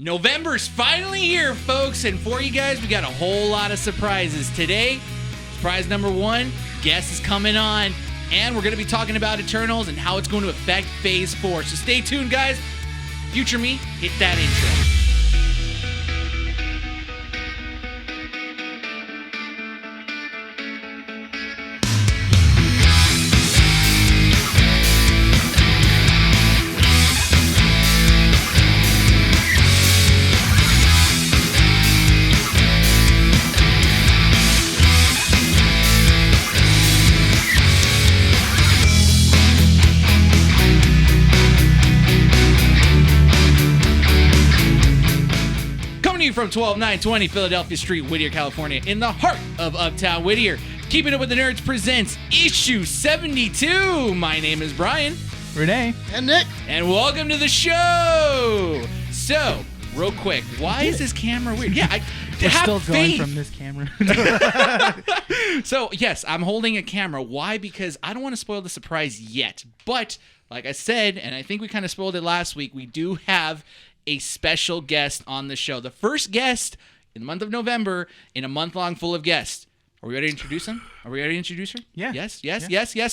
November's finally here, folks, and for you guys, we got a whole lot of surprises. Today, surprise number one, guest is coming on, and we're going to be talking about Eternals and how it's going to affect Phase 4. So stay tuned, guys. Future me, hit that intro. From 12920 Philadelphia Street, Whittier, California, in the heart of Uptown Whittier. Keeping It With the Nerds presents issue 72. My name is Bryan. Rene. And Nick. And welcome to the show. So, real quick, why is this camera weird? Yeah, We're still going from this camera. So, yes, I'm holding a camera. Why? Because I don't want to spoil the surprise yet. But, like I said, and I think we kind of spoiled it last week, we do have a special guest on the show. The first guest in the month of November in a month long full of guests. Are we ready to introduce him? Are we ready to introduce her? Yeah. Yes.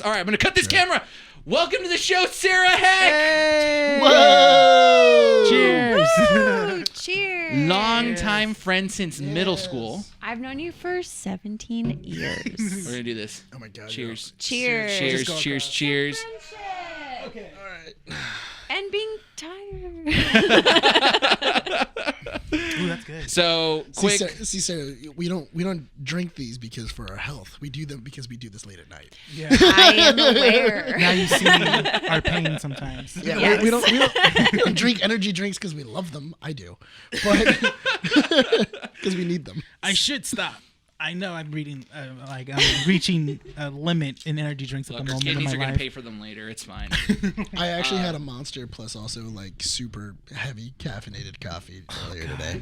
All right, I'm going to cut this camera. Welcome to the show, Sarah Heck. Hey! Whoa! Cheers. Woo! Cheers. Longtime friend since middle school. I've known you for 17 years. We're going to do this. Oh my God. Cheers. Cheers. Cheers, Just go cheers, across. cheers. Okay. All right. And being tired. Ooh, that's good. So, quick. See, Sarah, we don't drink these because for our health. We do them because we do this late at night. Yeah. I am aware. Now you see our pain sometimes. Yeah, Yes. we don't drink energy drinks because we love them. I do, but because we need them. I should stop. I know I'm reaching a limit in energy drinks at Look, the our moment in kidneys my are going to life. pay for them later. It's fine. I actually had a Monster plus also like super heavy caffeinated coffee earlier today.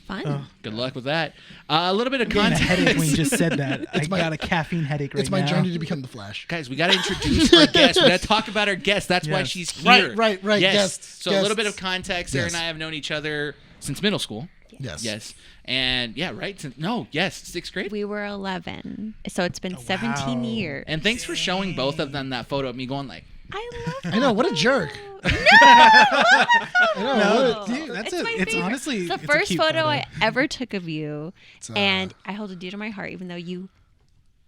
Fun. Good luck with that. A little bit of Getting a context. headache when you just said that. I my- got a caffeine headache right It's my now. journey to become the Flash. Guys, we got to introduce our guest. We got to talk about our guest. That's why Yes. she's here. Right. Yes. Guests, So a little bit of guests. context. Sarah and Yes. I have known each other since middle school. Yes. And yeah, right. Sixth grade. We were 11. So it's been 17 wow. years. And thanks for showing both of them that photo of me going like, I love that. I know. What a jerk. I know. No, dude, that's it's it. my It's favorite. honestly It's the it's a first cute photo I ever took of you. It's, And I hold it dear to my heart, even though you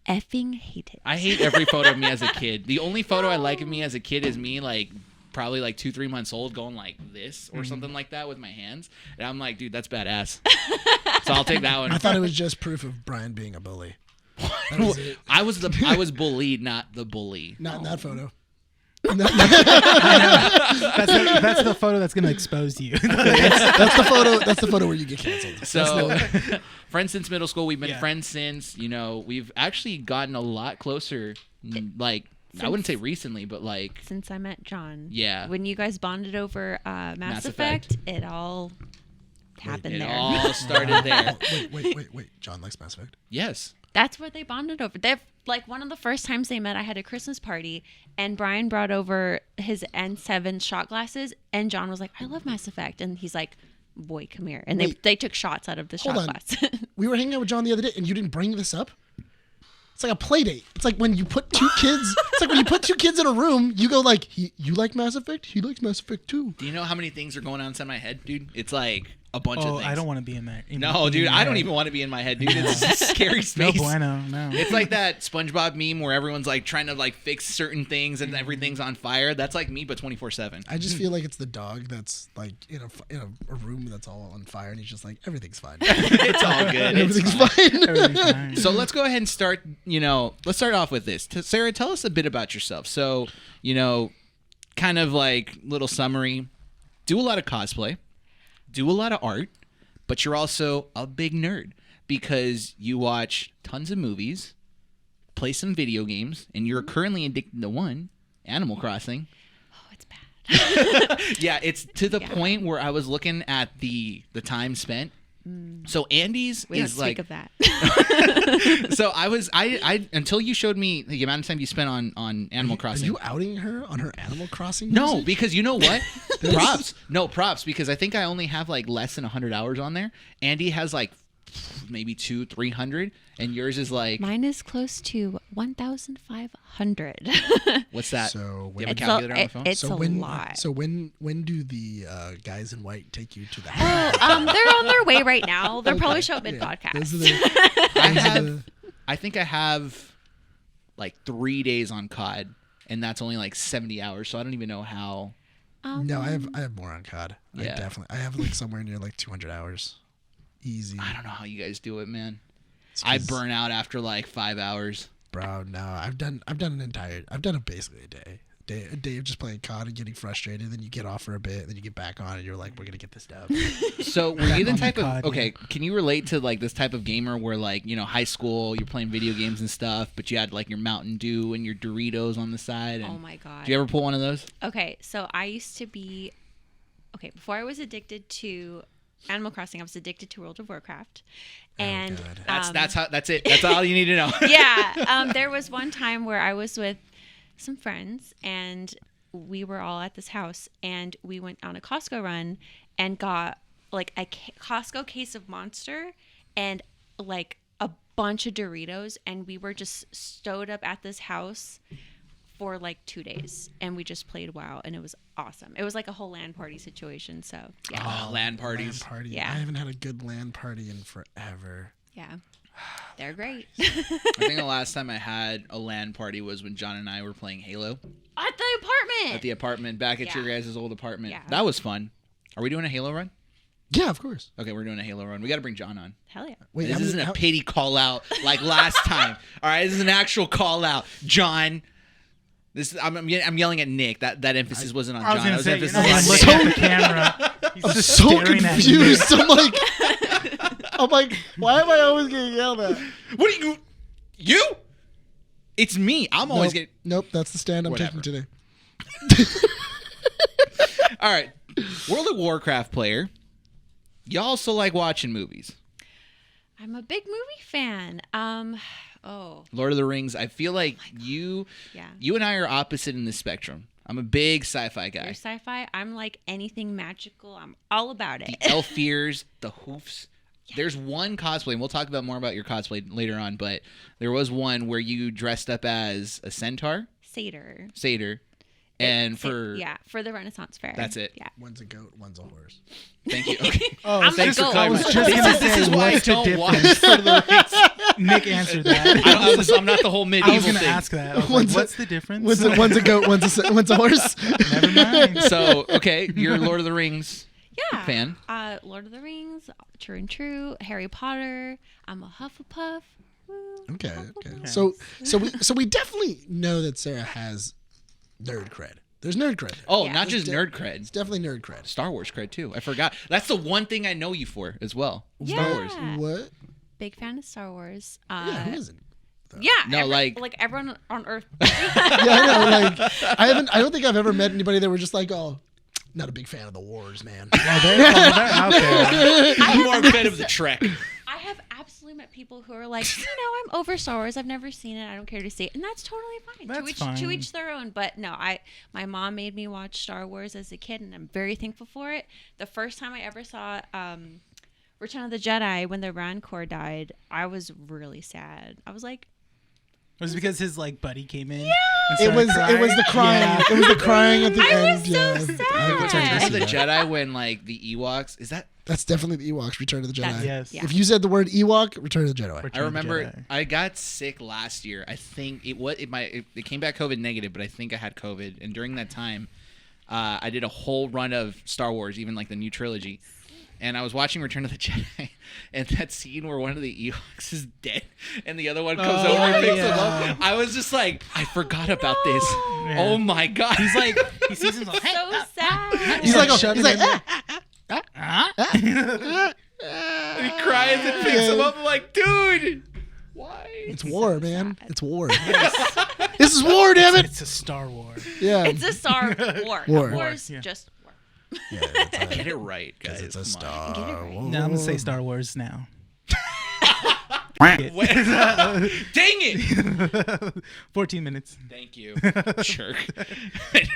effing hate it. I hate every photo of me as a kid. The only photo I like of me as a kid is me like probably like 2-3 months old going like this or something like that with my hands. And I'm like, dude, that's badass. So I'll take that one. I thought it was just proof of Bryan being a bully. That was it. I was bullied, not the bully. Not in that photo. That's the photo that's going to expose you. That's the photo. That's the photo where you get canceled. So, friends since middle school. We've been Yeah. friends since, we've actually gotten a lot closer. Like, I wouldn't say recently, but like, Since I met John. Yeah. When you guys bonded over Mass Effect. Effect, it all happened it there. all started there. Wait. John likes Mass Effect. Yes. That's what they bonded over. They're like one of the first times they met. I had a Christmas party, and Bryan brought over his N7 shot glasses, and John was like, "I love Mass Effect," and he's like, "Boy, come here!" And Wait. they took shots out of the shot Hold on. glass. We were hanging out with John the other day, and you didn't bring this up. It's like a play date. It's like when you put two kids. It's like when you put two kids in a room. You go like, "You like Mass Effect? He likes Mass Effect too." Do you know how many things are going on inside my head, dude? It's like a bunch of Oh, things. I don't want to be in that. No, dude, I don't even want to be in my head, dude. It's a scary No space. bueno, no. It's like that SpongeBob meme where everyone's like trying to like fix certain things and everything's on fire. That's like me, but 24/7. I just feel like it's the dog that's like in a room that's all on fire, and he's just like, everything's fine. It's all good. It's Everything's fine. fine. Everything's fine. So let's go ahead and start. Let's start off with this. Sarah, tell us a bit about yourself. So, kind of like little summary. Do a lot of cosplay. Do a lot of art. But you're also a big nerd because you watch tons of movies, play some video games, and you're currently addicted to one, Animal Crossing. Oh, it's bad. Yeah, it's to the point where I was looking at the time spent. So Andy's We don't is speak like of that. so I until you showed me the amount of time you spent on Animal Are Crossing. you outing her on her Animal Crossing? No, usage? because you know what? Props, because I think I only have like less than 100 hours on there. Andy has like maybe 200-300, and yours is like Mine is close to 1,500. what's that? So Do you when, have a It's calculator on the a, phone? it's so a when, lot. so when do the guys in white take you to the They're on their way right now. They'll probably show up mid podcast. Those are the- I think I have like 3 days on COD, and that's only like 70 hours. So I don't even know how. No, I have more on COD. Yeah. I have like somewhere near like 200 hours. Easy. I don't know how you guys do it, man. It's I 'cause- burn out after like 5 hours. Bro, no, I've done basically a day. A day of just playing COD and getting frustrated. Then you get off for a bit, then you get back on, and you're like, "We're gonna get this done." So were you the on the type of COD, okay? Can you relate to like this type of gamer where like high school you're playing video games and stuff, but you had like your Mountain Dew and your Doritos on the side? And, Oh my god. do you ever pull one of those? Okay, so I used to be before I was addicted to Animal Crossing, I was addicted to World of Warcraft. And God. That's it. That's all you need to know. yeah, there was one time where I was with some friends and we were all at this house and we went on a Costco run and got like a Costco case of Monster and like a bunch of Doritos, and we were just stowed up at this house for like 2 days and we just played WoW, and it was awesome. It was like a whole LAN party situation. So yeah. Oh, LAN parties. LAN party. Yeah. I haven't had a good LAN party in forever. Yeah. They're great. I think the last time I had a LAN party was when John and I were playing Halo At the apartment. at the apartment back at Yeah. your guys' old apartment. Yeah. That was fun. Are we doing a Halo run? Yeah, of course. Okay, we're doing a Halo run. We got to bring John on. Hell yeah. Wait, This how isn't many- a pity call out like last time. All right, this is an actual call out, John. I'm yelling at Nick. That emphasis wasn't on I was John. gonna say, you're Emphasis not on even Nick. looking at the camera. He's I'm just so staring at you. confused. I'm like, why am I always getting yelled at? What are you? You? It's me. I'm always getting. Nope, that's the stand I'm Whatever. taking today. All right, World of Warcraft player. You also like watching movies. I'm a big movie fan. Lord of the Rings. I feel like you and I are opposite in this spectrum. I'm a big sci-fi guy. You're sci-fi. I'm like anything magical. I'm all about it. The elf ears, the hoofs. There's one cosplay, and we'll talk about more about your cosplay later on, but there was one where you dressed up as a centaur, satyr, and for the Renaissance Fair. That's it. Yeah. One's a goat, one's a horse. Thank you. Okay. Oh, I'm Thanks like for goat. I was clarifying. just gonna This say, is why I what's the don't watch difference? Lord of the Rings. Nick answered that. I'm not the whole medieval I was going thing. to ask that. I was One's like, a- what's the difference? One's a goat, one's a horse. Never mind. So, okay, you're a Lord of the Rings Yeah. fan. Lord of the Rings, True and True, Harry Potter. I'm a Hufflepuff. Woo, Okay. Hufflepuff. So we definitely know that Sarah has nerd cred. There's nerd cred. Oh, Yeah. not just nerd It's cred. definitely nerd cred. Star Wars cred, too. I forgot. That's the one thing I know you for as well. Star Yeah. Wars. What? Big fan of Star Wars. Yeah, who isn't? Yeah. No, like everyone on Earth. Yeah, I know. Like, I don't think I've ever met anybody that were just like, oh, not a big fan of the wars, man. Oh, they're out there. I'm more a fan of the Trek. I have absolutely met people who are like, I'm over Star Wars. I've never seen it. I don't care to see it, and that's totally fine. That's To fine. each their own. But no, my mom made me watch Star Wars as a kid, and I'm very thankful for it. The first time I ever saw Return of the Jedi, when the Rancor died, I was really sad. I was like, Was it because his like buddy came in? It was the crying. Yeah. It was the crying at the I end. was so yeah. sad. I returned to Return of the that. Jedi when like the Ewoks is that That's definitely the Ewoks. Return of the Jedi. That's- Yes. Yeah. If you said the word Ewok, Return of the Jedi. Return I of the remember Jedi. I got sick last year. I think it came back COVID negative, but I think I had COVID. And during that time, I did a whole run of Star Wars, even like the new trilogy. And I was watching Return of the Jedi, and that scene where one of the Ewoks is dead, and the other one comes over and picks him up. I was just like, I forgot about this. Yeah. Oh my god! He's like, he sees him like, hey, so sad. He's like, shoving he's like, him in. And he cries and picks him up. I'm like, dude, why? it's war, man. It's war. This is war, damn it. It's a Star Wars. Yeah. It's a Star War. War. Wars, Yeah. just war. Yeah, it's Get it right, guys. it's a Come on. Star Get it right. Wars. No, I'm gonna say Star Wars now. it. Dang it! 14 minutes. Thank you, jerk. I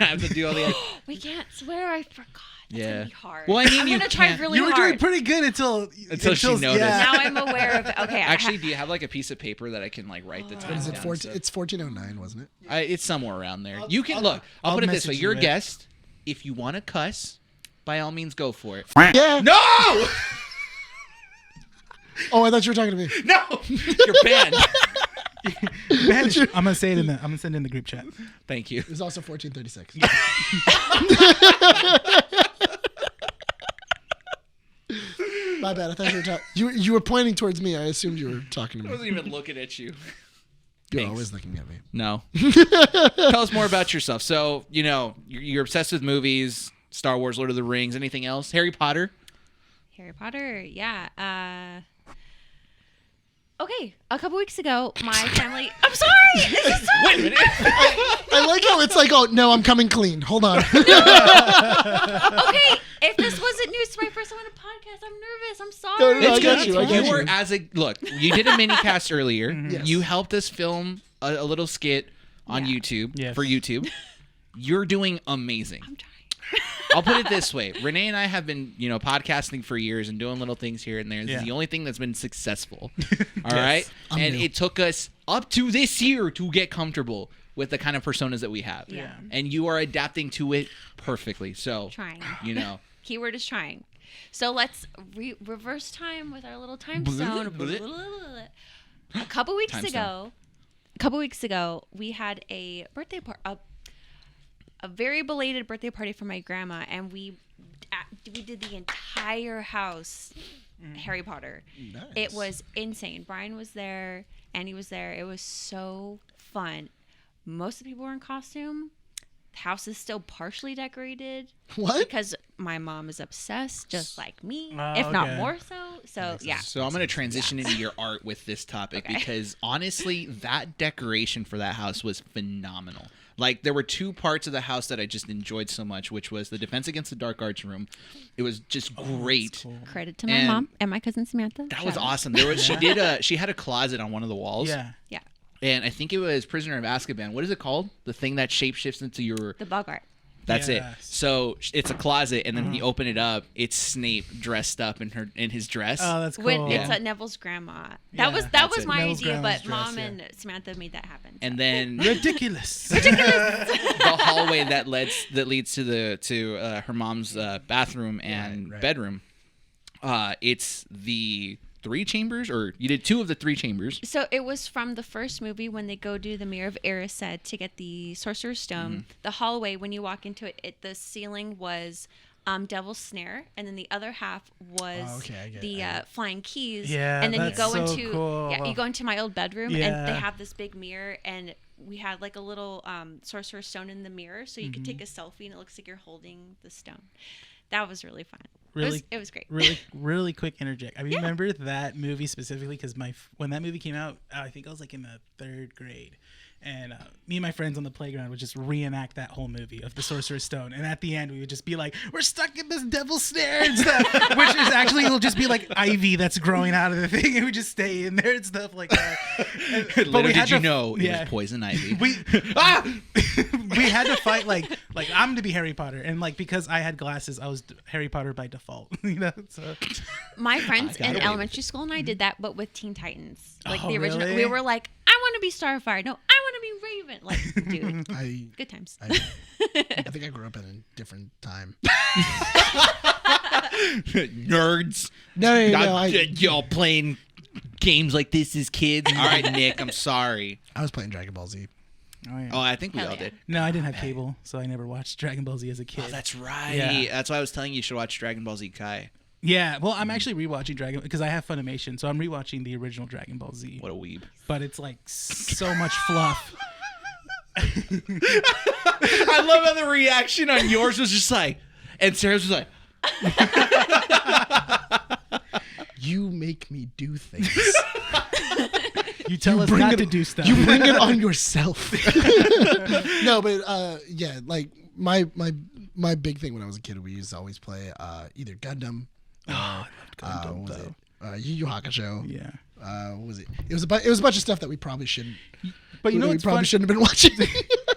have to do all the. We can't swear. I forgot. That's gonna be hard. Well, I mean, I'm you gonna try can't- really You were hard. doing pretty good until she noticed. Now I'm aware of it. Okay. Actually, do you have like a piece of paper that I can like write the time? What is it? down? 14, it's 1409, wasn't it? It's somewhere around there. You can look. I'll put it this way: message you're a you, guest. If you want to cuss, by all means, go for it. Yeah. No, Oh, I thought you were talking to me. no, you're banned. I'm gonna say it I'm gonna send it in the group chat. Thank you. It's also 1436. My bad. I thought you were talking. You were pointing towards me. I assumed you were talking to I me. wasn't even looking at you. You're Thanks. always looking at me. No. Tell us more about yourself. So, you're obsessed with movies, Star Wars, Lord of the Rings, anything else? Harry Potter? Harry Potter, yeah. Okay, a couple weeks ago, my family. I'm sorry. This is so Wait a minute. I like how it's like, oh no, I'm coming clean. Hold on. okay. If this wasn't news to my first time on a podcast, I'm nervous. I'm sorry. No, I It's got good. you, I got You were you. look, you did a mini cast earlier. Yes. You helped us film a little skit on Yeah. YouTube Yes. for YouTube. You're doing amazing. I'm trying. I'll put it this way. Renee and I have been, podcasting for years and doing little things here and there. This is Yeah. the only thing that's been successful. All right? I'm And new. it took us up to this year to get comfortable with the kind of personas that we have. Yeah. And you are adapting to it perfectly. So, Trying. Keyword is trying. So let's reverse time with our little time stone. A couple weeks Time ago, we had a birthday party, a very belated birthday party for my grandma, and we did the entire house Harry Potter. Nice. It was insane. Bryan was there, Annie was there. It was so fun. Most of the people were in costume. The house is still partially decorated. What? Because my mom is obsessed, just like me, Oh, if not okay. more so. So yeah, So I'm going to transition into your art with this topic Okay. because honestly, that decoration for that house was phenomenal. Like there were two parts of the house that I just enjoyed so much, which was the Defense Against the Dark Arts room. It was just great. Cool. credit to my And mom and my cousin Samantha. That was Shout out. awesome. She had a closet on one of the walls. Yeah. Yeah, And I think it was Prisoner of Azkaban. What is it called? The thing that shapeshifts into your. the Bogart. That's it. Yes. So it's a closet, and then when you open it up, it's Snape dressed up in his dress. Oh, that's cool. When Yeah. it's Neville's grandma. Yeah, That was that's it. my Neville's idea, grandma's but mom dress, and Samantha made that happen. and then Ridiculous. the hallway that leads to her mom's bathroom and Right. bedroom. It's the 3 chambers, or you did 2 of the 3 chambers. So it was from the first movie when they go do the Mirror of Erised to get the Sorcerer's Stone. Mm-hmm. The hallway, when you walk into it, the ceiling was Devil's Snare, and then the other half was Oh, okay, I get the it. Flying Keys. Yeah, and then you that's go so into cool. you go into my old bedroom, and Yeah. they have this big mirror, and we had like a little Sorcerer's Stone in the mirror, so you could take a selfie, and it looks like you're holding the stone. That was really fun. Really? It was great. really quick interject. I remember that movie specifically because when that movie came out, I think I was like in the 3rd grade, and me and my friends on the playground would just reenact that whole movie of the Sorcerer's Stone, and at the end we would just be like, "We're stuck in this devil's snare," and stuff, which is actually it'll just be like ivy that's growing out of the thing, and we just stay in there and stuff like that. Little we had did you to- know it yeah. was poison ivy. We we had to fight like I'm to be Harry Potter, and like because I had glasses, I was Harry Potter by default. So My friends got in away elementary school and I did that, but with Teen Titans. Like Oh, the original, really? we were like, I want to be Starfire. No, I want to be Raven. Like, dude, I good times. I think I grew up in a different time. Nerds. No, Y'all playing games like this as kids. All right, Nick, I'm sorry. I was playing Dragon Ball Z. Oh, I think we Hell all yeah. did. No, I didn't have cable, so I never watched Dragon Ball Z as a kid. Oh, that's right. Yeah. That's why I was telling you should watch Dragon Ball Z Kai. Yeah, well, I'm actually rewatching Dragon because I have Funimation, so I'm rewatching the original Dragon Ball Z. What a weeb. But it's like so much fluff. I love how the reaction on yours was just like, and Sarah's was like, You make me do things. You tell us bring not it- to do stuff. You bring it on yourself. No, but yeah, like my big thing when I was a kid, we used to always play either Gundam or Gundam, what was though. it? Yu Yu Hakusho. Yeah. What was it? It was a bunch of stuff that we probably shouldn't. But we probably shouldn't have been watching.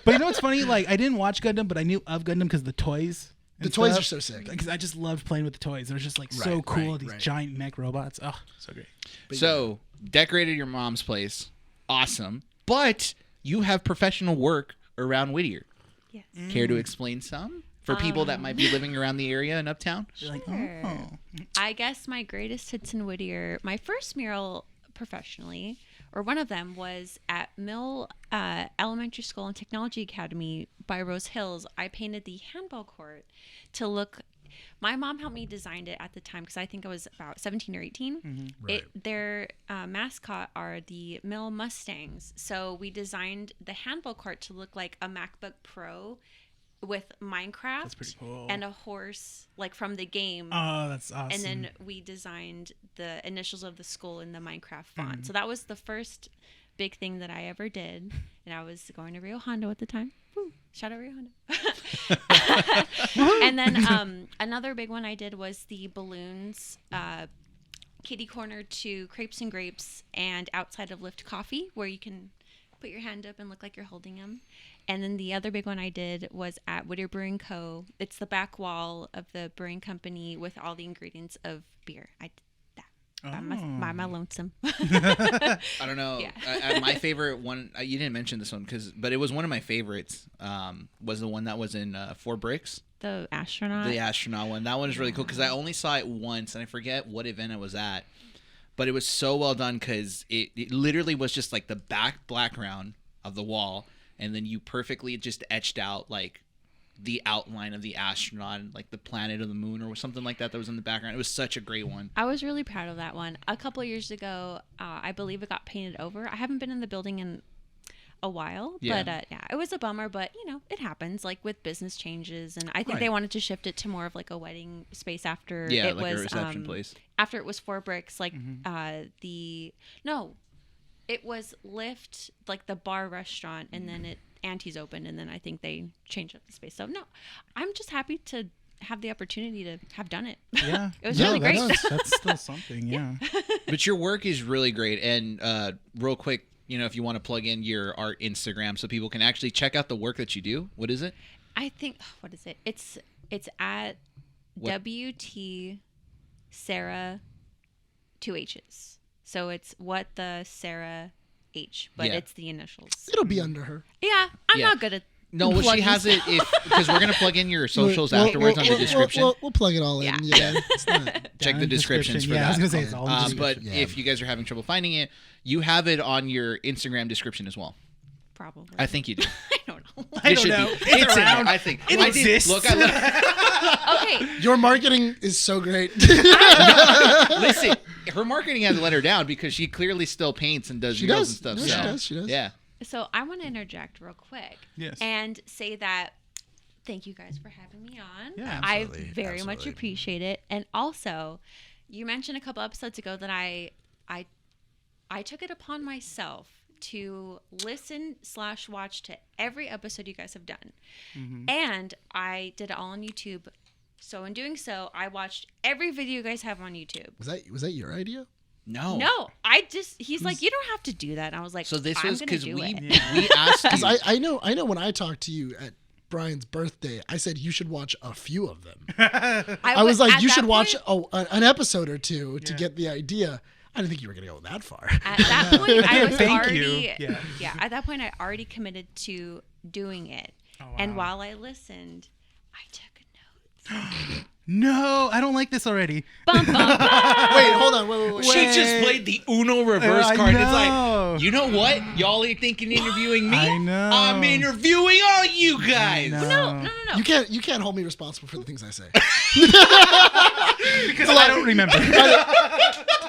But you know what's funny? Like, I didn't watch Gundam, but I knew of Gundam because the toys. The toys are so sick. Because I just loved playing with the toys. They're just like so cool. These right. giant mech robots. Oh, so great. So, decorated your mom's place. Awesome. But you have professional work around Whittier. Yes. Care to explain some? For people that might be living around the area in Uptown? You're like, Sure. oh. I guess my greatest hits in Whittier, my first mural professionally, or one of them, was at Mill Elementary School and Technology Academy by Rose Hills. I painted the handball court to look. My mom helped me design it at the time because I think I was about 17 or 18. Right. Their mascot are the Mill Mustangs. So we designed the handball court to look like a MacBook Pro with Minecraft. That's pretty cool. And a horse, like from the game. Oh, that's awesome. And then we designed the initials of the school in the Minecraft font. So that was the first big thing that I ever did. And I was going to Rio Hondo at the time. Woo, shout out Rio Hondo. And then another big one I did was the balloons, kitty corner to Crepes and Grapes and outside of Lift Coffee, where you can put your hand up and look like you're holding them. And then the other big one I did was at Whittier Brewing Co. It's the back wall of the brewing company with all the ingredients of beer. I did that by my lonesome. I don't know. Yeah. My favorite one, you didn't mention this one, but it was one of my favorites, was the one that was in Four Bricks. The astronaut. The astronaut one. That one is really cool because I only saw it once, and I forget what event it was at. But it was so well done because it literally was just like the background of the wall, and then you perfectly just etched out like the outline of the astronaut, like the planet or the moon or something like that was in the background. It was such a great one. I was really proud of that one. A couple of years ago, I believe it got painted over. I haven't been in the building in a while, Yeah. but yeah, it was a bummer, but you know, it happens like with business changes, and I think Right. they wanted to shift it to more of like a wedding space after Yeah, it like was a reception place. after it was Four Bricks, like it was Lift, like the bar restaurant, and then Auntie's opened, and then I think they changed up the space. So no, I'm just happy to have the opportunity to have done it. Yeah. It was really great. That's still something, yeah. But your work is really great. And real quick, if you want to plug in your art Instagram so people can actually check out the work that you do. What is it? I think what is it? It's at WT Sarah 2 H's. So it's what the Sarah H, but Yeah. it's the initials. It'll be under her. Yeah, I'm Yeah. not good at. No, well, she has it because we're gonna plug in your socials afterwards on the description. We'll plug it all in. Yeah. Yeah, it's not. Check the descriptions for Yeah, I was that. gonna say it's all in the But description. Yeah. if you guys are having trouble finding it, you have it on your Instagram description as well. Probably. I think you do. I don't know. I It don't should know. be. It's in there. around. I think It I exists. Did, look, I Okay. Your marketing is so great. listen. Her marketing hasn't let her down because she clearly still paints and does She murals does. and No, stuff. she so, does. She does. Yeah. So I want to interject real quick. Yes. And say that thank you guys for having me on. Yeah, absolutely, I very much absolutely. appreciate it. And also, you mentioned a couple episodes ago that I took it upon myself to listen/watch to every episode you guys have done. And I did it all on YouTube. So in doing so, I watched every video you guys have on YouTube. Was that your idea? No. No, he's like, you don't have to do that. And I was like, So this I'm was gonna because do we it. asked Because you. I know when I talked to you at Brian's birthday, I said you should watch a few of them. I was like, at you that should watch point- an episode or two to Yeah. get the idea. I didn't think you were going to go that far. At that point, I was Thank already you. Yeah. At that point, I already committed to doing it. Oh, And wow. while I listened, I took notes. No, I don't like this already. Bum, bum, bum. Wait, hold on. Wait. She just played the Uno reverse I card. It's know. like, you know what? Y'all are thinking interviewing me? I know. I'm interviewing all you guys. No. No. You can't hold me responsible for the things I say. Because I don't remember.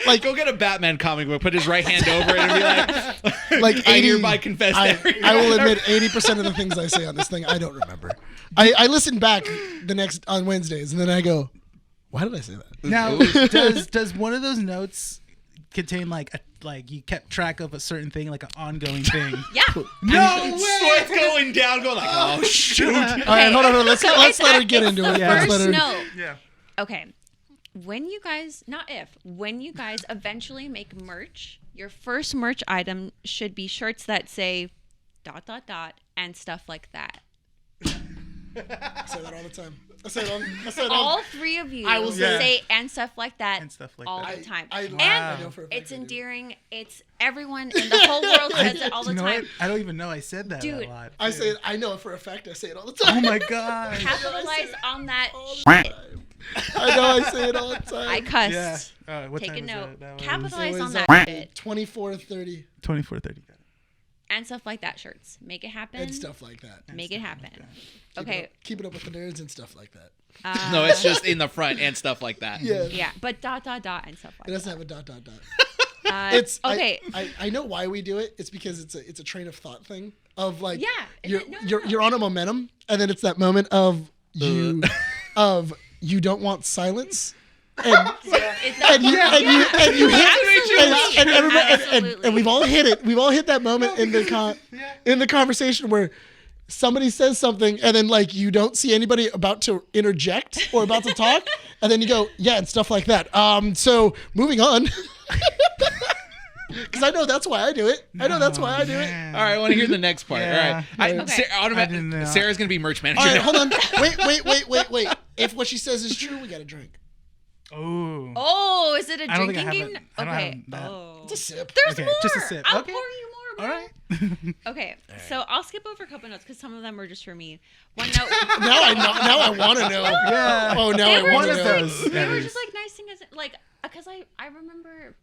Like Go get a Batman comic book, put his right hand over it, and be like, like I 80, hereby confess everything. I will admit 80% of the things I say on this thing I don't remember. I listen back on Wednesdays and then I go, why did I say that? Now, does one of those notes contain like you kept track of a certain thing, like an ongoing thing? Yeah. No Sweat's going down, going like, oh shoot. All right, hold on. Let's it's let her at- get it's into the it. Let's let First her. note. Yeah. Okay. When you guys, when you guys eventually make merch your first merch item should be shirts that say ... and stuff like that. I say that all the time. I say it All three of you I will say and stuff like that And stuff like all that. the time. I And know for a fact it's I do. endearing. It's everyone in the whole world says it all the You know time. what? I don't even know I said that Dude. a lot. I too. say it. I know it for a fact. I say it all the Oh time. my god. Capitalize on that All the shit. time. I know I say it all the time. I cussed. Yeah. What Take time a was note. That was Capitalize It on was, that shit. 24:30 24:30. And stuff like that shirts. Make it happen. and stuff like that. Make it happen. Keep Okay. it up, keep it up with the nerds and stuff like that. No, it's just in the front and stuff like that. Yeah. Yeah, but ... and stuff like It doesn't that. have a ... It's okay. I know why we do it. It's because it's a train of thought thing of like Yeah, you're on a momentum, and then it's that moment of you you don't want silence. And you hit and everybody and we've all hit it. We've all hit that moment in the conversation where somebody says something and then like you don't see anybody about to interject or about to talk, and then you go, yeah, and stuff like that. So moving on. Because I know that's why I do it. I know that's why I do it. All right, I want to hear the next part. Yeah. All right. Okay. I didn't know. Sarah's going to be merch manager. All right, now. hold on. Wait. If what she says is true, we got to drink. Oh. Oh, is it a I don't think I drinking have game? it. I don't Okay. have that. Oh. It's a sip. There's Okay, more. just a sip. I'll Okay. pour you more, All bro. right. Okay, so I'll skip over a couple notes because some of them were just for me. One note. Now I know. Now I want to know. Yeah. Oh, now They I were want to just know. like- those. They That were is- just like nice things, like because I remember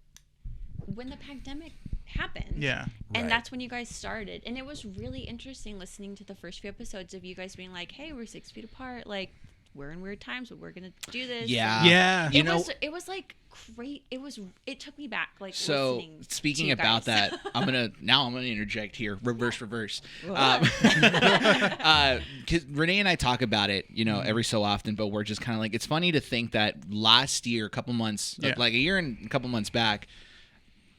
when the pandemic happened. Yeah. And Right. that's when you guys started, and it was really interesting listening to the first few episodes of you guys being like, "Hey, we're 6 feet apart. Like, we're in weird times, but we're gonna do this." Yeah. Yeah. You It know, was like great. It took me back. Like so listening to speaking you about guys. that, I'm gonna interject here. Reverse. 'Cause Rene and I talk about it, every so often, but we're just kind of like, it's funny to think that last year, a couple months, Yeah. like a year and a couple months back,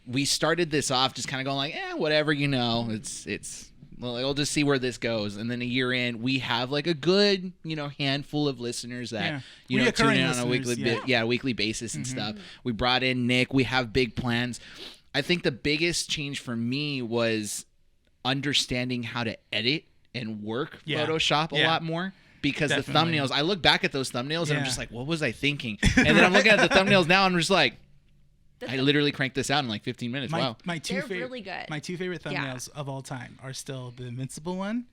we started this off just kind of going like, whatever, well, we'll just see where this goes. And then a year in, we have like a good, handful of listeners that, tune Reoccurring in on a weekly, listeners, weekly basis and stuff. We brought in Nick. We have big plans. I think the biggest change for me was understanding how to edit and work Yeah. Photoshop a Yeah. lot more. Because Definitely. the thumbnails, I look back at those thumbnails and I'm Yeah. just like, what was I thinking? And then I'm looking at the thumbnails now and I'm just like, I literally cranked this out in like 15 minutes. Wow. My two They're favorite, really good. My two favorite Yeah. thumbnails of all time are still the Invincible one.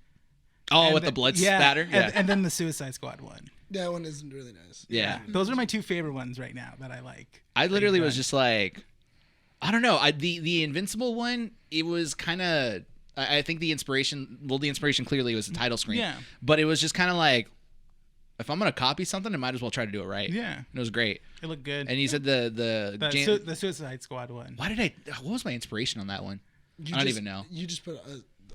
Oh, and with the blood yeah, spatter? Yeah. and then the Suicide Squad one. That one isn't really nice. Yeah. Those are my two favorite ones right now that I like. I literally Big was time. just like, I don't know. The Invincible one, it was kind of, I think the inspiration clearly was the title screen. Yeah. But it was just kind of like, if I'm going to copy something, I might as well try to do it right. Yeah. And it was great. It looked good. And you said the Suicide Squad one. what was my inspiration on that one? You I don't just- even know. You just put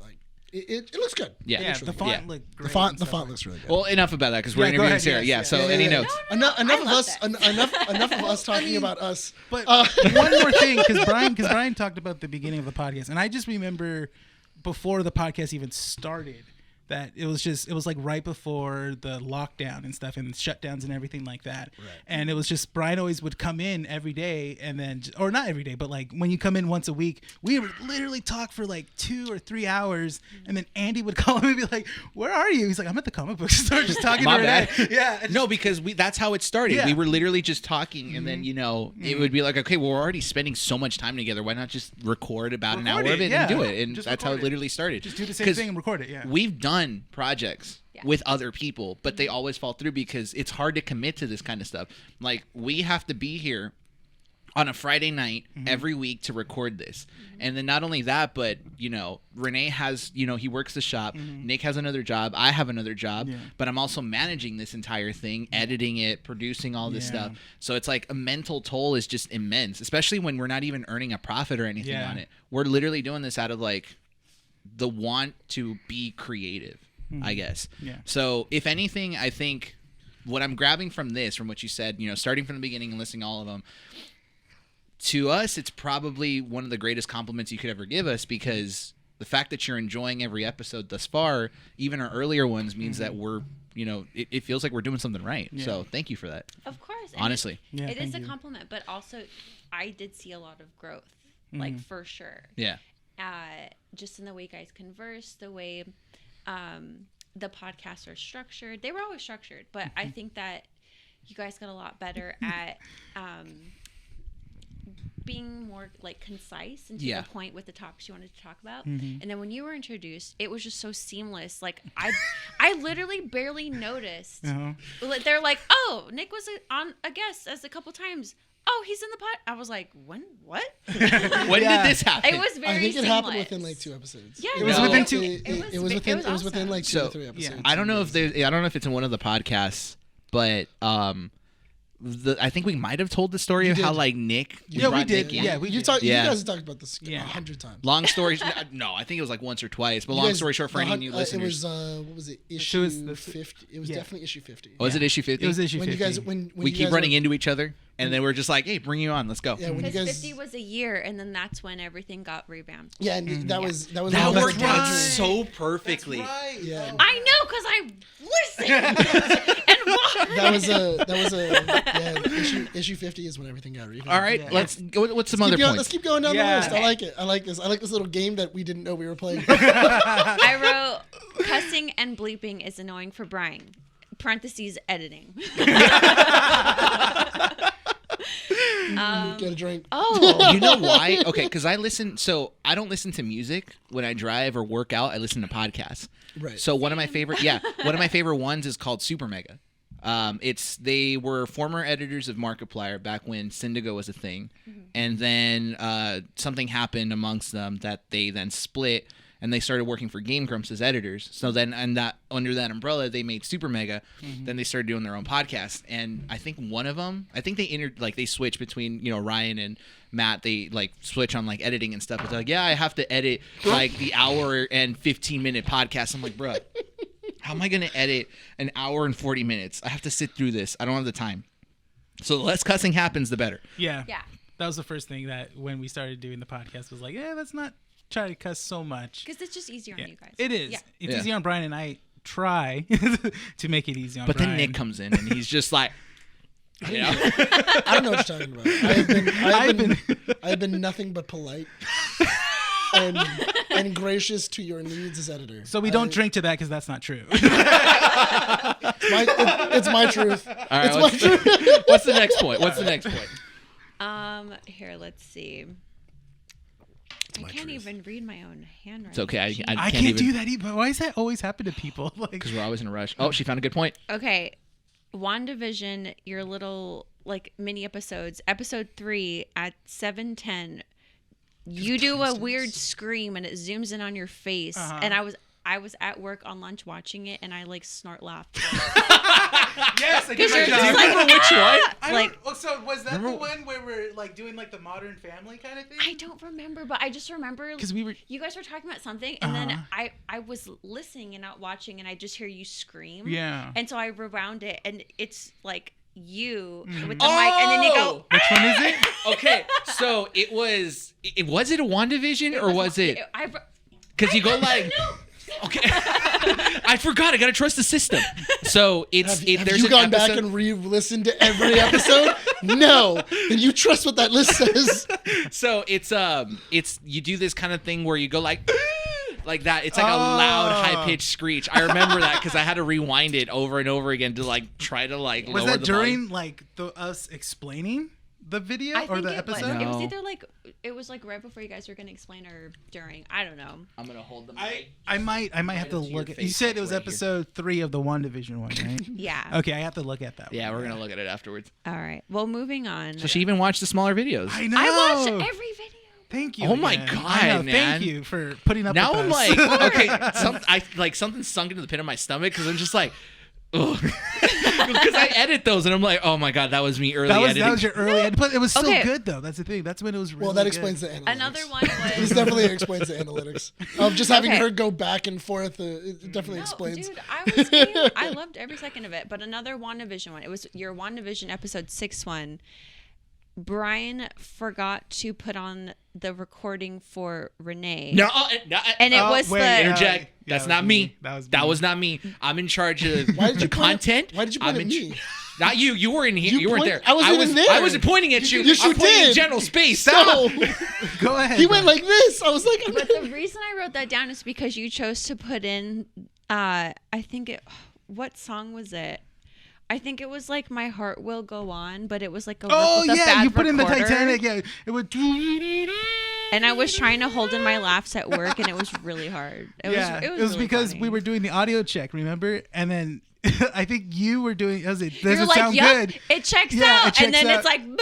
like it looks good. Yeah. Yeah, It looks the really font Yeah. looked good. great. The font and the stuff font like- looks really good. Well, enough about that because we're Yeah, go interviewing ahead, Sarah. yes, Yeah. yes. So Yeah, any yeah, yeah. notes? Enough I of love us. Enough of us talking about us. But one more thing, because Bryan talked about the beginning of the podcast, and I just remember before the podcast even started that it was like right before the lockdown and stuff and shutdowns and everything like that. Right. And it was just Bryan always would come in every day and then, or not every day, but like when you come in once a week, we would literally talk for like 2 or 3 hours, and then Andy would call him and be like, "Where are you?" He's like, "I'm at the comic book store just talking My to Rene." bad. Yeah. and No, because that's how it started. Yeah. We were literally just talking, and then it would be like, okay, well, we're already spending so much time together. Why not just record about an hour Record of it, it yeah. and do it? And Just that's how record it it. literally started. Just do the same 'Cause thing and record it. Yeah. We've done projects Yeah. with other people, but they always fall through because it's hard to commit to this kind of stuff. Like, we have to be here on a Friday night every week to record this. And then not only that, but, Rene has, he works the shop. Nick has another job. I have another job. Yeah. But I'm also managing this entire thing, editing it, producing all this Yeah. stuff. So it's like a mental toll is just immense, especially when we're not even earning a profit or anything Yeah. on it. We're literally doing this out of like the want to be creative, I guess. Yeah. So if anything, I think what I'm grabbing from this, from what you said, starting from the beginning and listening to all of them, to us, it's probably one of the greatest compliments you could ever give us, because the fact that you're enjoying every episode thus far, even our earlier ones, means that we're, it feels like we're doing something right. Yeah. So thank you for that. Of course. And Honestly. Yeah, it is thank a you. compliment, but also I did see a lot of growth like for sure. Yeah. Just in the way you guys converse, the way the podcasts are structured. They were always structured, but I think that you guys got a lot better at being more like concise and to the point with the topics you wanted to talk about. And then when you were introduced, it was just so seamless. Like I literally barely noticed. They're like, oh, Nick was on a guest as a couple times. Oh, he's in the pod. I was like, when? What? When did this happen? It was very I think it seamless. happened within like 2 episodes. Yeah, It was within 2. It was within like 2 or 3 episodes. I don't know if it's in one of the podcasts, but I think we might have told the story of how like Nick. Yeah, we did. Nick in. Yeah, we You did. guys have talked about this 100 times. Long story. No, I think it was like once or twice. But long story short, for any new listeners, it was what was it? Issue 50. It was definitely issue 50. Was it issue 50? It was issue When 50. you guys when we you keep guys running were, into each other, and then we're just like, "Hey, bring you on. Let's go." Yeah, when you Because guys 50 was a year, and then that's when everything got revamped. Yeah, and that was that one of the worked out right. so perfectly. Yeah. I know, because I listened and watched. That was a issue 50 is when everything got revamped. All right, let's go. What's some other Let's points? keep going down Yeah. the list. I like it. I like this. I like this little game that we didn't know we were playing. I wrote cussing and bleeping is annoying for Bryan. Parentheses editing. Get a drink. Oh, You know why? Okay, because I don't listen to music when I drive or work out. I listen to podcasts. Right. So one of my favorite ones is called Super Mega. They were former editors of Markiplier back when Syndigo was a thing, and then something happened amongst them that they then split, and they started working for Game Grumps as editors. So then, under that umbrella, they made Super Mega. Then they started doing their own podcast, and I think one of them, they switch between Ryan and Matt. They like switch on like editing and stuff. It's like, yeah, I have to edit like the hour and 15-minute podcast. I'm like, bro. How am I going to edit an hour and 40 minutes? I have to sit through this. I don't have the time. So the less cussing happens, the better. Yeah. yeah. That was the first thing that when we started doing the podcast was like, let's not try to cuss so much. Because it's just easier on you guys. It is. Yeah. It's Yeah. easy on Bryan, and I try to make it easy on But Bryan. then Nick comes in and he's just like, I don't know what you're talking about. I have been nothing but polite and gracious to your needs as editor. So we don't drink to that because that's not true. It's my truth. all right, It's my truth. what's the next point? Here, let's see. I can't even read my own handwriting. It's okay. I can't do that either. Why does that always happen to people? Like, Because we're always in a rush. Oh, she found a good point. Okay. WandaVision, your little like mini episodes. Episode 3 at 7:10. You do a weird scream and it zooms in on your face. And I was at work on lunch watching it and I like snort laughed. yes, I did Because my you're job. just like, which one? I like don't- so was that the one where we're like doing like the Modern Family kind of thing? I don't remember, but I just remember Because we were. you guys were talking about something and then I was listening and not watching and I just hear you scream. Yeah. And so I rewound it and it's like you with the mic and then you go Which one is it? Okay, so was it a WandaVision or was it? Because you go like, okay, I forgot. I gotta trust the system. So Have there's you an gone back episode- and re-listened to every episode? No. Then you trust what that list says. So it's you do this kind of thing where you go like that. It's like a loud, high pitched screech. I remember that because I had to rewind it over and over again to like try to like Was lower that the during volume. like us explaining the video I or think the it was. episode? It was No. either like it was like right before you guys were gonna explain or during. I don't know. I'm gonna hold them. I might have to up to your look at. face, You said it was right here. episode 3 of the WandaVision one, right? Yeah. Okay, I have to look at that. Yeah, one. we're gonna look at it afterwards. All right. Well, moving on. So she even watched the smaller videos. I know. I watched every video. Thank you. Oh my again. God, I know, man. Thank you for putting up. Now with I'm us. like, okay, something sunk into the pit of my stomach because I'm just like, ugh. Because I edit those and I'm like, oh my God, that was me early editing. that was your early edit, but it was still Okay. good though. That's the thing. That's when it was really Well, that good. explains the analytics. Another one This was. definitely explains the analytics of just having Okay. her go back and forth. It definitely No, explains. dude, I loved every second of it. But another WandaVision one. It was your WandaVision episode 6 one. Brian forgot to put on the recording for Rene. No, And it was wait, the. interject. Yeah, That's that not was me. me. That was That me. was not me. I'm in charge of Why did the you point at- content. why did you point I'm at in me? Not you. You were in here. You You weren't point- there. I wasn't even there. I wasn't pointing at you. Yes, you I'm pointing in did. general space. No. Go ahead. He went like this. I was like, But the reason I wrote that down is because you chose to put in, what song was it? I think it was like My Heart Will Go On, but it was like a bad you put in the recorder. Titanic. Yeah, it would. And I was trying to hold in my laughs at work, and it was really hard. It was really because funny. we were doing the audio check, remember? And then I think you were doing. Does it You're like, sound "Yup, good? it checks Yeah, out," it checks and then out. it's like boo,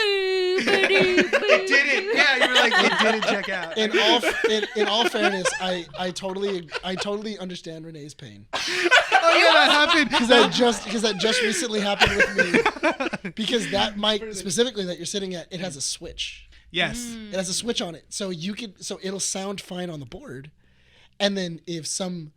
boo, boo. It didn't. Yeah, you were like, it didn't check out. in all fairness, I totally understand Renee's pain. Oh yeah, that happened. Because that just recently happened with me. Because that mic specifically that you're sitting at, it has a switch. Yes. It has a switch on it, so it'll sound fine on the board, and then if some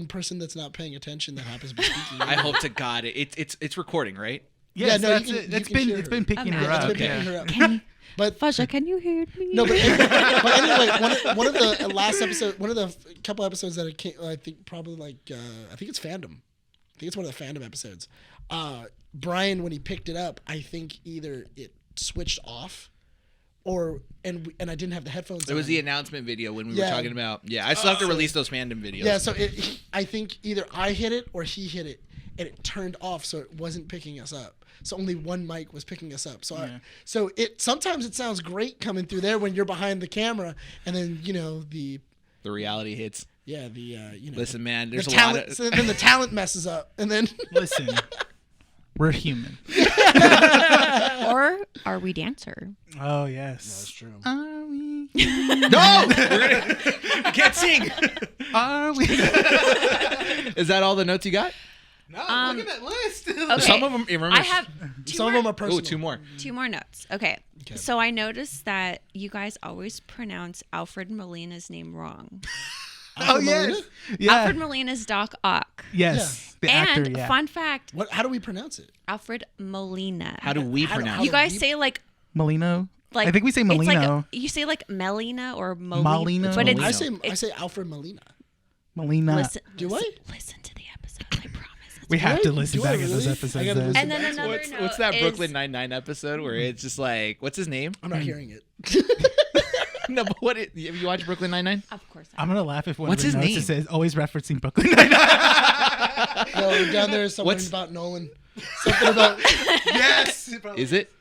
person that's not paying attention that happens to be speaking, I hope to God it's recording, right? Yes, no, that's you it. can It's hear been her. picking her Yeah, up. it's been Yeah. picking her up. But Fasha, can you hear me? no, but anyway, one of the last episode, one of the couple episodes that it came, I think probably I think it's fandom. I think it's one of the fandom episodes. Bryan, when he picked it up, I think either it switched off, and I didn't have the headphones. It was on. the announcement video when we Yeah. were talking about. Yeah, I still have to release those fandom videos. Yeah, so I think either I hit it or he hit it, and it turned off, so it wasn't picking us up. So only one mic was picking us up. So sometimes it sounds great coming through there when you're behind the camera, and then the reality hits. yeah the Listen, man, there's the a talent. lot of. So then the talent messes up, and then Listen, we're human. Or are we dancer? Oh yes. that's true. Are we? No, I can't sing. Are we? Is that all the notes you got? No, look at that list. Okay. Some of them. Remember, I have Some of them are Oh, personal. two more. two more notes. Okay. So I noticed that you guys always pronounce Alfred Molina's name wrong. Oh yes. Yeah. Alfred Molina's Doc Ock. Yes. The actor. And Yeah. fun fact, How do we pronounce it? Alfred Molina. How do we pronounce you it? guys say like Molino. like I think we say it's Molino. like you say like Melina or Molina. Molino. But it's, I say Alfred Molina. Molina. listen, Do I? listen to the episode. I promise. We have to listen Do I back at those really? episodes. I gotta then. listen. And then another note What's that is, Brooklyn Nine-Nine episode where it's just like, what's his name? I'm not hearing it. No, but have you watched Brooklyn Nine-Nine? Of course. I'm gonna laugh if one What's of the his notes name? says always referencing Brooklyn Nine-Nine. No, down there is something What's- about Nolan. Something about Yes. Is it?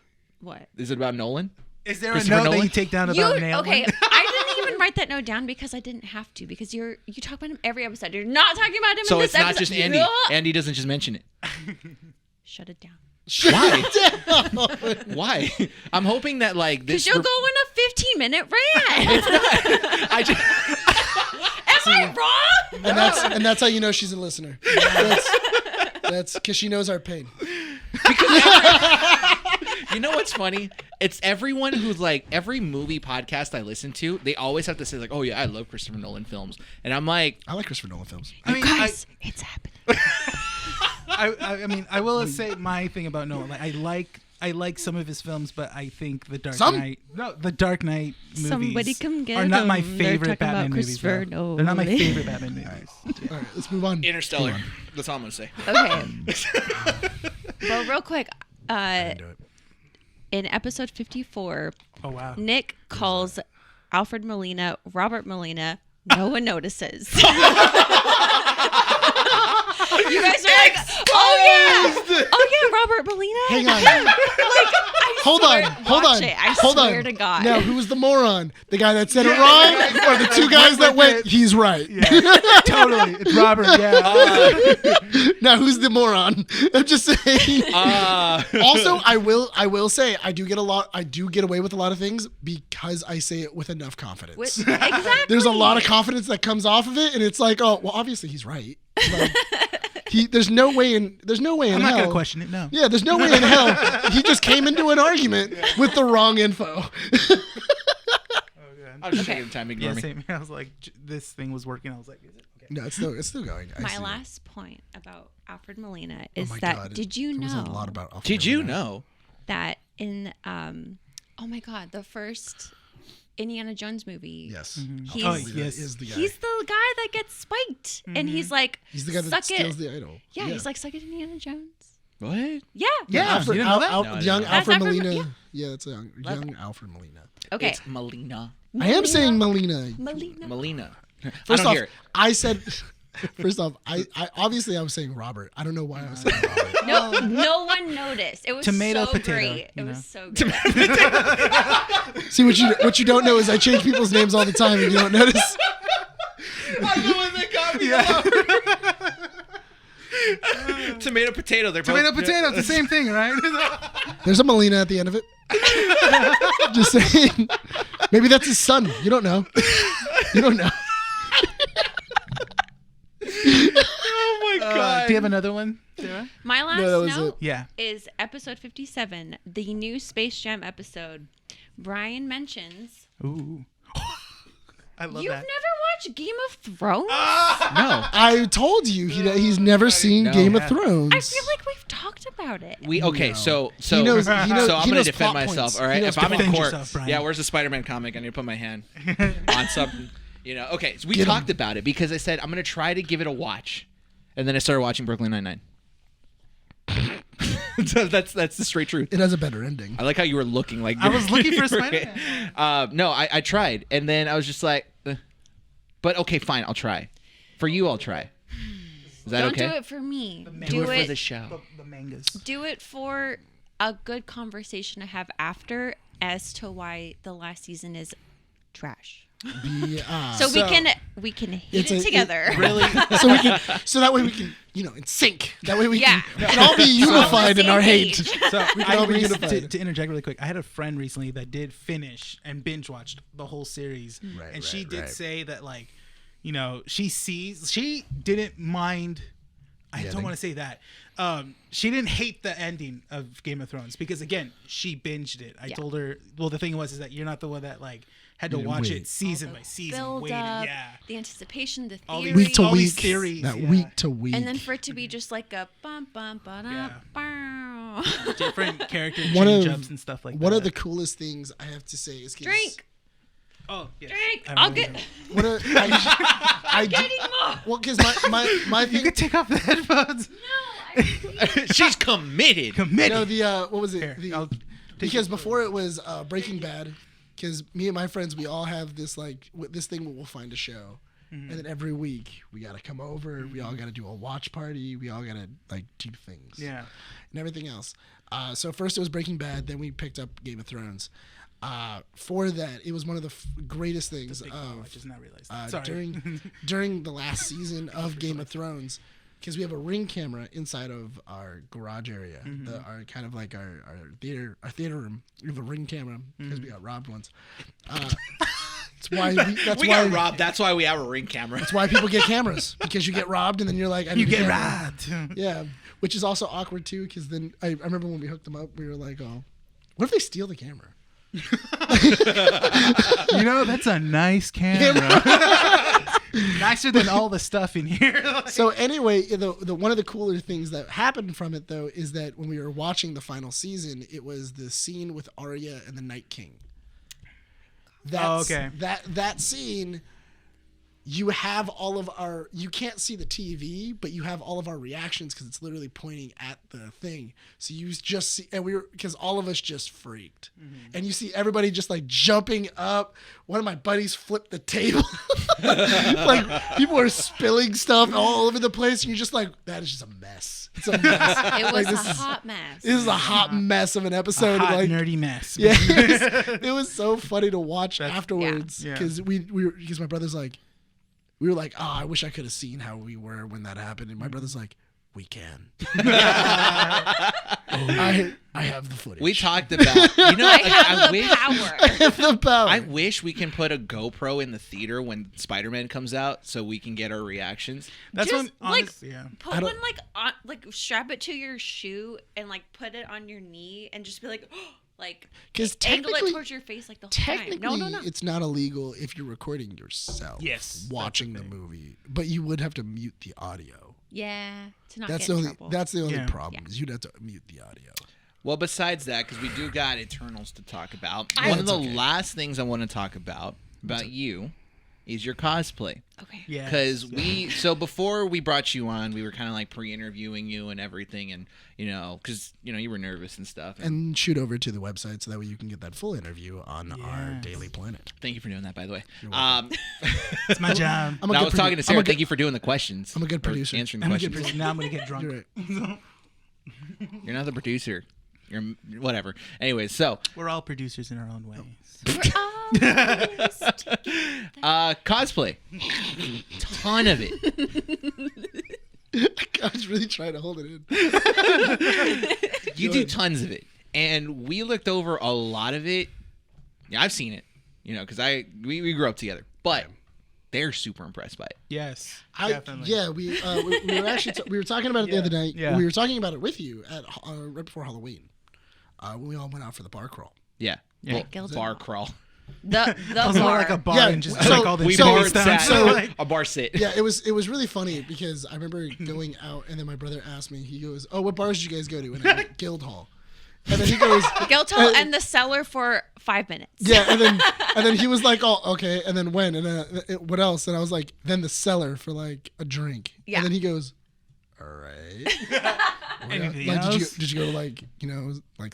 What? Is it about Nolan? Is there a Christopher note that Nolan? you take down You about Nail? okay? I didn't even write that note down because I didn't have to. Because you talk about him every episode. You're not talking about him So in it's this not episode. just Andy. Ugh. Andy doesn't just mention it. Shut it down. Why? Why? I'm hoping that like this. Because you'll go on a 15-minute rant. I just. Am I wrong? and that's how you know she's a listener. That's because she knows our pain. You know what's funny? It's everyone who's like every movie podcast I listen to. They always have to say like, "Oh yeah, I love Christopher Nolan films," and I'm like, I like Christopher Nolan films. I mean, Guys, it's happening. I mean, I will say my thing about Nolan. Like, I like some of his films, but I think the Dark Knight movies Somebody come get are not my him. They're favorite talking about Batman movies. Christopher Bro. They're not my Nolan. favorite Batman movies. All right, let's move on. Interstellar. That's all I'm gonna say. Okay. Well, real quick, Do it. in episode 54, Oh wow. Nick calls Alfred Molina Robert Molina. No one notices. You guys are like, oh yeah, Robert Molina. Hang on. Hold Hold on. I Hold swear on. to God. Now, who was the moron? The guy that said it wrong, or the two guys that went? He's right. Yeah, totally. It's Robert. Yeah. Now, who's the moron? I'm just saying. Also, I will say I do get away with a lot of things because I say it with enough confidence. Exactly. There's a lot of confidence that comes off of it, and it's like, oh, well, obviously he's right. Like, there's no way in I'm not hell. gonna question it. No. Yeah, there's no way in hell he just came into an argument with the wrong info. I'm just taking the time to ignore Yeah, me. same. I was like, this thing was working. I was like, is it? Okay. No, it's still going. I My see that. last point about Alfred Molina Oh is my that God. did you There was know a lot about Alfred Did you Molina. know? that in oh my God, the first Indiana Jones movie. Yes. He's- Oh, Alfred Molina yes. is the guy. He's the guy that gets spiked, and he's like, He's the guy that suck steals it. the idol. Yeah, he's like, suck it, Indiana Jones. What? Yeah. Yeah. Alfred, You didn't know that? No, I didn't young know. Alfred That's Alfred Molina. Yeah, it's a young Alfred Molina. Okay. It's Melina. I am saying Molina. Melina. First I don't off, hear it. I said. First off, I obviously I was saying Robert. I don't know why I was saying Robert. No one noticed. It was Tomato, so potato, great. you It know. was so good. See what you don't know is I change people's names all the time and you don't notice. I'm the one that got me. Tomato, potato. They're Tomato, both, potato. It's the same thing, right? There's a Molina at the end of it. Just saying. Maybe that's his son. You don't know. You don't know. Oh my god. Do you have another one, Sarah? My last No, that was note it. Yeah. is episode 57, the new Space Jam episode. Brian mentions, Ooh. I love you've that. never watched Game of Thrones? No. I told you he's never seen No. Game of Yeah. Thrones. I feel like we've talked about it. Okay, No. so He knows- so he knows- I'm he gonna knows defend plot myself. points. All right, He knows if I'm in defend court, yourself, Brian. yeah. Where's the Spider-Man comic? I need to put my hand on something. Okay. So we Get 'em. talked about it because I said I'm gonna try to give it a watch, and then I started watching Brooklyn Nine-Nine. So that's the straight truth. It has a better ending. I like how you were looking like I was looking for Spider-Man. No, I tried, and then I was just like, but okay, fine, I'll try. For you, I'll try. Is that Don't okay? do it for me. Do it for the show. The mangas. Do it for a good conversation to have after as to why the last season is trash. So we can hit It's it a- together. Really? so that way we can, in sync. That way we Yeah. can all be unified in our hate. Same page. So We can all be unified. to interject really quick, I had a friend recently that did finish and binge watched the whole series, Right, and she right, did right. say that she didn't mind. I don't want to say that. She didn't hate the ending of Game of Thrones because again, she binged it. I Yeah. told her. Well, the thing was is that you're not the one that had to Didn't watch wait. it season by season, Build waiting. up, Yeah. the anticipation, the All theory. these- Week to all these week. theories, That yeah. week to week. And then for it to be just like a bum bum ba da bow. Different character One change of- ups and stuff like that. One of the coolest things I have to say is 'cause Drink, Oh, yes. drink. I I'll remember get. that. What a, I do, Getting more. well, because my You thing. could take off the headphones. She's committed. Committed. What was it? Here, The- I'll take because before it was Breaking Bad, because me and my friends, we all have this this thing where we'll find a show, and then every week we gotta come over, we all gotta do a watch party, we all gotta do things, Yeah. and everything else. So first it was Breaking Bad, then we picked up Game of Thrones. For that, it was one of the greatest things Big of I just not realized. Sorry. during the last season of Game of Thrones, because we have a ring camera inside of our garage area, our kind of like our theater room. We have a ring camera because we got robbed once. That's why We got robbed. That's why we have a ring camera. That's why people get cameras, because you get robbed and then you're like, I need You a get camera. robbed. Yeah, which is also awkward too, because then I remember when we hooked them up, we were like, oh, what if they steal the camera? That's a nice camera. Nicer than all the stuff in here. So anyway, the one of the cooler things that happened from it though is that when we were watching the final season, it was the scene with Arya and the Night King. Okay. That scene, you have all of you can't see the TV, but you have all of our reactions because it's literally pointing at the thing. So you just see, and because all of us just freaked. And you see everybody just jumping up. One of my buddies flipped the table. People are spilling stuff all over the place. And you're just like, that is just a mess. It's a mess. It was this a is- hot mess. This is a hot mess of an episode. Hot, nerdy mess. Yeah, it was so funny to watch afterwards Yeah. because because my brother's like, we were like, oh, I wish I could have seen how we were when that happened, and my brother's like, we can. I have the footage. We talked about. I have the wish. power. I have the power. I wish we can put a GoPro in the theater when Spider-Man comes out, so we can get our reactions. That's Just, when, yeah. Put one on, strap it to your shoe and put it on your knee and just be like, because angle it technically, towards your face the whole time. technically, No. it's not illegal if you're recording yourself. Yes, watching the movie, but you would have to mute the audio. Yeah, to not That's get the in only. trouble. That's the only Yeah. problem. Is you'd have to mute the audio. Well, besides that, because we do got Eternals to talk about. I- One of the That's okay. last things I want to talk about you is your cosplay. Okay. Yeah. Because so before we brought you on, we were kind of like pre-interviewing you and everything, and because you were nervous and stuff. And shoot over to the website so that way you can get that full interview on our Daily Planet. Thank you for doing that, by the way. It's my job. I'm a I good was talking to Sarah. I'm a good- Thank you for doing the questions. I'm a good or producer. Answering I'm a questions. good person. Now I'm gonna get drunk. You're right. You're not the producer. You're whatever. Anyways, so We're all producers in our own ways. cosplay, ton of it. I was really trying to hold it in. You do tons of it, and we looked over a lot of it. Yeah, I've seen it, because we grew up together, but they're super impressed by it. Yes. We were actually we were talking about it the other night. Yeah. We were talking about it with you at right before Halloween. When we all went out for the bar crawl. Yeah, Yeah. Well, Guilty. bar crawl. The I was more bar. like a bar Yeah, and just so- like all the We so- bar tables down. sat. so- like, A bar sit. Yeah, it was really funny because I remember going out and then my brother asked me. He goes, "Oh, what bars did you guys go to?" And I went, Guildhall. And then he goes, Guildhall and the cellar for 5 minutes. "Yeah," and then he was like, "Oh, okay." And then when? And then what else? And I was like, "Then the cellar for like a drink." Yeah. And then he goes, "All right." Anything Like, else? did you go to like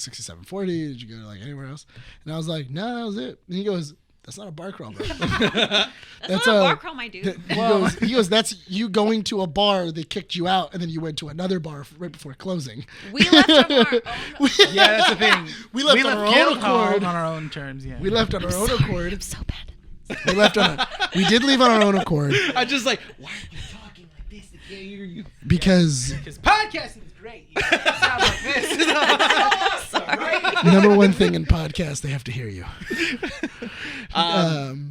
6740? Did you go to like anywhere else? And I was like, "No, that was it." And he goes, "That's not a bar crawl, bro." That's not a bar crawl, my dude. He goes, "That's you going to a bar. They kicked you out, and then you went to another bar right before closing." We left on our own. yeah, that's the thing. We left on our own Guildhall accord. on our own terms. Yeah. We left on our own I'm accord. so bad. We did leave on our own accord I just like, why are you talking like this? They can't hear you. because Because podcasting is great. You know, it sounds like this. Sorry. number one thing in podcasts, they have to hear you.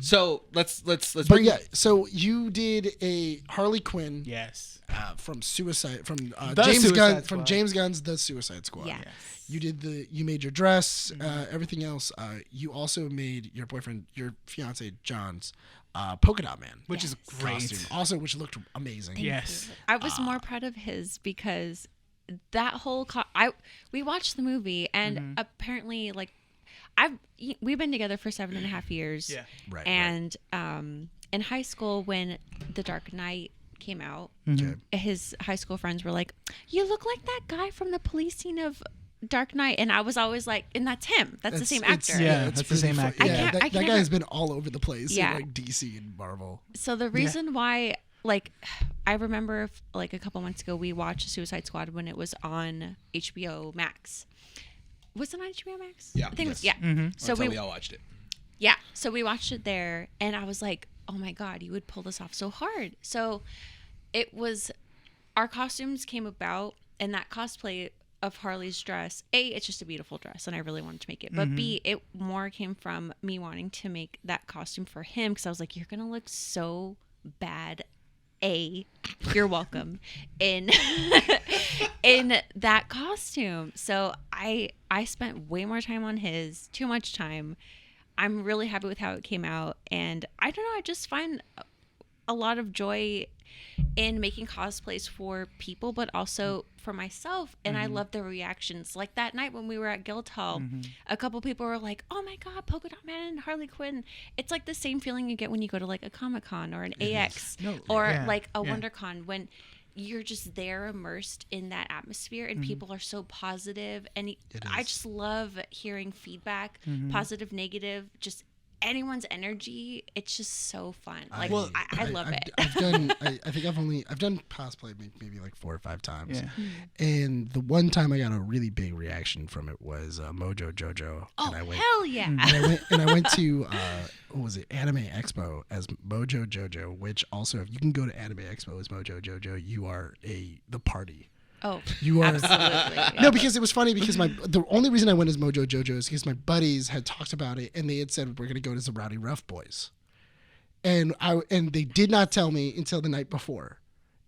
So let's But bring yeah, so you did a Harley Quinn Yes. from The James Suicide Gunn Squad. from James Gunn's The Suicide Squad. Yes. You made your dress, everything else. You also made your fiance John's polka dot man, Which is Yes. great. costume, also which looked amazing. Yes. I was more proud of his because that whole we watched the movie and apparently we've been together for 7.5 years. Yeah. Right. And in high school when The Dark Knight came out, Okay. his high school friends were like, "You look like that guy from the police scene of Dark Knight," and I was always like, "And that's him. That's the same actor." yeah. it's that's the same pretty actor. Yeah, I that can't guy has been all over the place Yeah. in like DC and Marvel. So the reason why, I remember a couple months ago we watched Suicide Squad when it was on HBO Max. Was it on HBO Max? Yeah. I think Yes. it was. Yeah. So That's how we we all watched it. Yeah. So we watched it there, and I was like, "Oh my god, you would pull this off so hard." So it was, our costumes came about, and that cosplay of Harley's dress, A, it's just a beautiful dress, and I really wanted to make it. But B, it more came from me wanting to make that costume for him because I was like, "You're gonna look so bad." You're welcome in in that costume. So I spent way more time on his, too much time. I'm really happy with how it came out, and I don't know, I just find a lot of joy in making cosplays for people, but also for myself. And I love the reactions. Like that night when we were at Guildhall, a couple people were like, "Oh my god, Polka Dot Man and Harley Quinn." It's like the same feeling you get when you go to like a Comic-Con or an AX or yeah, like a yeah. WonderCon, when you're just there immersed in that atmosphere and people are so positive. And I just love hearing feedback, positive, negative, just anyone's energy. It's just so fun. Like, I love it. I've done. I think I've done cosplay maybe like 4 or 5 times. Yeah. And the one time I got a really big reaction from it was Mojo Jojo. Oh, and I went, hell yeah. and I went to what was it, Anime Expo as Mojo Jojo, which also, if you can go to Anime Expo as Mojo Jojo, you are the party. Oh, You are absolutely. No, because it was funny because the only reason I went as Mojo Jojo is because my buddies had talked about it and they had said we're gonna go as the Rowdy Rough Boys, and they did not tell me until the night before,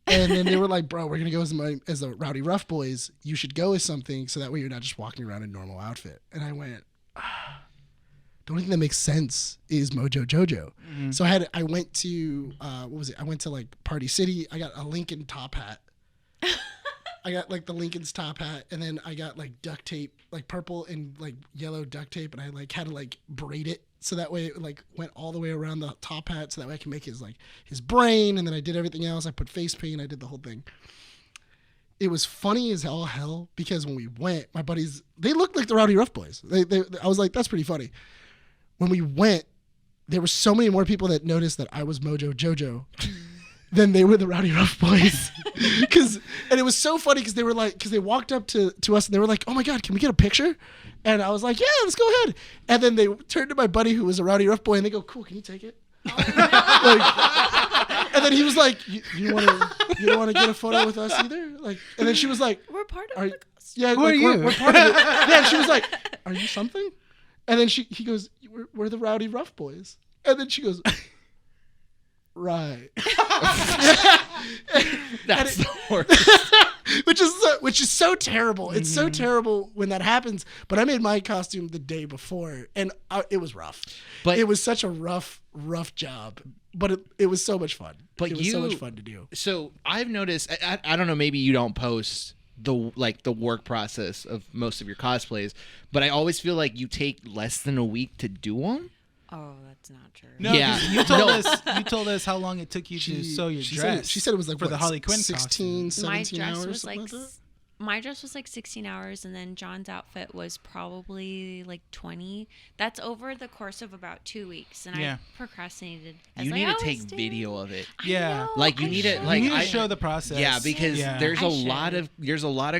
and then they were like, "Bro, we're gonna go as the Rowdy Rough Boys. You should go as something so that way you're not just walking around in a normal outfit." And I went, the only thing that makes sense is Mojo Jojo. So I went to what was it? I went to like Party City. I got a Lincoln top hat. like the Lincoln's top hat, and then I got like duct tape, like purple and like yellow duct tape, and I like had to like braid it so that way it like went all the way around the top hat, so that way I can make his brain, and then I did everything else. I put face paint, I did the whole thing. It was funny as all hell because when we went, my buddies, they looked like the Rowdy Rough Boys. I was like, that's pretty funny. When we went, there were so many more people that noticed that I was Mojo Jojo than they were the Rowdy Rough Boys. And it was so funny because they were like, because they walked up to us and they were like, oh my God, can we get a picture? And I was like, yeah, let's go ahead. And then they turned to my buddy who was a Rowdy Rough Boy and they go, cool, can you take it? And then he was like, you don't want to get a photo with us either? Like, and then she was like, We're part of the costume. yeah, Who are you? We're part of it. Yeah, and she was like, are you something? And then he goes, we're the Rowdy Rough Boys. And then she goes, right. That's the worst. which is so terrible. It's so terrible when that happens. But I made my costume the day before, and it was rough. But it was such a rough job. But it was so much fun. But it was so much fun to do. So I've noticed. I don't know. Maybe you don't post the work process of most of your cosplays, but I always feel like you take less than a week to do them. Oh, that's not true. No, Yeah. you told us how long it took you to sew your dress. She said it was like for the Harley Quinn 16, costume. 17 hours. My dress was like 16 hours, and then John's outfit was probably like 20. That's over the course of about 2 weeks, and I procrastinated. You need to take video of it. Yeah, like you need to like you need to show the process. Yeah, because there's a lot of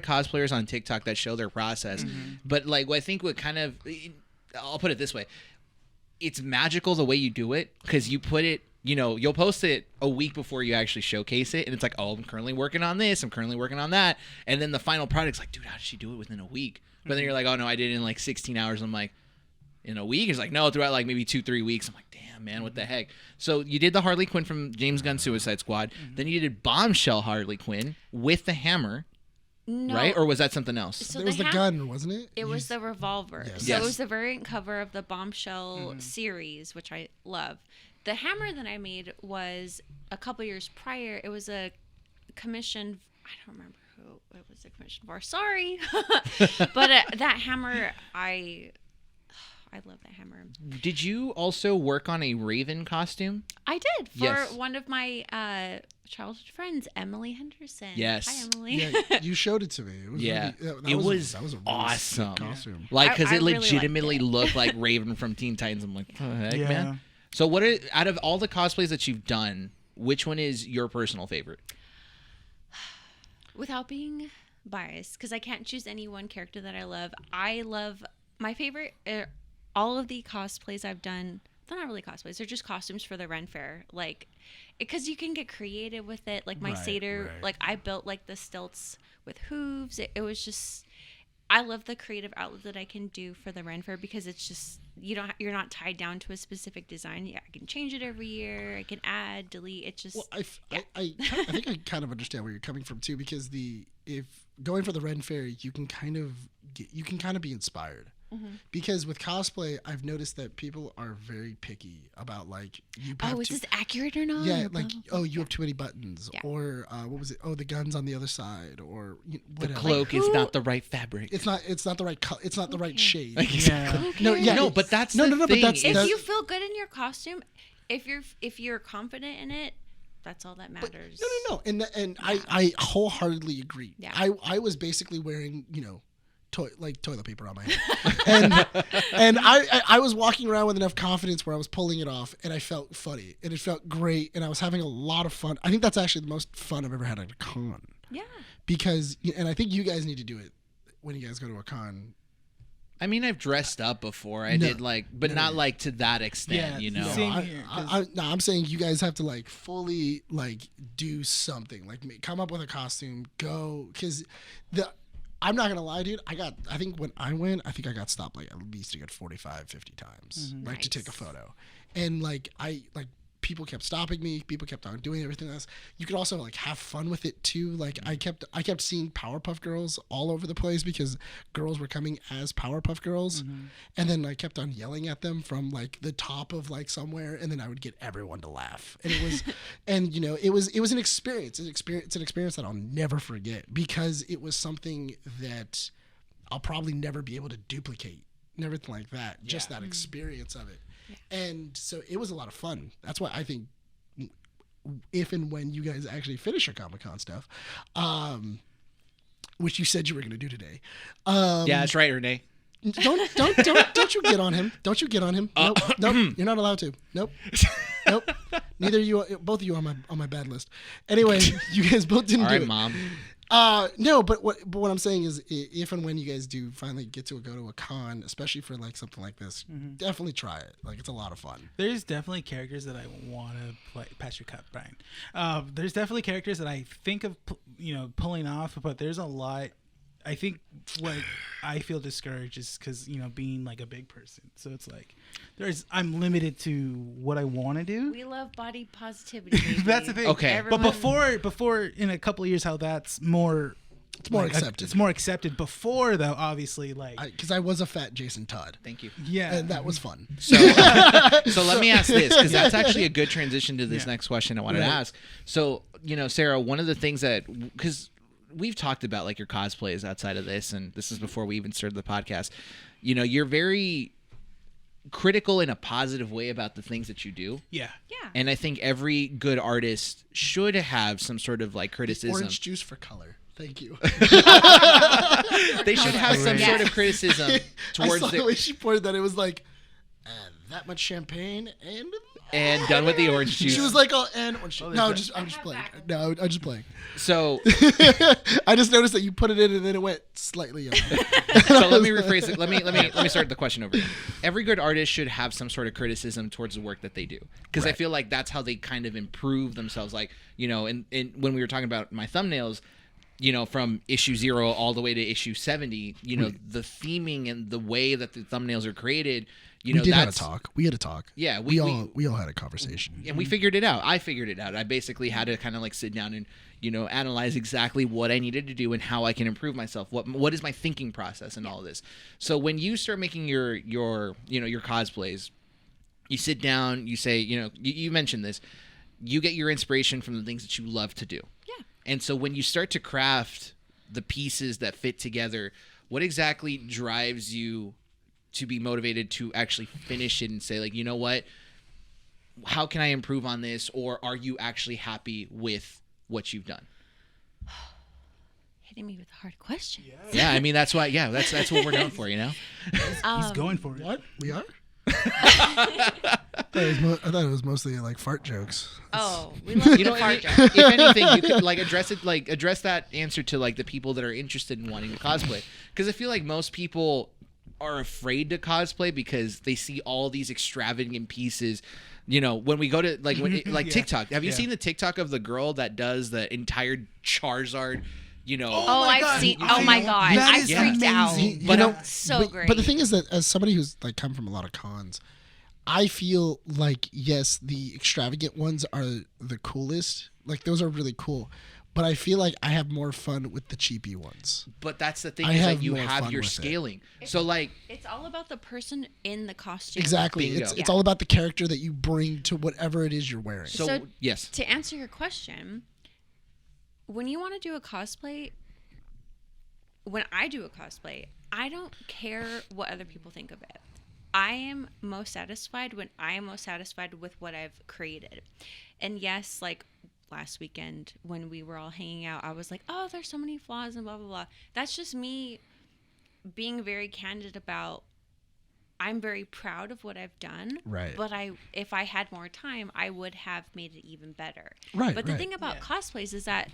cosplayers on TikTok that show their process, but like I think what kind of, I'll put it this way, it's magical the way you do it because you put it. You'll post it a week before you actually showcase it, and it's like, oh, I'm currently working on this, I'm currently working on that, and then the final product's like, dude, how did she do it within a week? But then you're like, oh no, I did it in like 16 hours. I'm like, in a week? It's like, no, throughout like maybe 2-3 weeks. I'm like, damn, man, what the heck? So you did the Harley Quinn from James Gunn's Suicide Squad, then you did Bombshell Harley Quinn with the hammer. No. Right? Or was that something else? So it was the gun, wasn't it? It was the revolver. Yes. So it was the variant cover of the Bombshell series, which I love. The hammer that I made was a couple years prior. It was a commission. I don't remember who it was a commission for. Sorry. But that hammer, I love that hammer. Did you also work on a Raven costume? I did for Yes. one of my childhood friends, Emily Henderson. Yes. Hi, Emily. Yeah, you showed it to me. It was It was that was a really awesome. sick costume. Like, because I it really legitimately liked it. looked like Raven from Teen Titans. I'm like, what the heck, Yeah. man? So out of all the cosplays that you've done, which one is your personal favorite? Without being biased, because I can't choose any one character that I love my favorite, all of the cosplays I've done, they're not really cosplays, they're just costumes for the Ren Fair. Like, because you can get creative with it. Like my satyr, like I built like the stilts with hooves. It was just, I love the creative outlet that I can do for the Ren Fair because it's just, you're not tied down to a specific design. Yeah, I can change it every year. I can add, delete. It's just. Well, I think I kind of understand where you're coming from too, because if going for the Ren Fair, you can kind of be inspired. Because with cosplay, I've noticed that people are very picky about like is this accurate or not? Yeah, or like blah, you have too many buttons, or what was it? Oh, the gun's on the other side, or The whatever. cloak is not the right fabric. It's not the right color. It's not the right shade. Exactly. No, but that's no, the but thing. that's- If you feel good in your costume, if you're confident in it, that's all that matters. No. And I wholeheartedly agree. Yeah. I was basically wearing, toilet paper on my head. and I was walking around with enough confidence where I was pulling it off, and I felt funny, and it felt great, and I was having a lot of fun. I think that's actually the most fun I've ever had at a con. Yeah. Because, and I think you guys need to do it when you guys go to a con. I mean, I've dressed up before. I did but not like to that extent, Yeah, you know. same here, I'm saying you guys have to like fully like do something, like come up with a costume, go, because I'm not gonna lie, dude. I think when I went, I think I got stopped like at least a good 45, 50 times, like to take a photo, and like people kept stopping me. People kept on doing everything else. You could also like have fun with it too. Like I kept seeing Powerpuff Girls all over the place because girls were coming as Powerpuff Girls, and then I kept on yelling at them from like the top of like somewhere, and then I would get everyone to laugh. And it was, and you know, it was an experience. It's an experience that I'll never forget because it was something that I'll probably never be able to duplicate. And everything like that. Just that experience of it. Yeah. And so it was a lot of fun. That's why I think if and when you guys actually finish your Comic-Con stuff, which you said you were going to do today. Yeah, that's right, Rene. Don't you get on him. Don't you get on him. Nope. You're not allowed to. Nope. Neither you, both of you on my bad list. Anyway, you guys both didn't do it. Mom. No, but what I'm saying is, if and when you guys do finally get to go to a con, especially for like something like this, definitely try it. Like it's a lot of fun. There's definitely characters that I want to play. Pass your cup, Brian. There's definitely characters that I think of, pulling off, but there's a lot. I think what I feel discouraged is because being like a big person, so it's like I'm limited to what I want to do. We love body positivity. Baby. That's the thing. Okay, everyone... but before in a couple of years, how that's more. It's more accepted. It's more accepted. Before though, obviously, like because I was a fat Jason Todd. Thank you. Yeah, and that was fun. So let me ask this because that's actually a good transition to this next question I wanted to ask. So Sarah, one of the things because we've talked about like your cosplays outside of this, and this is before we even started the podcast. You're very critical in a positive way about the things that you do. Yeah. And I think every good artist should have some sort of like criticism. Orange juice for color. Thank you. They should have some sort of criticism towards I saw the way she poured that. It was like that much champagne and done with the orange juice. She was like, "Oh, and orange juice." No, I'm just playing. No, I'm just playing. So I just noticed that you put it in and then it went slightly yellow. So let me rephrase it. Let me start the question over. Every good artist should have some sort of criticism towards the work that they do, because I feel like that's how they kind of improve themselves. Like and when we were talking about my thumbnails, from issue 0 all the way to issue 70, the theming and the way that the thumbnails are created. We had a talk. Yeah, we all had a conversation, and we figured it out. I figured it out. I basically had to kind of like sit down and analyze exactly what I needed to do and how I can improve myself. What is my thinking process and all of this. So when you start making your cosplays, you sit down. You say you mentioned this. You get your inspiration from the things that you love to do. Yeah. And so when you start to craft the pieces that fit together, what exactly drives you to be motivated to actually finish it and say, like, what, how can I improve on this? Or are you actually happy with what you've done? Hitting me with a hard question. Yeah, I mean, that's why, that's what we're known for, He's going for it. What? We are? I thought it was mostly like fart jokes. Oh, we love the fart jokes. If anything, you could like address that answer to like the people that are interested in wanting to cosplay. Because I feel like most people are afraid to cosplay because they see all these extravagant pieces. When we go to like TikTok, have you seen the TikTok of the girl that does the entire Charizard? I've seen. Oh my god, I freaked out. But so great. But the thing is that as somebody who's like come from a lot of cons, I feel like yes, the extravagant ones are the coolest. Like those are really cool. But I feel like I have more fun with the cheapy ones. But that's the thing, is that you have your scaling. So like it's all about the person in the costume. Exactly. It's all about the character that you bring to whatever it is you're wearing. So yes. To answer your question, when you want to do a cosplay, when I do a cosplay, I don't care what other people think of it. I am most satisfied when I am most satisfied with what I've created. And yes, like last weekend when we were all hanging out, I was like, oh, there's so many flaws and blah, blah, blah. That's just me being very candid about, I'm very proud of what I've done. Right. But if I had more time, I would have made it even better. Right. But the thing about cosplays is that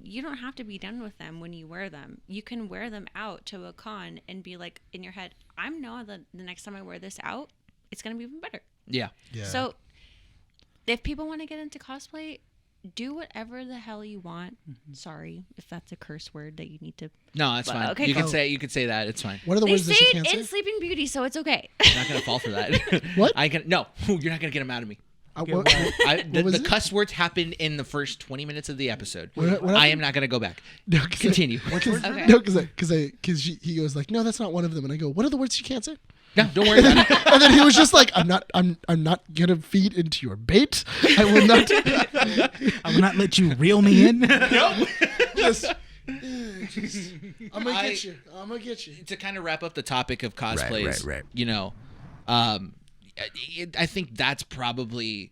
you don't have to be done with them when you wear them. You can wear them out to a con and be like in your head, I know that the next time I wear this out, it's going to be even better. Yeah. So if people want to get into cosplay, do whatever the hell you want. Sorry if that's a curse word that you need to. No, that's fine. Okay, you cool. can say that. It's fine. What are the They words that you say can't it in say? Sleeping Beauty, so it's okay. I'm not gonna fall for that. What? No, you're not gonna get them out of me. What The was it? cuss words happened in the first 20 minutes of the episode. What I happened? am not going to go back. No, Continue. Okay. No, because he goes like, no, that's not one of them, and I go, what are the words you can't say? No, don't worry about it. And then he was just like, I'm not gonna feed into your bait. I will not. I will not let you reel me in. Just, I'm gonna get you. I'm gonna get you. To kind of wrap up the topic of cosplays, right. you know, I think that's probably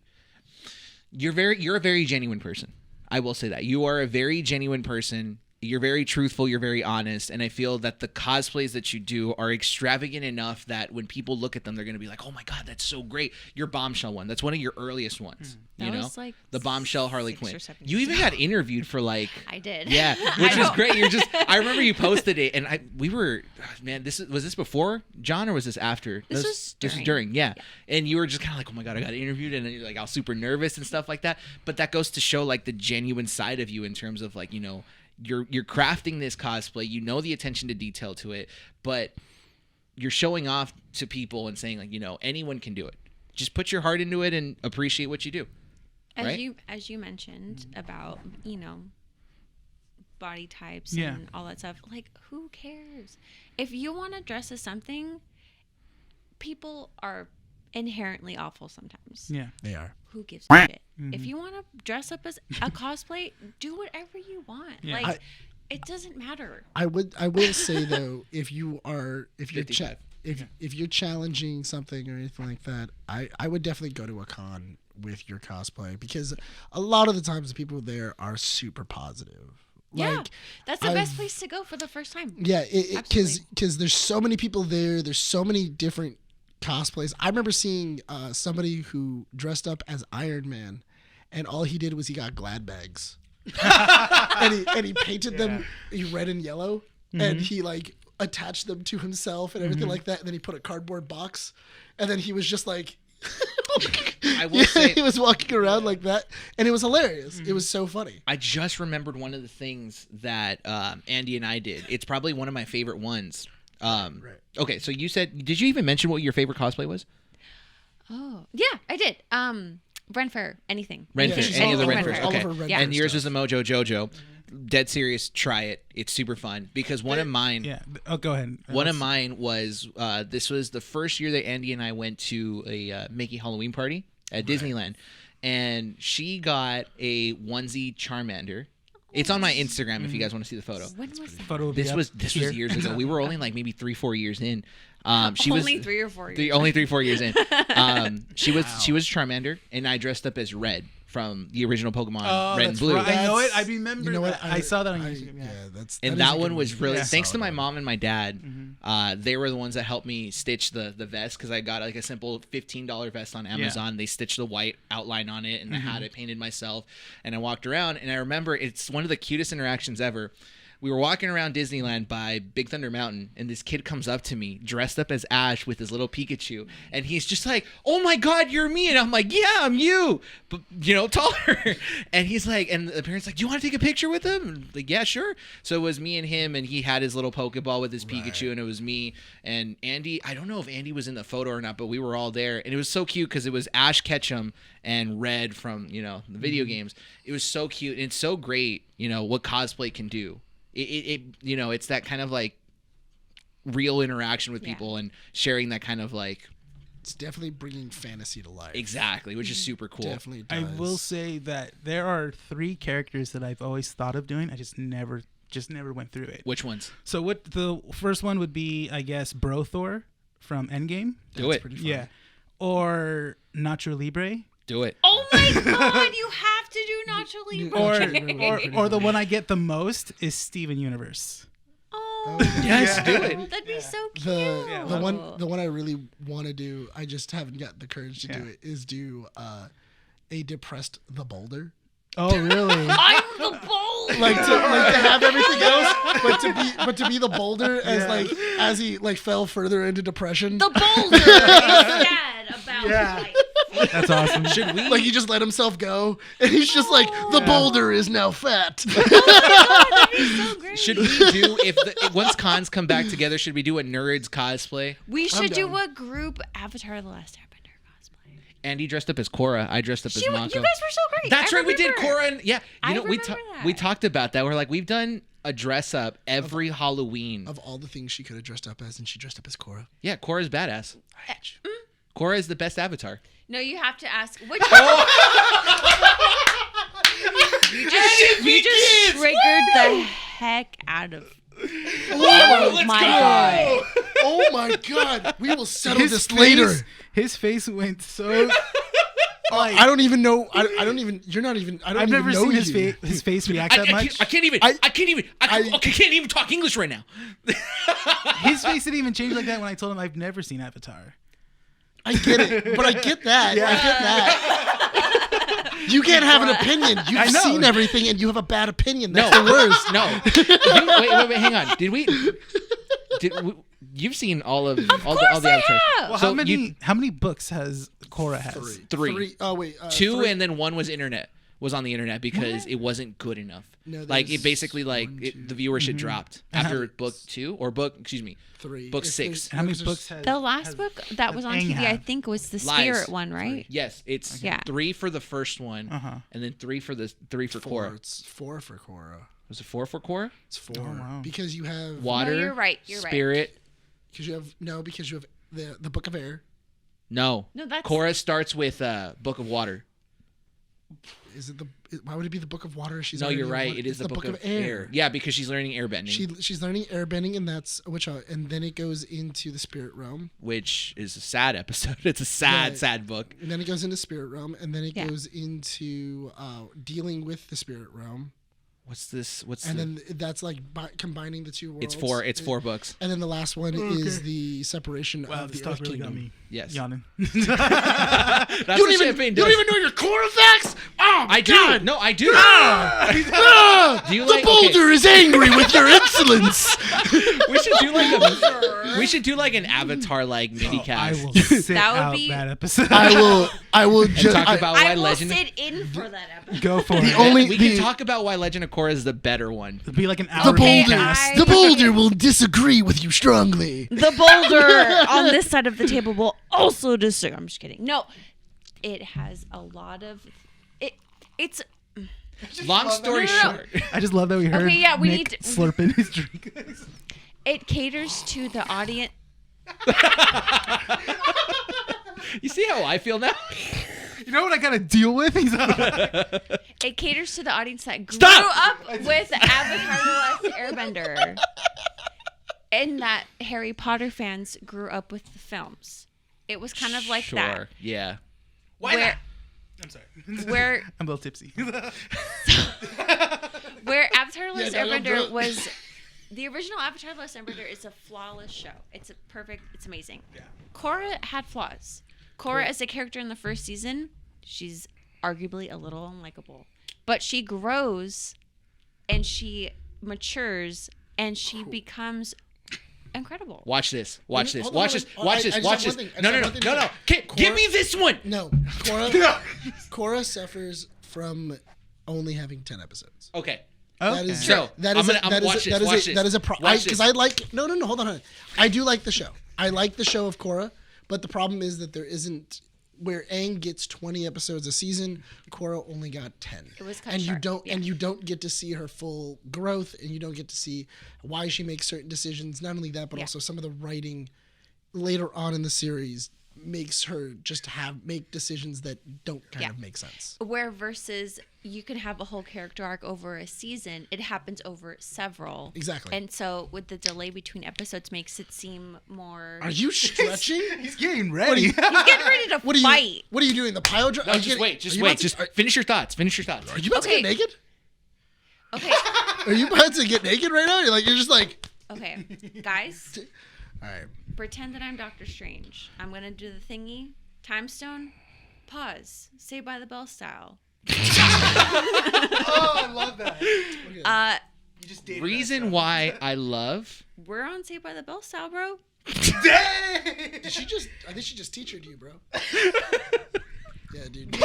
you're a very genuine person. I will say that you are a very genuine person. You're very truthful. You're very honest. And I feel that the cosplays that you do are extravagant enough that when people look at them, they're going to be like, oh my God, that's so great. Your Bombshell one. That's one of your earliest ones. You That know, was like the Bombshell Harley 6 or Quinn. 7 You years even got interviewed for like, I did. yeah, which was great. I remember you posted it and we were, man, was this before John or was this after? This was during. Yeah. And you were just kind of like, oh my God, I got interviewed. And you're like, I was super nervous and stuff like that. But that goes to show like the genuine side of you in terms of like, you know, you're crafting this cosplay, you know, the attention to detail to it, but you're showing off to people and saying like, you know, anyone can do it. Just put your heart into it and appreciate what you do. As you mentioned about, you know, body types and all that stuff, like who cares? If you want to dress as something, people are inherently awful sometimes. Yeah. They are. Who gives a shit? If you want to dress up as a cosplay, do whatever you want. Yeah. Like, it doesn't matter. I will say though, if you're 55. if you're challenging something or anything like that, I would definitely go to a con with your cosplay because a lot of the times the people there are super positive. Yeah, Like, that's the best place to go for the first time. Yeah, Absolutely. because there's so many people there. There's so many different cosplays. I remember seeing somebody who dressed up as Iron Man, and all he did was he got Glad bags, and he painted them red and yellow, and he like attached them to himself and everything like that. And then he put a cardboard box, and then he was just like, I will say he was walking around like that, and it was hilarious. It was so funny. I just remembered one of the things that Andy and I did. It's probably one of my favorite ones. Okay, so you said, did you even mention what your favorite cosplay was? Oh, yeah, I did. Ren Fair, anything. Ren Fair, any of the Ren Fairs. all of Okay. her Ren Yeah. Fair And yours stuff. was the Mojo Jojo. Dead serious, try it. It's super fun because one of mine. Yeah. Oh, go ahead. One of mine was this was the first year that Andy and I went to a Mickey Halloween party at Disneyland, and she got a onesie Charmander. It's on my Instagram if you guys want to see the photo. When was that? Photo will be This up was here. years ago. We were only like maybe 3-4 years in. She Only was 3 or 4 years. only 3-4 years in. She was Charmander, and I dressed up as Red from the original Pokemon Oh, Red and that's Blue. right. I know it. I That's- remember. You know what? I saw that on YouTube. Yeah. that's And is that a one good was really, Yeah. thanks to my Solid mom and my dad, they were the ones that helped me stitch the vest because I got like a simple $15 vest on Amazon. They stitched the white outline on it and the hat I painted myself. And I walked around and I remember it's one of the cutest interactions ever. We were walking around Disneyland by Big Thunder Mountain, and this kid comes up to me dressed up as Ash with his little Pikachu, and he's just like, "Oh my God, you're me!" And I'm like, "Yeah, I'm you, but you know, taller." And he's like, and the parents like, "Do you want to take a picture with him?" And like, "Yeah, sure." So it was me and him, and he had his little Pokeball with his Pikachu, and it was me and Andy. I don't know if Andy was in the photo or not, but we were all there, and it was so cute because it was Ash Ketchum and Red from the video games. It was so cute, and it's so great, what cosplay can do. It's that kind of like real interaction with people and sharing that kind of like It's definitely bringing fantasy to life. exactly, which is super cool. Definitely I does. will say that there are 3 characters that I've always thought of doing. I just never went through it. Which ones? So what the first one would be, I guess, Brothor from Endgame. Do it. pretty fun. Yeah. Or Nacho Libre. Do it. Oh my God, you have to do Nacho Libre. Or the one I get the most is Steven Universe. Oh, Yes, do it. oh, that'd be so cute. The one I really want to do, I just haven't got the courage to do it, is do a depressed the Boulder. Oh, really? I'm the bold. Like to have everything else, but to be the Boulder as he like fell further into depression. The boulder is sad about life. That's awesome. Should we? Like he just let himself go, and he's just like, the Boulder is now fat. Oh my God, that'd be so great. Should we do once cons come back together? Should we do a nerds cosplay? We should do down. a group Avatar: The Last Airbender cosplay. Andy dressed up as Korra. I dressed up as Mako. You guys were so great. That's I right. We did remember. Korra, and I we remember that. we talked about that. We're like, we've done a dress up every Halloween. Of all the things she could have dressed up as, and she dressed up as Korra. Yeah, Korra's badass. Korra is the best avatar. No, you have to ask which. You just triggered the heck out of. Oh my God. Oh my God! We will settle this later. His face went so. Like, I don't even know. I don't even. You're not even. I don't I've even never know seen you. his face react that much. I can't even. I can't even talk English right now. His face didn't even change like that when I told him I've never seen Avatar. I get it, but I get that. Yeah. I get that. You can't have an opinion. I You've know. seen everything, and you have a bad opinion. That's the worst. No. Wait. Hang on. You've seen all the avatars. Well, So how many books has Korra has? Three. Oh wait. Two, three. and then one was on the internet because it wasn't good enough. No, like there's it basically the viewership dropped after book 3. Book If 6. How many books has The last book that was on Aang TV, I have? think, was the Lies. Spirit one, right? Yes, it's Yeah. 3 for the first one, and then 3 for four. Korra. It's 4 for Korra. Was it 4 for Korra? It's 4 wow. because you have Water. No, you're right. You're right. Spirit. because you have the Book of Air. No. No, that's- Korra starts with Book of Water. Is it why would it be the Book of Water? She's No, already you're in right. water. It is It's the Book of Air. Yeah, because she's learning airbending, She's learning airbending, and that's and then it goes into the spirit realm, which is a sad episode. It's a sad, Right. sad book. and then it goes into spirit realm, and then it Yeah. goes into dealing with the spirit realm, What's this? and then that's like combining the two worlds. It's 4 books. And then the last one is the separation Wow, of this the talk Earth really got Kingdom. me Yes. yawning. That's You what don't champagne you does. don't even know your core facts? Oh, I do. God. No, I do. Do you the like- boulder is angry with your insolence. We should do like an Avatar like mini I cast. will sit That would out be- that episode. I will just talk about I why will Legend. sit in for that episode. Go for The it. only- We can talk about why Legend of Korra is the better one. It'll be like an the hour. Okay, boulder. I- The boulder will disagree with you strongly. The boulder on this side of the table will also disagree. I'm just kidding. No, it has a lot of it's Long story No, no, no. short, I just love that we heard Okay, yeah, we Nick need to- slurping his drink. it caters to the audience. you see how I feel now? You know what I gotta deal with? It caters to the audience that grew Stop! up with Avatar: The Last Airbender, and that Harry Potter fans grew up with the films. It was kind of like that. Sure. Yeah. Where I'm sorry. Where- I'm a little tipsy. where Avatar: The Last Yeah, no, Airbender no. was the original Avatar: The Last Airbender is a flawless show. It's it's amazing. Yeah. Korra had flaws. Korra as a character in the first season, she's arguably a little unlikable, but she grows and she matures and she becomes incredible. Watch this. Watch this. Hold Watch on, this. hold on. Watch I this. just Watch have this. one thing. I No, just no, have no, one no, thing no. to say. Give me this one. No, Korra suffers from only having 10 episodes. Okay. That is So, that I'm is gonna- a, that is watch a, this, that is watch a, that this. is a problem Watch because this. I like no hold on. I do like the show. I like the show of Korra, but the problem is that there isn't where Aang gets 20 episodes a season, Korra only got 10. It was cut and you short, don't yeah. and you don't get to see her full growth, and you don't get to see why she makes certain decisions. Not only that, but Yeah. also some of the writing later on in the series makes her just make decisions that don't kind Yeah. of make sense. Where versus you can have a whole character arc over a season, it happens over several. Exactly. And so with the delay between episodes makes it seem more. Are you stretching? He's getting ready. He's getting ready to What are you? fight. What are you doing? The pile drive? No, just wait. Just wait. Just finish your thoughts. Finish your thoughts. Are you about to Okay. get naked? Okay. Are you about to get naked right now? You're just like. Okay. Guys, All right. pretend that I'm Doctor Strange. I'm going to do the thingy. Time stone. Pause. Say by the bell style. Oh, I love that. You just dated Reason why I love. We're on Say by the bell style, bro. Did she just? I think she just teachered you, bro. Yeah, dude.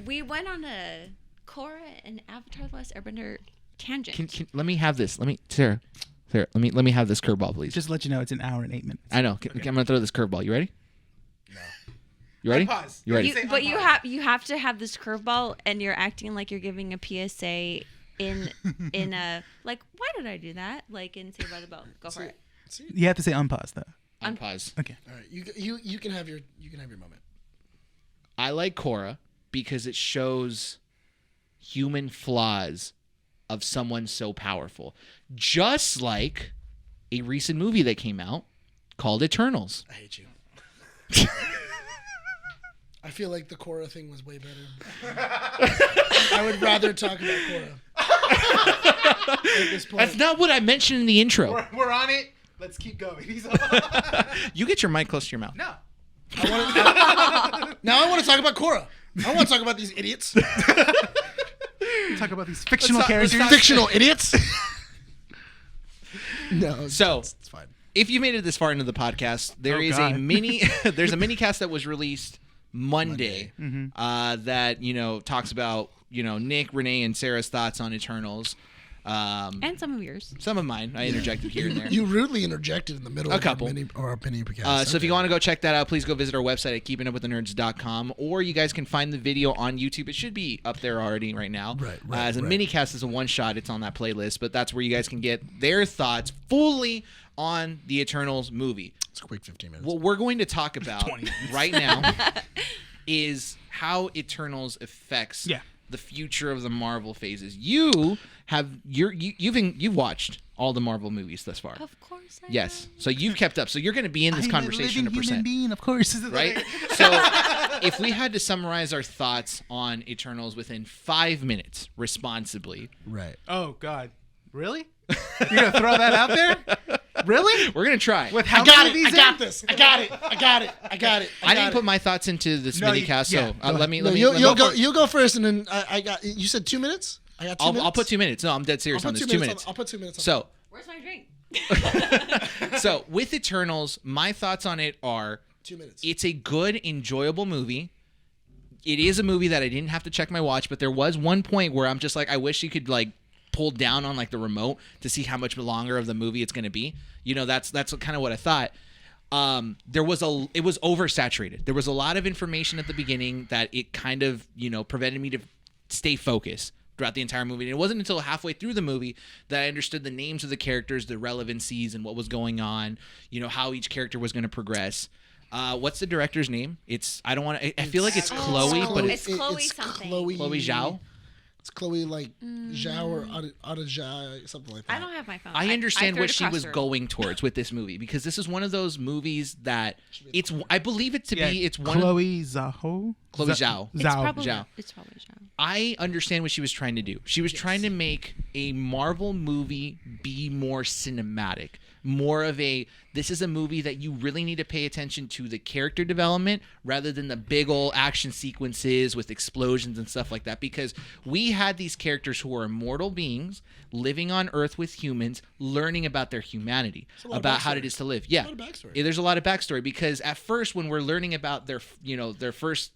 We went on a Korra and Avatar: The Last Airbender tangent. Can let me have this? Sarah. Let me have this curveball, please. Just to let you know, it's an hour and 8 minutes. I know. I'm gonna throw this curveball. You ready? You ready? Unpause. You ready? Say But unpause. you have to have this curveball, and you're acting like you're giving a PSA in a like. Why did I do that? Like in Saved by the Bell. Go for it. You have to say unpause though. Unpause. Okay. All right, you can have your moment. I like Korra because it shows human flaws of someone so powerful. Just like a recent movie that came out called Eternals. I hate you. I feel like the Korra thing was way better. I would rather talk about Korra. At this point. That's not what I mentioned in the intro. We're on it. Let's keep going. You get your mic close to your mouth. No. Now I want to talk about Korra. I want to talk about these idiots. Talk about these fictional characters. Fictional idiots. No. So, it's fine. if you made it this far into the podcast, there is God. a mini there's a mini cast that was released Monday. That, talks about, Nick, Rene, and Sarah's thoughts on Eternals. And some of yours. Some of mine I interjected here and there. You rudely interjected in the middle A of couple. our mini podcast. So if you want to go check that out, please go visit our website at keepingupwiththenerds.com, or you guys can find the video on YouTube. It should be up there already right now. Right, As a right. mini cast, as a one shot, it's on that playlist, but that's where you guys can get their thoughts fully on the Eternals movie. It's a quick 15 minutes. What we're going to talk about 20 minutes. right now is how Eternals affects Yeah. the future of the Marvel phases. You've watched all the Marvel movies thus far. Of course I Yes. So you've kept up. So you're going to be in this conversation 100%. Human being, of course. Right? So if we had to summarize our thoughts on Eternals within 5 minutes responsibly, Right. Oh God. Really? You're gonna throw that out there? Really? we're going to try. With how I got many it. of I these got in? this. I got it. I got it. I got it. I didn't put my thoughts into this No, mini you- cast, yeah, so go let me. No, let me you'll go. go. You'll go first, and then I got. You said 2 minutes. I got 2 minutes. I'll put 2 minutes. No, I'm dead serious I'll on put this. 2 2 minutes. minutes. I'll put 2 minutes. So, Where's my drink? so with Eternals, my thoughts on it are 2 minutes. it's a good, enjoyable movie. It is a movie that I didn't have to check my watch, but there was one point where I'm just like, I wish you could like pull down on like the remote to see how much longer of the movie it's going to be. That's kind of what I thought. It was oversaturated. There was a lot of information at the beginning that it kind of, prevented me to stay focused throughout the entire movie. And it wasn't until halfway through the movie that I understood the names of the characters, the relevancies, and what was going on, how each character was going to progress. What's the director's name? I feel like it's Chloe, but It's Chloe something. Chloe Zhao. It's Chloe like Zhao or Ada Zhao, something like that. I don't have my phone. I understand threw what it she across was the room. going towards with this movie, because this is one of those movies that I believe it to Yeah, be. It's one of Chloe Zhao. Chloe Zhao. It's Zhao. probably Zhao. It's probably Zhao. I understand what she was trying to do. She was trying to make a Marvel movie be more cinematic, more of this is a movie that you really need to pay attention to the character development rather than the big old action sequences with explosions and stuff like that, because we had these characters who are immortal beings living on Earth with humans, learning about their humanity, about how it is to live. Yeah. a lot of backstory. Yeah, there's a lot of backstory, because at first when we're learning about their first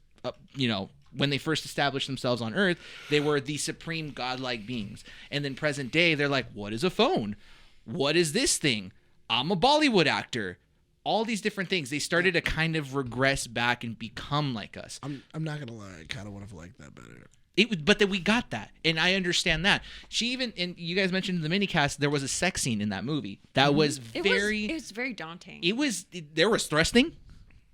when they first established themselves on Earth, they were the supreme godlike beings. And then present day, they're like, what is a phone? What is this thing? I'm a Bollywood actor. All these different things. They started to kind of regress back and become like us. I'm not gonna lie. I kind of would have liked that better. But then we got that, and I understand that. And you guys mentioned in the minicast, there was a sex scene in that movie that was It very. was very daunting. There was thrusting.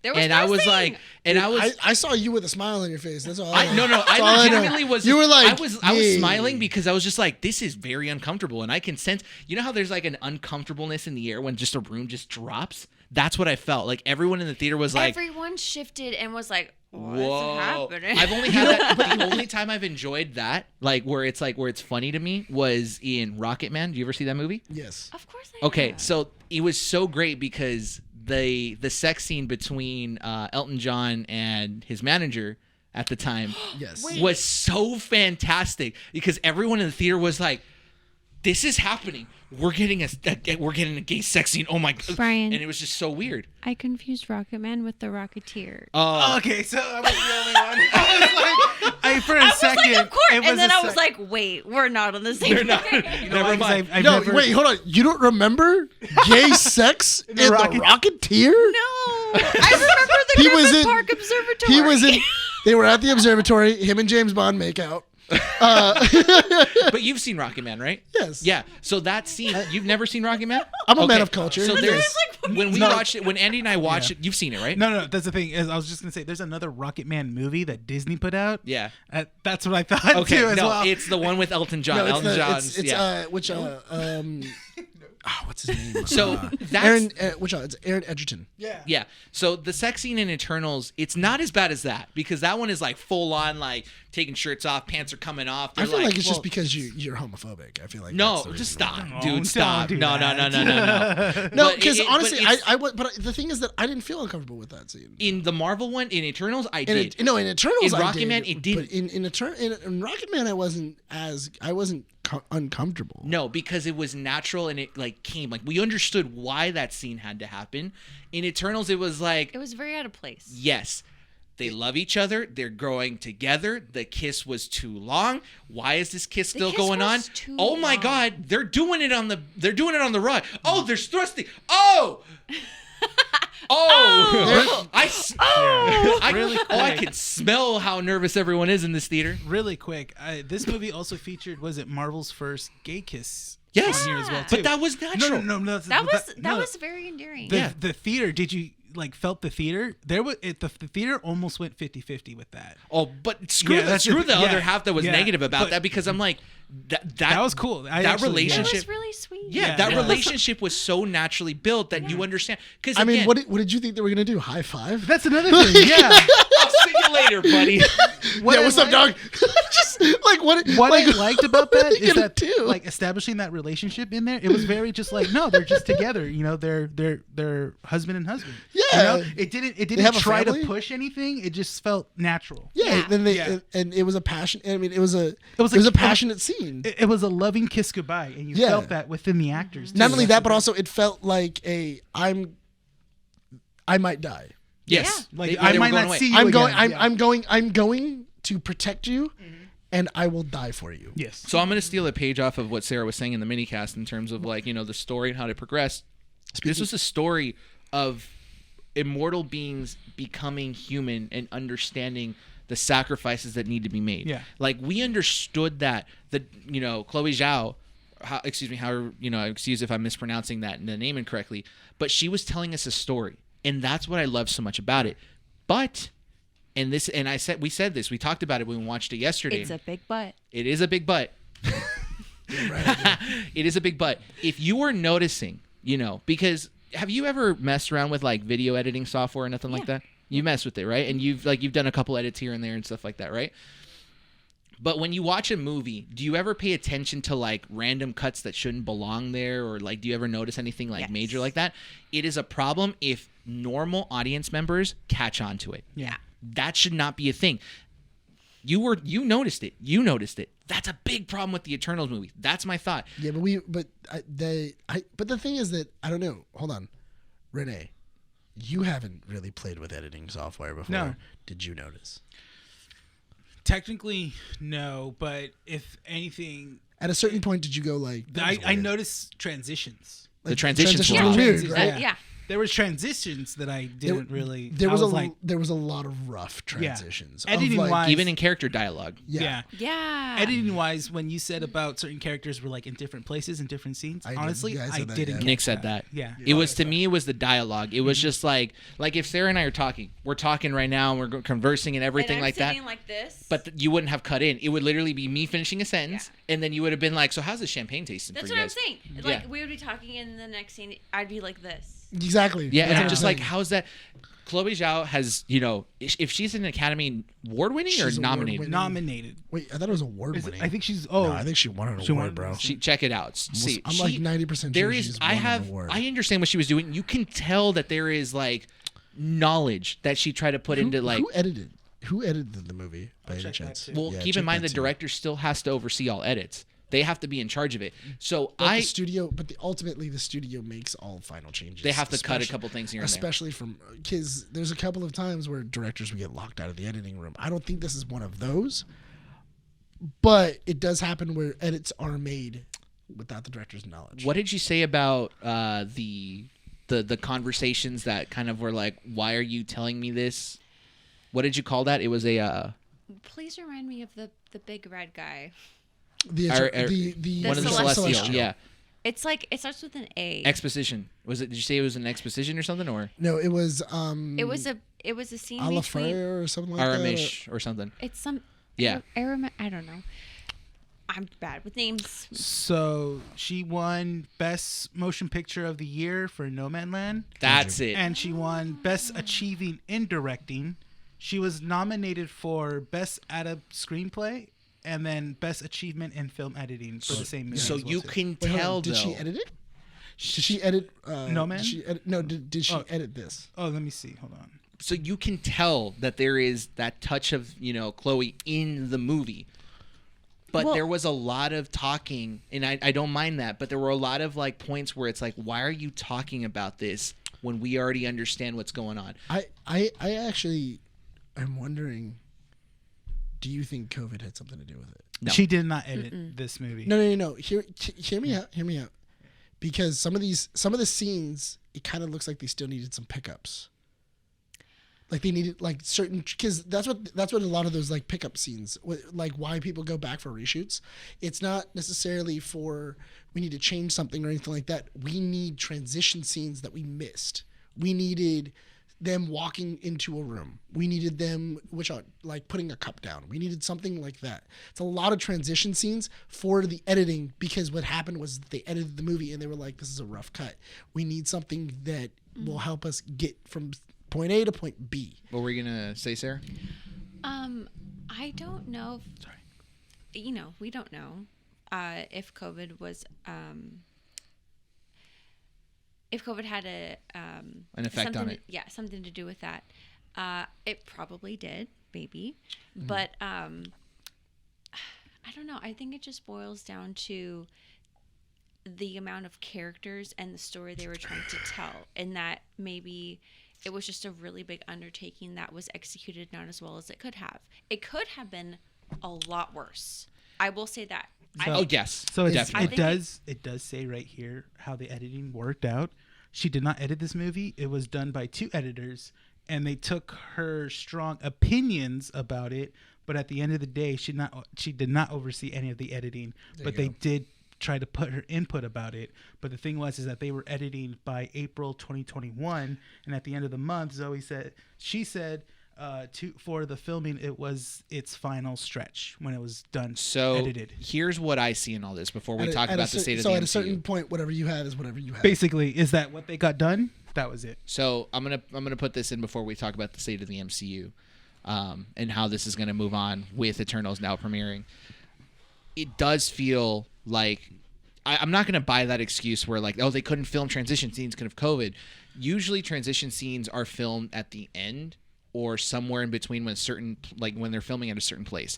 There was And I was thrusting! like, and I was. I saw you with a smile on your face. That's all. I No, That's I all know. legitimately was. You were like, I was "Yay." smiling because I was just like, this is very uncomfortable, and I can sense. You know how there's like an uncomfortableness in the air when just a room just drops. That's what I felt. Like everyone in the theater was like, Everyone shifted and was like, what's "Whoa!" happening? I've only had that. The only time I've enjoyed that, where it's funny to me, was in Rocket Man. Do you ever see that movie? Yes. Of course I Okay, have. so it was so great because the sex scene between Elton John and his manager at the time Yes. was so fantastic, because everyone in the theater was like, this is happening. We're getting a gay sex scene. Oh my god. Bryan. And it was just so weird. I confused Rocket Man with the Rocketeer. Oh, Okay, so I was the only one. I was like, for a I was second. like, of course. it And then a I was sec- like, wait, we're not on the same page. never mind. I've No, never- wait, hold on. You don't remember gay sex in the Rocket- Rocketeer? No. I remember the He was Griffith in- Park Observatory. He was in. They were at the observatory. Him and James Bond make out. But you've seen Rocket Man, right? Yes. Yeah. So that scene, you've never seen Rocket Man? I'm a man Okay. of culture. So Yes. there's when we watched it, when Andy and I watched it, you've seen it, right? No, that's the thing. Is I was just gonna say, there's another Rocket Man movie that Disney put out. Yeah. That's what I thought Okay. too as No, well. it's the one with Elton John. No, Elton John's. it's yeah. what's his name? So that's Aaron. It's Aaron Edgerton. yeah. So the sex scene in Eternals, it's not as bad as that because that one is like full on, like taking shirts off, pants are coming off. I They're feel like it's well, just because you're homophobic. I feel like No, that's the just reason. stop, No, dude. don't Stop. do No. that. No, But because honestly, but it's- but the thing is that I didn't feel uncomfortable with that scene. in the Marvel one, in Eternals, I In did. in Eternals, In I Rocket did, Man, it didn't. But in Rocket Man, I wasn't uncomfortable. No, because it was natural and it like came like we understood why that scene had to happen. In Eternals, it was like It was very out of place. yes, they love each other. They're growing together. The kiss was too long. Why is this kiss still kiss going on? was too Oh my long. God, they're doing it on the run. Oh, there's thrusting. Oh. Oh, Really I quick. can smell how nervous everyone is in this theater. Really quick, this movie also featured, was it Marvel's first gay kiss? Yes, on here as well too. but that was natural. No. That no. was very endearing. The, Yeah. the theater. Did you like felt the theater? There was the theater almost went 50-50 with that. Oh, but screw Yeah, the, that's screw the- the yeah, other half that was yeah, negative about but- that because I'm like That was cool. that That relationship. was really sweet. Yeah, that Yeah. relationship was so naturally built that you understand. Because I mean, what did you think they were gonna do? High five? That's another thing. Yeah. I'll see you later, buddy. What yeah, I what's up, like- dog? Just like what? What like, I liked about that what are you is gonna that do? like establishing that relationship in there, it was very just like no, they're just together. You know, they're husband and husband. Yeah. You know? It didn't have a try to family? push anything. It just felt natural. yeah, Yeah. then they Yeah. and it was a passion. I mean, it was a was a- passionate scene. It was a loving kiss goodbye, and you Yeah. felt that within the actors. Too. Not only That's that, but also it felt like I might die. Yes, Like, They- I they were might going not away. see you I'm again. going. Yeah. I'm going to protect you, and I will die for you. Yes. So I'm going to steal a page off of what Sarah was saying in the minicast in terms of like the story and how to progress. This was a story of immortal beings becoming human and understanding the sacrifices that need to be made. Yeah. Like we understood that Chloe Zhao, excuse if I'm mispronouncing that the name incorrectly, but she was telling us a story, and that's what I love so much about it. But we talked about it when we watched it yesterday. It's a big butt. It is a big butt. It is a big butt. If you are noticing, because have you ever messed around with like video editing software or nothing like that? You mess with it, right? And you've done a couple edits here and there and stuff like that, right? But when you watch a movie, do you ever pay attention to like random cuts that shouldn't belong there, or like do you ever notice anything like Yes. major like that? It is a problem if normal audience members catch on to it. Yeah. That should not be a thing. You noticed it. You noticed it. That's a big problem with the Eternals movie. That's my thought. Yeah, but the thing is that I don't know. Hold on, Rene, you haven't really played with editing software before. No. Did you notice? Technically, no, but if anything, At a certain point, did you go like? "That was I weird"? noticed transitions. The transitions were were off. weird, Yeah. right? Yeah. There was transitions that I didn't really. There I was like, there was a lot of rough transitions. of, Editing like, wise- Even in character dialogue. yeah. Yeah. Editing wise, when you said about certain characters were like in different places in different scenes, I did- honestly, yeah, I I, said that, didn't. yeah. get Nick said that. Yeah. It was to me. It was the dialogue. It was just like if Sarah and I are talking, we're talking right now, and we're conversing and everything like that. Like this. But you wouldn't have cut in. It would literally be me finishing a sentence, and then you would have been like, "So how's the champagne tasting that's for what you I'm guys?" saying. Yeah. Like we would be talking in the next scene. I'd be like this. Exactly. Yeah, and That's I'm what just saying. like, how's that? Chloe Zhao has, if she's an Academy Award winning or She's nominated, award-winning. Nominated. Wait, I thought it was award Is it- winning. I think she's. No, Oh, I think she won an She award, won- bro. check it out. See, I'm like 90% there sure is. she's I won an have. award. I understand what she was doing. You can tell that there is like knowledge that she tried to put into like. Who edited the movie by any check that chance? too. Well, Yeah, keep check in mind that the too. director still has to oversee all edits. They have to be in charge of it. So But the studio, ultimately the studio makes all final changes. they have to cut a especially- couple things here and there. Especially from because there's a couple of times where directors would get locked out of the editing room. I don't think this is one of those, but it does happen where edits are made without the director's knowledge. What did you say about the the conversations that kind of were like, why are you telling me this? What did you call that? It was a Please remind me of the big red guy. The one of the Celestial. Yeah. It's like it starts with an A. Exposition. Was it? Did you say it was an exposition or something, or No, it was It was a scene Alafrey between. or something like that. Aramish or something? It's some. Yeah. I don't know. I'm bad with names. So she won Best Motion Picture of the Year for Nomadland. That's it. And she won Best Achieving in Directing. She was nominated for Best Adapted Screenplay and then Best Achievement in Film Editing for the same movie. So as well, you too. can Wait, hold tell on, did though. she edit it? Did she edit? No, man? Did she edit, no. Did she edit this? Oh, let me see. Hold on. So you can tell that there is that touch of Chloe in the movie. But Well- there was a lot of talking, and I don't mind that. But there were a lot of like points where it's like, why are you talking about this when we already understand what's going on? I actually, I'm wondering. Do you think COVID had something to do with it? No. She did not edit this movie. No. Hear me out. Hear me out. Because some of the scenes, it kind of looks like they still needed some pickups. Like they needed like certain, because that's what a lot of those like pickup scenes, like why people go back for reshoots. It's not necessarily for we need to change something or anything like that. We need transition scenes that we missed. We needed them walking into a room. We needed them, like putting a cup down. We needed something like that. It's a lot of transition scenes for the editing, because what happened was they edited the movie and they were like, this is a rough cut. We need something that will help us get from point A to point B. What were you gonna say, Sarah? I don't know. Sorry. We don't know if COVID was if COVID had an effect on it. Yeah, something to do with that. It probably did, maybe, but I don't know. I think it just boils down to the amount of characters and the story they were trying to tell, and that maybe it was just a really big undertaking that was executed not as well as it could have. It could have been a lot worse. I will say that. Yes. So definitely. it does say right here how the editing worked out. She did not edit this movie. It was done by 2 editors, and they took her strong opinions about it. But at the end of the day, she did not oversee any of the editing. But they did try to put her input about it. But the thing is that they were editing by April 2021, and at the end of the month, she said for the filming, it was its final stretch when it was done. So edited. here's what I see in all this before we talk about the state of the MCU. So at a certain point, whatever you have is whatever you have. Basically, is that what they got done? That was it. So I'm gonna put this in before we talk about the state of the MCU, and how this is gonna move on with Eternals now premiering. It does feel like I'm not gonna buy that excuse where like, oh, they couldn't film transition scenes because of COVID. Usually transition scenes are filmed at the end or somewhere in between when they're filming at a certain place.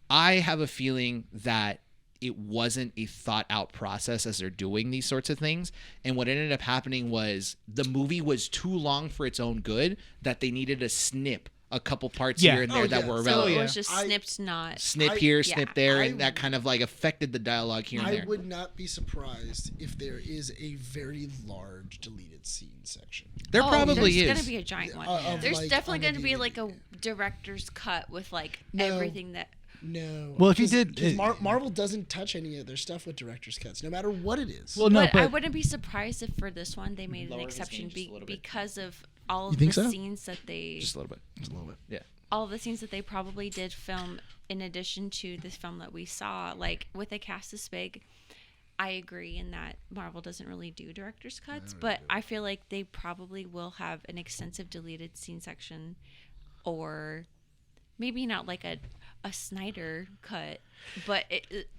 I have a feeling that it wasn't a thought out process as they're doing these sorts of things. And what ended up happening was the movie was too long for its own good that they needed to snip a couple parts here and there that were So relevant. it was just snipped, not Snip here, snip there, and that kind of like affected the dialogue here and there. I would not be surprised if there is a very large deleted scene section. There probably there's is. going to be a giant one. There's like, definitely on going the to be DVD. like a director's cut with like No. everything that. No. Well, if you 'Cause- did- 'cause Marvel doesn't touch any of their stuff with director's cuts, no matter what it is. Well, no, But I but wouldn't be surprised if for this one they made an Lower his exception gain just a little bit. because of all You of think the so? scenes that they. Just a little bit. Just a little bit. Yeah. All of the scenes that they probably did film in addition to this film that we saw, like with a cast this big, I agree in that Marvel doesn't really do director's cuts, but I feel like they probably will have an extensive deleted scene section, or maybe not like a Snyder cut, but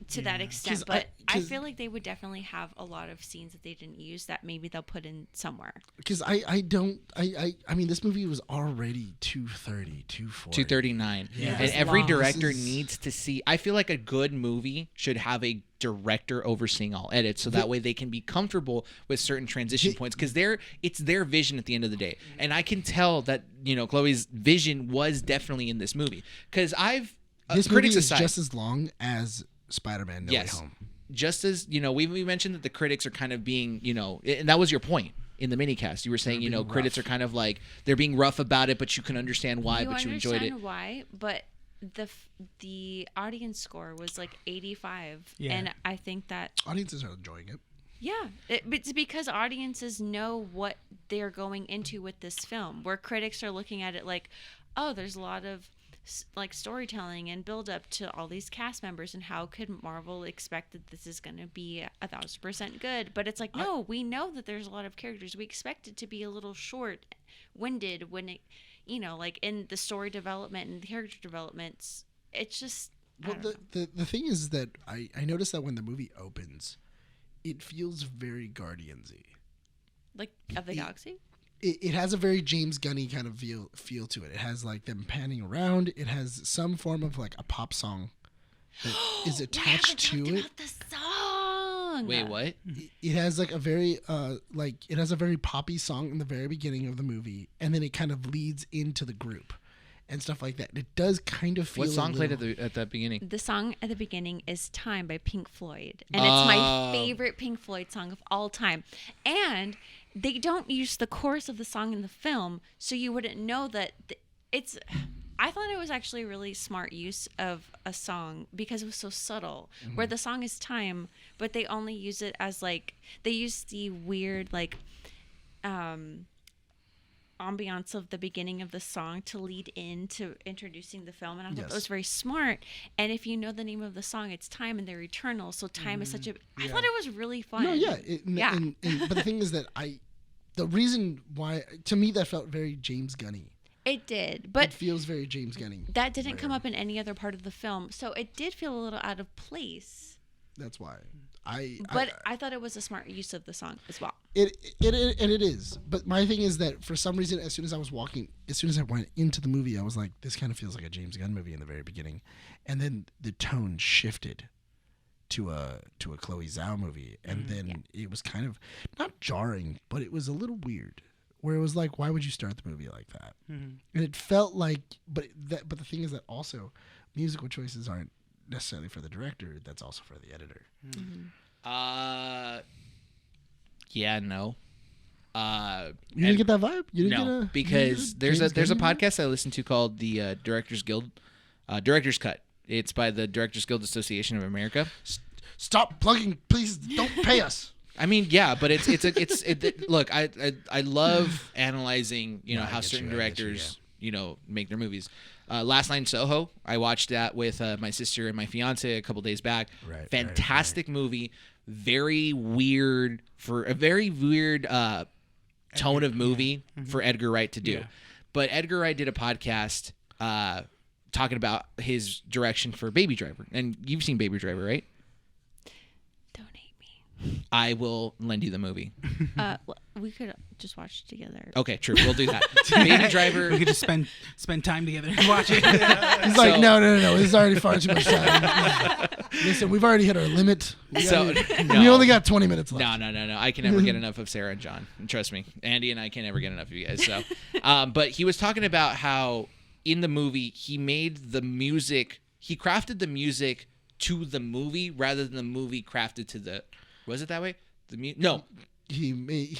to that extent. 'Cause But I 'cause- feel like they would definitely have a lot of scenes that they didn't use that maybe they'll put in somewhere. Because I mean, this movie was already 230, 240. 239. Yeah. And It's every long. director This is- needs to see. I feel like a good movie should have a director overseeing all edits, so that way they can be comfortable with certain transition points, because it's their vision at the end of the day. And I can tell that Chloe's vision was definitely in this movie, because This movie critics is aside, just as long as Spider-Man: No Way yes, Home. just as we mentioned that the critics are kind of being and that was your point in the minicast. You were saying, being critics are rough. kind of like they're being rough about it, but you can understand why, but you enjoyed it. understand why, but the audience score was like 85, Yeah. and I think that Audiences are enjoying it. yeah, it's because audiences know what they're going into with this film, where critics are looking at it like, oh, there's a lot of like storytelling and build up to all these cast members, and how could Marvel expect that this is going to be 1,000% good? But it's like, no, we know that there's a lot of characters. We expect it to be a little short-winded when it, like in the story development and the character developments. It's just Well, the thing is that I noticed that when the movie opens, it feels very Guardians-y. like of the galaxy. It has a very James Gunny kind of feel to it. It has like them panning around. It has some form of like a pop song that is attached to it. About the song. Wait, what? It has like a very it has a very poppy song in the very beginning of the movie, and then it kind of leads into the group and stuff like that. It does kind of feel. What song a played little, at the beginning? The song at the beginning is "Time" by Pink Floyd, and it's my favorite Pink Floyd song of all time. And they don't use the chorus of the song in the film, so you wouldn't know that it's. I thought it was actually a really smart use of a song because it was so subtle. Where the song is "Time," but they only use it as like they use the weird like ambiance of the beginning of the song to lead into introducing the film, and I thought that was very smart. And if you know the name of the song, it's "Time," and they're eternal, so time is such a I thought it was really fun. No, yeah, but the thing is that the reason why to me that felt very James Gunny. It did, but It feels very James Gunny. that didn't come up in any other part of the film, so it did feel a little out of place. That's why I thought it was a smart use of the song as well. It is. But my thing is that for some reason, as soon as I went into the movie, I was like, this kind of feels like a James Gunn movie in the very beginning, and then the tone shifted to a Chloe Zhao movie, and then it was kind of not jarring, but it was a little weird. Where it was like, why would you start the movie like that? And it felt like, but the thing is that also, musical choices aren't necessarily for the director. That's also for the editor. Yeah, no. You didn't get that vibe? You didn't No, get because there's a James Gunn vibe? podcast I listen to called the Directors Guild, Director's Cut. It's by the Directors Guild Association of America. Stop plugging, please. Don't pay us. I mean, yeah, but it's look, I love analyzing, how get certain you, I get you, directors, make their movies. Last Night in Soho, I watched that with my sister and my fiance a couple days back. Right, Fantastic movie, very weird tone of movie for Edgar Wright to do. Yeah. But Edgar Wright did a podcast talking about his direction for Baby Driver, and you've seen Baby Driver, right? Don't hate me. I will lend you the movie. We could just watch it together. Okay, true. We'll do that. Baby Driver. We could just spend time together and watch it. He's like, no. This is already far too much time. Listen, we've already hit our limit. We only got 20 minutes left. No. I can never get enough of Sarah and John. And trust me, Andy and I can never get enough of you guys. So, but he was talking about how in the movie he made the music. He crafted the music to the movie rather than the movie crafted to the. Was it that way? No. He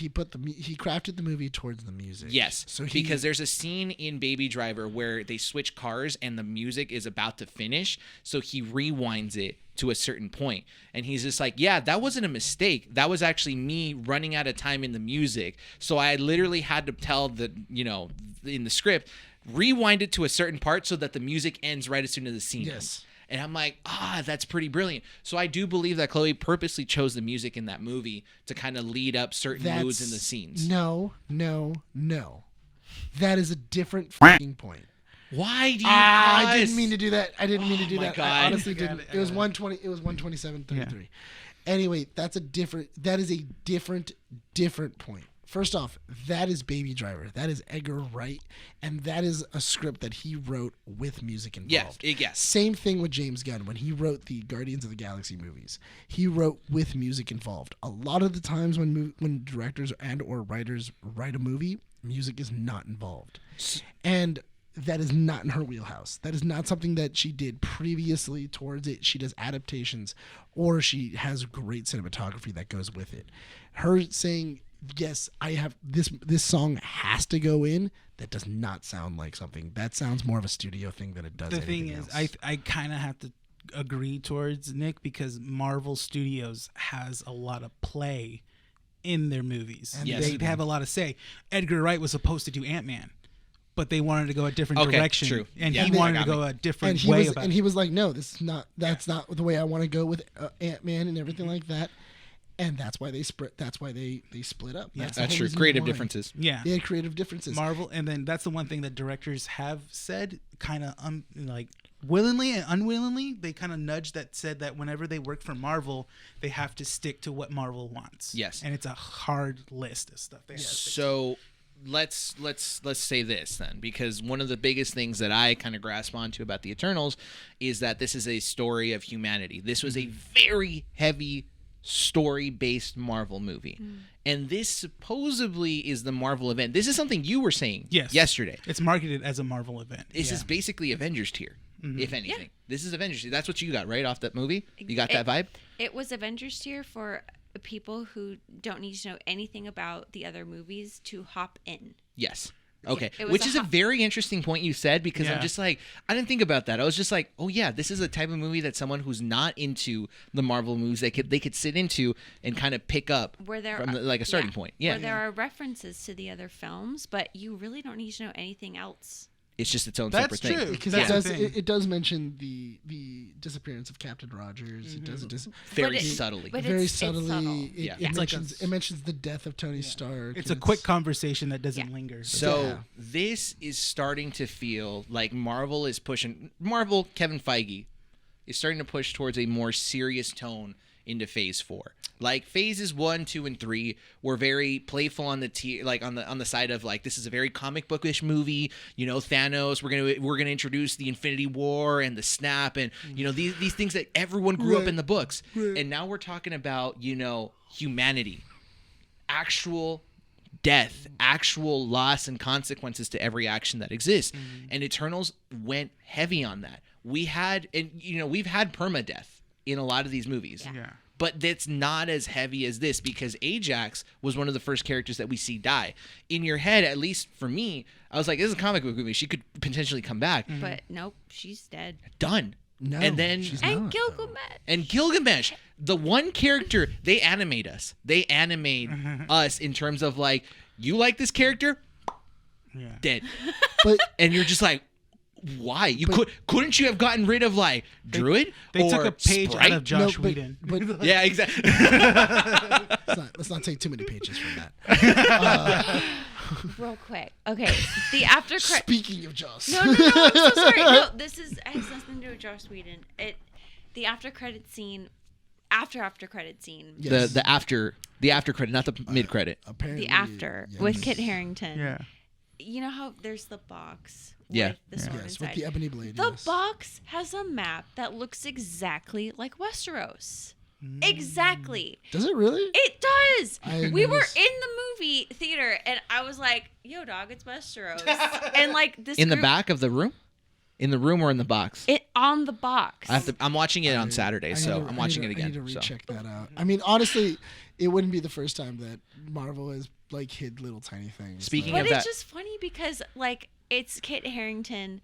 crafted the movie towards the music. Yes, so because there's a scene in Baby Driver where they switch cars and the music is about to finish, so he rewinds it to a certain point, and he's just like, yeah, that wasn't a mistake. That was actually me running out of time in the music, so I literally had to tell in the script, rewind it to a certain part so that the music ends right as soon as the scene ends. And I'm like, that's pretty brilliant. So I do believe that Chloe purposely chose the music in that movie to kind of lead up certain moods in the scenes. No. That is a different fucking point. Why do you I didn't mean to do that. I God. I honestly didn't. It was 120. It was 127.33. Yeah. Anyway, that is a different point. First off, that is Baby Driver. That is Edgar Wright, and that is a script that he wrote with music involved. Yes. Same thing with James Gunn. When he wrote the Guardians of the Galaxy movies, he wrote with music involved. A lot of the times when directors and or writers write a movie, music is not involved. And that is not in her wheelhouse. That is not something that she did previously towards it. She does adaptations, or she has great cinematography that goes with it. Her saying yes, I have this song has to go in. That does not sound like something. That sounds more of a studio thing than it does. The thing is, else. I kind of have to agree towards Nick because Marvel Studios has a lot of play in their movies. And Yes. They have a lot of say. Edgar Wright was supposed to do Ant-Man, but they wanted to go a different Okay, direction, true. and Yeah, he that wanted got to go me. a different and way about he it. was like, no, this is not. That's not the way I want to go with Ant-Man and everything like that. And that's why they split. That's why they split up. Yeah. the That's whole true. reason Creative why. differences. Yeah. They had creative differences. Marvel, and then that's the one thing that directors have said, kind of like willingly and unwillingly, they kind of nudged that said that whenever they work for Marvel, they have to stick to what Marvel wants. Yes. and it's a hard list of stuff. They have to stick to. So let's say this then, because one of the biggest things that I kind of grasp onto about the Eternals is that this is a story of humanity. This was a very heavy story-based Marvel movie. And this supposedly is the Marvel event. This is something you were saying yesterday. It's marketed as a Marvel event. This is basically Avengers tier, if anything. Yeah. This is Avengers tier. That's what you got, right, off that movie? You got that vibe? It was Avengers tier for people who don't need to know anything about the other movies to hop in. Yes. Okay. It was Which a is a hot- very interesting point you said, because I'm Yeah. just like, I didn't think about that. I was just like, oh yeah, this is a type of movie that someone who's not into the Marvel movies, they could sit into and kind of pick up Where there from are, like a starting point. Yeah. Where there are references to the other films, but you really don't need to know anything else. It's just its own That's separate thing. true. Because That's it the does thing. it does mention the disappearance of Captain Rogers. It does Very But it- subtly. but very it's subtly. subtle. Yeah. It It's like mentions the death of Tony Stark. It's and a quick conversation that doesn't Yeah. linger. So Yeah. this is starting to feel like Marvel is pushing. Kevin Feige is starting to push towards a more serious tone into Phase 4. Like phases 1, 2, and 3 were very playful on the side of like, this is a very comic bookish movie. You know, Thanos. We're gonna introduce the Infinity War and the Snap, and you know these things that everyone grew up in the books. And now we're talking about, you know, humanity, actual death, actual loss and consequences to every action that exists. And Eternals went heavy on that. We've had permadeath in a lot of these movies. Yeah. But that's not as heavy as this, because Ajax was one of the first characters that we see die. In your head, at least for me, I was like, this is a comic book movie. She could potentially come back. But nope, she's dead. Done. No, and then she's And not, Gilgamesh. and Gilgamesh, the one character, they animate us. They animate us in terms of like, you like this character? Yeah. Dead. But And you're just like, why? Couldn't you have gotten rid of like Druid? They or took a page Sprite? out of Josh but- Whedon. but Yeah, exactly. let's not take too many pages from that. Real quick. Okay. The after credit. Speaking of Joss. No, I'm so sorry. No, this has nothing to do with Joss Whedon. The after credit scene. After credit scene. Yes. The after credit, not the mid credit. Apparently, The after yes. with Kit Harington. Yeah. You know how there's the box Yeah. with the sword Yes, with inside. the ebony blade. The yes. box has a map that looks exactly like Westeros. Exactly. Does it really? It does. I We were noticed. in the movie theater, and I was like, "Yo, dog, it's Westeros." And like this In the group- back of the room? In the room or in the box? it on the box. I'm watching it on Saturday, I so need to- I'm watching I it need again. to so. recheck that out. I mean, honestly, it wouldn't be the first time that Marvel has like hid little tiny things. Speaking that- But of it's that- just funny because like it's Kit Harington.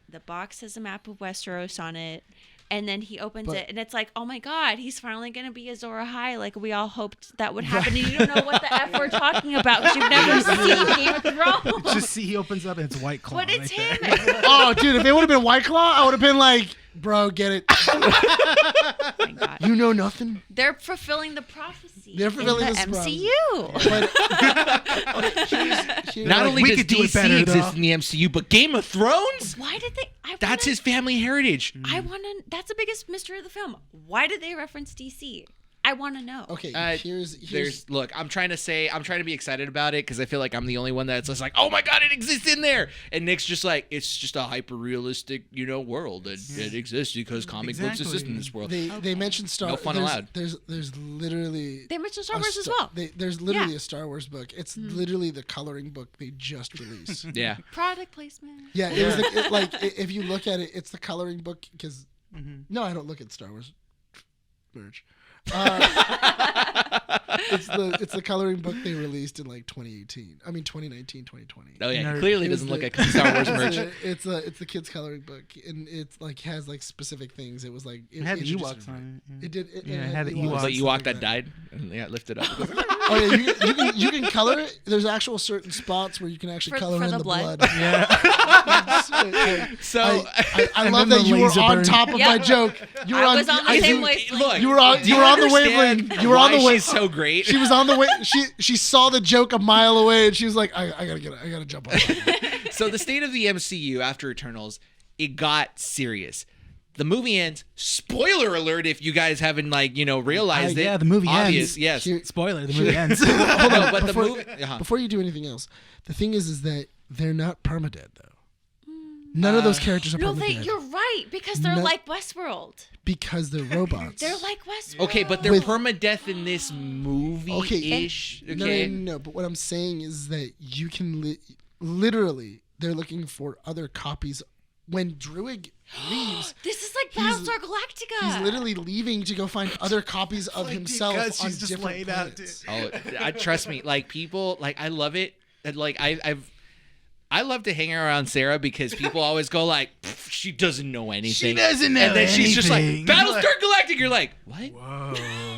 The box has a map of Westeros on it. And then he opens But- it, and it's like, oh my God, he's finally going to be Azor Ahai. Like, we all hoped that would happen. And you don't know what the F we're talking about because you've never seen Game of Thrones. Just see, he opens up and it's White Claw. But it's right him. there. Oh, dude, if it would have been White Claw, I would have been like, bro, get it. Oh my God. You know nothing. They're fulfilling the prophecy They're fulfilling in this the prophecy. MCU. But here's Not like, only we does could do it DC better, exist though. in the MCU, but Game of Thrones? Why did they? That's his family heritage. I want to. That's the biggest mystery of the film. Why did they reference DC? I want to know. okay, There's look. I'm trying to be excited about it because I feel like I'm the only one that's just like, oh my God, it exists in there. And Nick's just like, it's just a hyper realistic, world that it exists because comic books exist in this world. they mentioned Star. No fun there's, allowed. There's literally. They mentioned Star a Wars as Star- well. There's literally Yeah. a Star Wars book. It's literally the coloring book they just released. Yeah. Product placement. Yeah, it was if you look at it, it's the coloring book because no, I don't look at Star Wars merch. It's the coloring book they released in like 2018. I mean 2019, 2020. Oh yeah, Nerd. he clearly doesn't look like Star Wars merch. It's the kids coloring book, and it's like has like specific things. It was like It had the introduced Ewoks on it. It did. Yeah, it had the Ewoks. Was But it stuff Ewok like that died and they got lifted up? Oh yeah, you can color it. There's actual certain spots where you can actually color for in the the blood. blood. Yeah. So I love then that the you were laser on burn. top of Yeah. my joke. You were I was on the same wavelength. Look, You were on. do You were on the understand wavelength. You were on the why wave. she's so great. She was on the way. She saw the joke a mile away, and she was like, "I gotta get it. I gotta jump on." So the state of the MCU after Eternals, it got serious. The movie ends. Spoiler alert! If you guys haven't realized it. Yeah, the movie obvious, ends. Yes. Here- Spoiler: the movie ends. Hold No, on, but before, the movie. before you do anything else, the thing is that they're not permadead though. None of those characters are No, permadead you're right because they're No- like Westworld. because they're robots. They're like Westworld. Okay, but they're With- permadeath in this movie-ish. Okay. No. But what I'm saying is that you can literally, they're looking for other copies. When Druig leaves, This is like He's- Battlestar Galactica. he's literally leaving to go find other copies of himself because on she's just different laid out, planets. Trust me. Like people, like I love it. And, like I love to hang around Sarah because people always go like, she doesn't know anything. She doesn't know And then she's just like, anything. Battlestar Galactica. You're like, what? Whoa.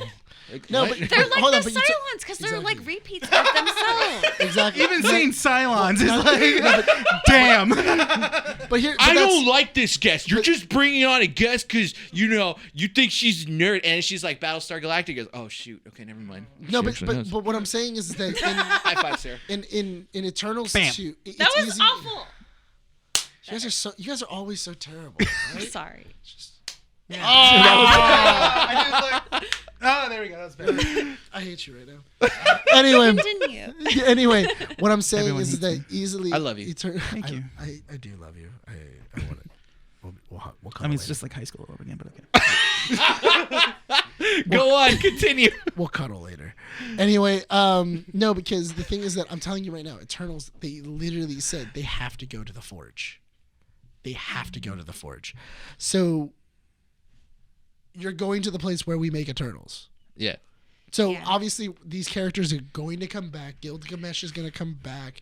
Like, No, what? but They're like hold the on, but you Cylons because they're Exactly. like repeats of themselves. exactly. Even seeing Cylons is no, like, damn. But here, I but don't that's- like this guest. You're just bringing on a guest because you think she's a nerd, and she's like Battlestar Galactica. Goes, oh shoot, okay, never mind. No, She but, actually but knows. but what I'm saying is that High five, Sarah. in Eternals Bam. 2, That it's was easy. awful. You guys are always so terrible. I'm Right? sorry. Oh, there we go. That's better. I hate you right now. Anyway, Continue. anyway, what I'm saying Everyone is hates that easily. I love you. Thank you. I do love you. I want it. We'll I mean, it's later. just like high school all over again, but okay. Go on, continue. We'll cuddle later. Anyway, no, because the thing is that I'm telling you right now, Eternals, they literally said they have to go to the Forge. They have to go to the Forge. So you're going to the place where we make Eternals. Yeah. So Yeah. obviously these characters are going to come back. Gilgamesh is going to come back.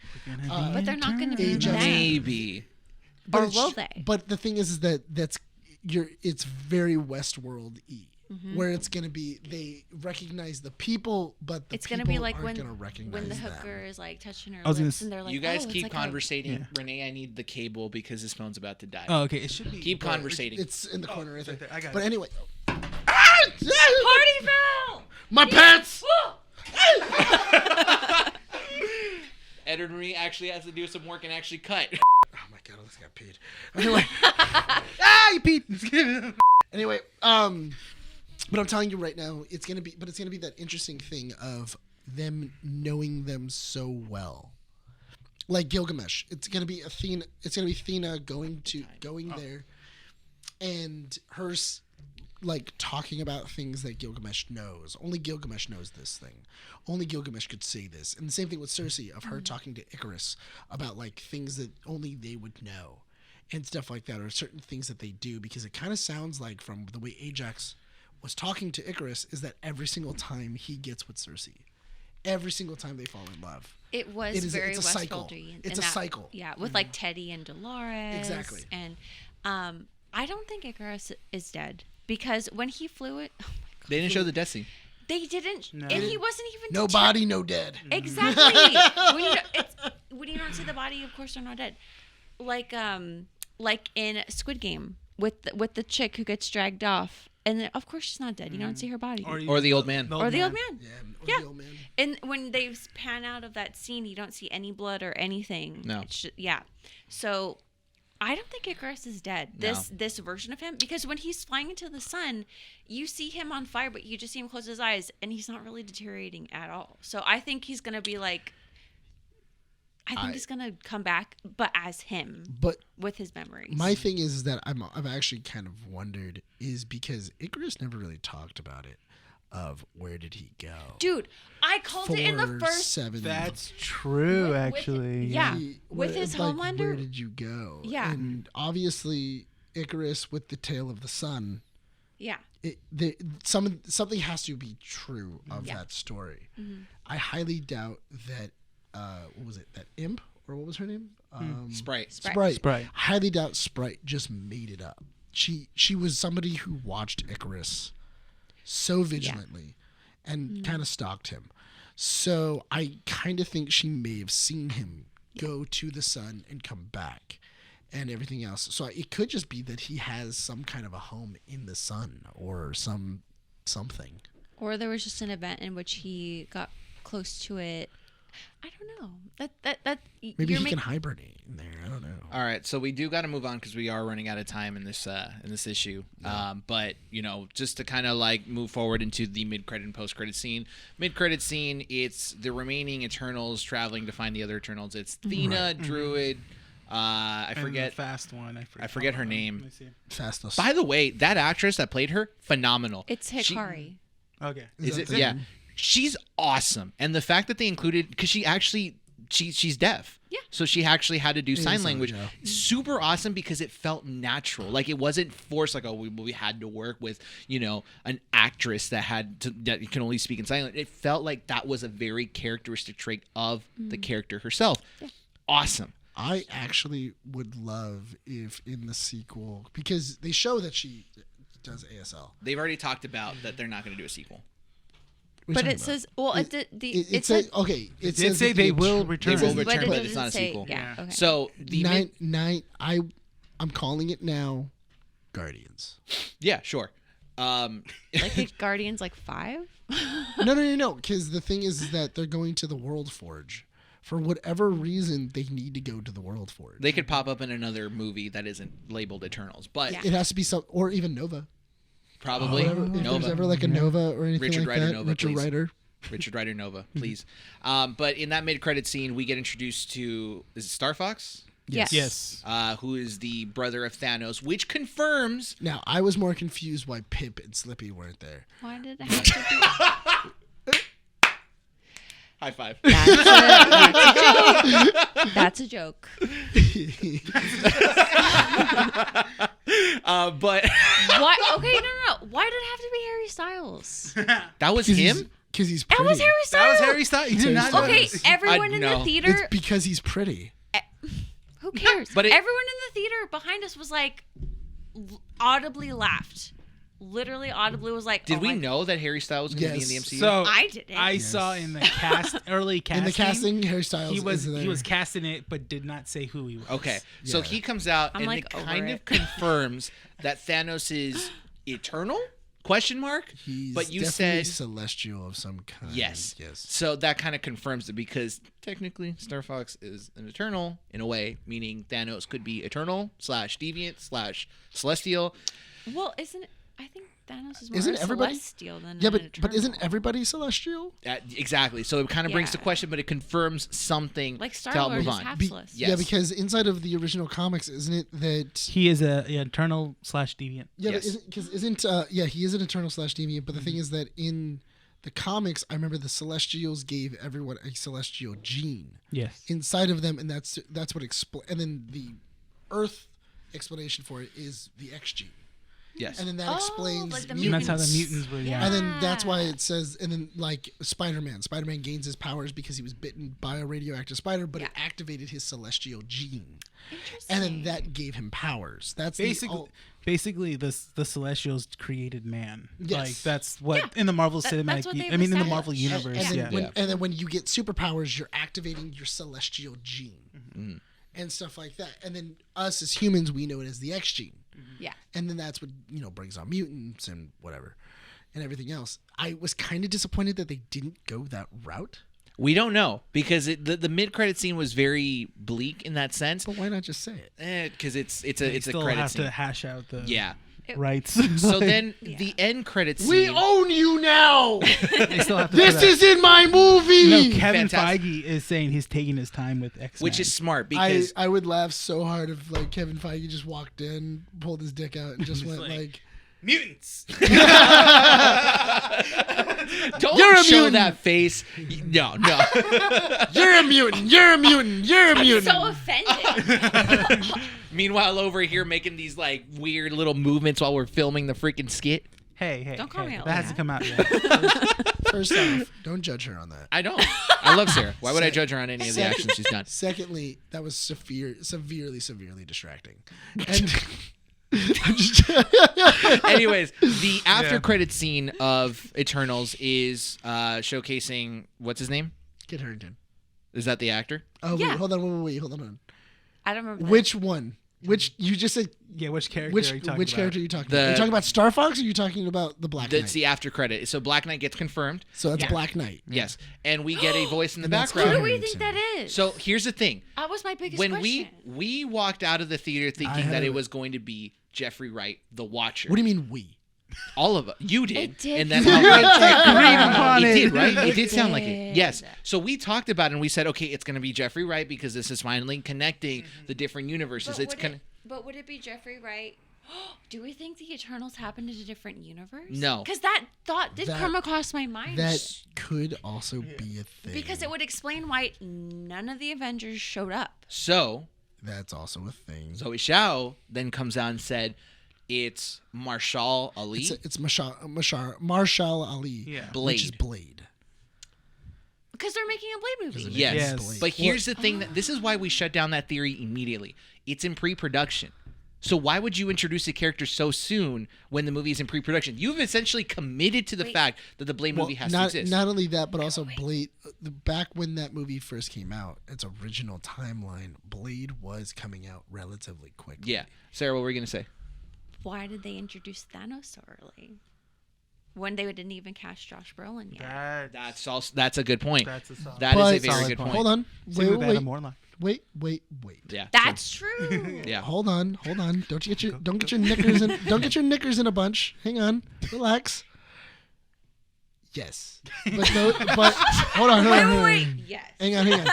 But they're not going to be Ajax. them. Maybe. But Or it's- will they? But the thing is that it's very Westworld-y. Mm-hmm. Where it's gonna be, they recognize the people, but the It's going to be people like aren't when gonna recognize the them. hooker is like touching her I was gonna lips s- and they're like, You guys oh, keep it's like conversating. Yeah. Renee, I need the cable because his phone's about to die. Oh, okay. It should be. Keep But conversating. It's in the corner right there. there. I got But it. anyway, A party foul! my pants. Editor Marie actually has to do some work and actually cut. Oh my god, I just got peed. Anyway, You peed. anyway, but I'm telling you right now, it's gonna be that interesting thing of them knowing them so well. Like Gilgamesh, it's gonna be Athena going there, and her like talking about things that Gilgamesh knows. Only Gilgamesh knows this thing. Only Gilgamesh could say this. And the same thing with Cersei, of her talking to Icarus about like things that only they would know and stuff like that, or certain things that they do, because it kind of sounds like from the way Ajax was talking to Icarus is that every single time he gets with Cersei, every single time they fall in love. It was It is- very it's a cycle. Westworld-y. It's and a that- cycle. Yeah, with like Teddy and Dolores. Exactly. And I don't think Icarus is dead because when he flew it, oh my God, They didn't show the death scene. they didn't, No. and he wasn't even No detected. body, no dead. Exactly. when you don't see the body, of course they're not dead. Like in Squid Game with the chick who gets dragged off, and then, of course she's not dead. You don't see her body. Or the old man. Or the old man. Yeah, Yeah. the old man. And when they pan out of that scene, you don't see any blood or anything. No. Yeah. So I don't think Icarus is dead. This version of him, because when he's flying into the sun, you see him on fire, but you just see him close his eyes, and he's not really deteriorating at all. So I think he's gonna be like, he's gonna come back, but as him, But with his memories. my thing is that I've actually kind of wondered is because Icarus never really talked about it. Of where did he go? Dude, I called it in the first. 7. That's true, With- actually. yeah. He- with where- his like, Homelander? Where did you go? Yeah. And obviously Icarus with the tail of the sun Yeah. Something has to be true of that story. I highly doubt that. What was it? That imp or what was her name? Sprite. Highly doubt Sprite just made it up. She was somebody who watched Icarus so vigilantly and kind of stalked him. So I kind of think she may have seen him go to the sun and come back and everything else. So it could just be that he has some kind of a home in the sun or something. Or there was just an event in which he got close to it. I don't know. That maybe he can hibernate in there. I don't know. All right, so we do got to move on because we are running out of time in this issue. Yeah. But just to kind of like move forward into the mid-credit and post-credit scene. Mid-credit scene, it's the remaining Eternals traveling to find the other Eternals. It's Thena, Druid. I forget the fast one. I forget her name. Fastos. By the way, that actress that played her, phenomenal. It's Hikari. Okay. Is it? Yeah. She's awesome, and the fact that they included because she's deaf, so she actually had to do sign language. Super awesome because it felt natural, like it wasn't forced. Like we had to work with an actress that can only speak in sign language. It felt like that was a very characteristic trait of the character herself. Yeah. Awesome. I actually would love if in the sequel, because they show that she does ASL. They've already talked about that they're not going to do a sequel. But it says, it says okay. It did say they will return. They will return, but it it's not a say, sequel. Yeah. Okay. So I'm calling it now. Guardians. Yeah, sure. Like Guardians, like 5. No. Because the thing is that they're going to the World Forge. For whatever reason, they need to go to the World Forge. They could pop up in another movie that isn't labeled Eternals, but it has to be some, or even Nova. Probably. If there's ever like a Nova or anything Richard like Rider that. Nova, Richard please. Rider. Richard Rider Nova, please. But in that mid-credit scene, we get introduced to, is it Star Fox? Yes. Who is the brother of Thanos, which confirms... Now, I was more confused why Pip and Slippy weren't there. Why did it have to be... High five. That's a joke. But what? Okay, no. Why did it have to be Harry Styles? That was him? Because he's pretty. That was Harry Styles. That was Harry Styles. You did not know Okay, this. everyone in the theater. It's because he's pretty. Who cares? But everyone in the theater behind us was like audibly laughed. Literally audibly was like, Did we know that Harry Styles was going to be in the MCU? So I didn't. I saw in the early casting. In the casting, Harry Styles he was there. he was casting it, but did not say who he was. Okay, so he comes out I'm and like, it over kind it. of confirms that Thanos is eternal? Question mark? He's but you definitely said celestial of some kind. yes. Yes. So that kind of confirms it because technically Star Fox is an eternal in a way, meaning Thanos could be eternal / deviant / celestial. Well, I think Thanos is more Isn't everybody celestial than Yeah, an but eternal. isn't everybody celestial? Exactly. So it kind of brings the Yeah. question, but it confirms something Like to Star help Lord move is on. half celestial. Yes. Yeah, because inside of the original comics, isn't it that He is a eternal / deviant. Yeah, Yes. but he is an eternal / deviant. But the thing is that in the comics, I remember the Celestials gave everyone a celestial gene Yes. inside of them, and that's what and then the Earth explanation for it is the X gene, Yes. and then that explains like the And that's how the mutants. mutants were. Yeah. And then that's why it says, and then like Spider-Man gains his powers because he was bitten by a radioactive spider, but it activated his celestial gene, and then that gave him powers. That's Basically, the Celestials created man. Yes. Like that's what in the Marvel cinematic. that's what they've in the established. Marvel universe. and then when you get superpowers, you're activating your celestial gene and stuff like that. And then us as humans, we know it as the X gene. Yeah. And then that's what brings on mutants and whatever and everything else. I was kind of disappointed that they didn't go that route. We don't know because the mid-credit scene was very bleak in that sense. But why not just say it? Because it's They a still credit have scene. to hash out the rights. So then the end credit scene. We own you now. they still have to This is in my movie. No, Kevin Fantastic. Feige is saying he's taking his time with X-Men. Which is smart because I would laugh so hard if like Kevin Feige just walked in, pulled his dick out, and just went like Mutants. Don't You're a show mutant. that face. No. You're a mutant. You're a mutant. You're a mutant. So offended. Meanwhile, over here making these like weird little movements while we're filming the freaking skit. Hey. Don't call me out That like has to that. come out yet. First off, don't judge her on that. I don't. I love Sarah. Why would I judge her on any of the actions she's done? Secondly, that was severely distracting. And Anyways, the after credit scene of Eternals is showcasing what's his name? Kit Harington. Is that the actor? Oh Yeah. wait, hold on, hold on. I don't remember. Which one? Which you just said? Yeah, which character Which are you talking which about? character are you talking The- about? Are you talking about Star Fox or are you talking about the Black Knight? That's the after credit. So Black Knight gets confirmed. So that's Black Knight. Yes, and we get a voice in the And that's Who background. do we Harington. think that is? So here's the thing: that was my biggest when question. we walked out of the theater thinking that heard- it was going to be Jeffrey Wright, the Watcher. What do you mean we? All of it. You did. It did And that's sound how like it did, right? It It did sound like it. did. Yes. So we talked about it and we said, okay, it's going to be Jeffrey Wright because this is finally connecting the different universes. But would it be Jeffrey Wright? Do we think the Eternals happened in a different universe? No. Because that thought did That- come across my mind. That could also be a thing. because it would explain why none of the Avengers showed up. So That's also a thing. Zoe Shao then comes out and said, it's Marshall Ali. It's Marshall Ali. Yeah. Which is Blade. Blade. Because they're making a Blade movie. Yes. Yes. Blade. But here's the thing that this is why we shut down that theory immediately. It's in pre-production. So why would you introduce a character so soon when the movie is in pre-production? You've essentially committed to the fact that the Blade movie has to exist. Not only that, but also Blade. Back when that movie first came out, its original timeline, Blade was coming out relatively quickly. Yeah. Sarah, what were you going to say? Why did they introduce Thanos so early? When they didn't even cast Josh Brolin yet. That's a good point. That's a solid That is a But- very good point. Hold on. Same with Adam Wait. Warlock. Wait. Yeah. That's true. Yeah. Hold on. Don't get your knickers in. Don't get your knickers in a bunch. Hang on. Relax. Yes. But hold on. Wait. Yes. Hang on.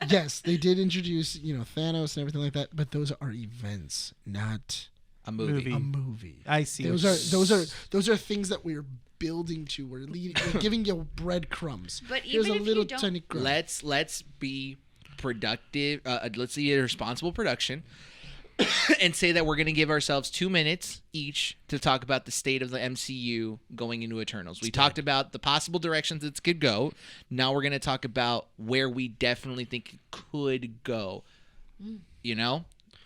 Yes, they did introduce, Thanos and everything like that, but those are events, not A movie. a movie. I see. Those are things that we're building to. We're giving you breadcrumbs. But Here's even a if little you don't- tiny crumb. Let's be productive. Let's see a responsible production, and say that we're going to give ourselves 2 minutes each to talk about the state of the MCU going into Eternals. We talked about the possible directions it could go. Now we're going to talk about where we definitely think it could go.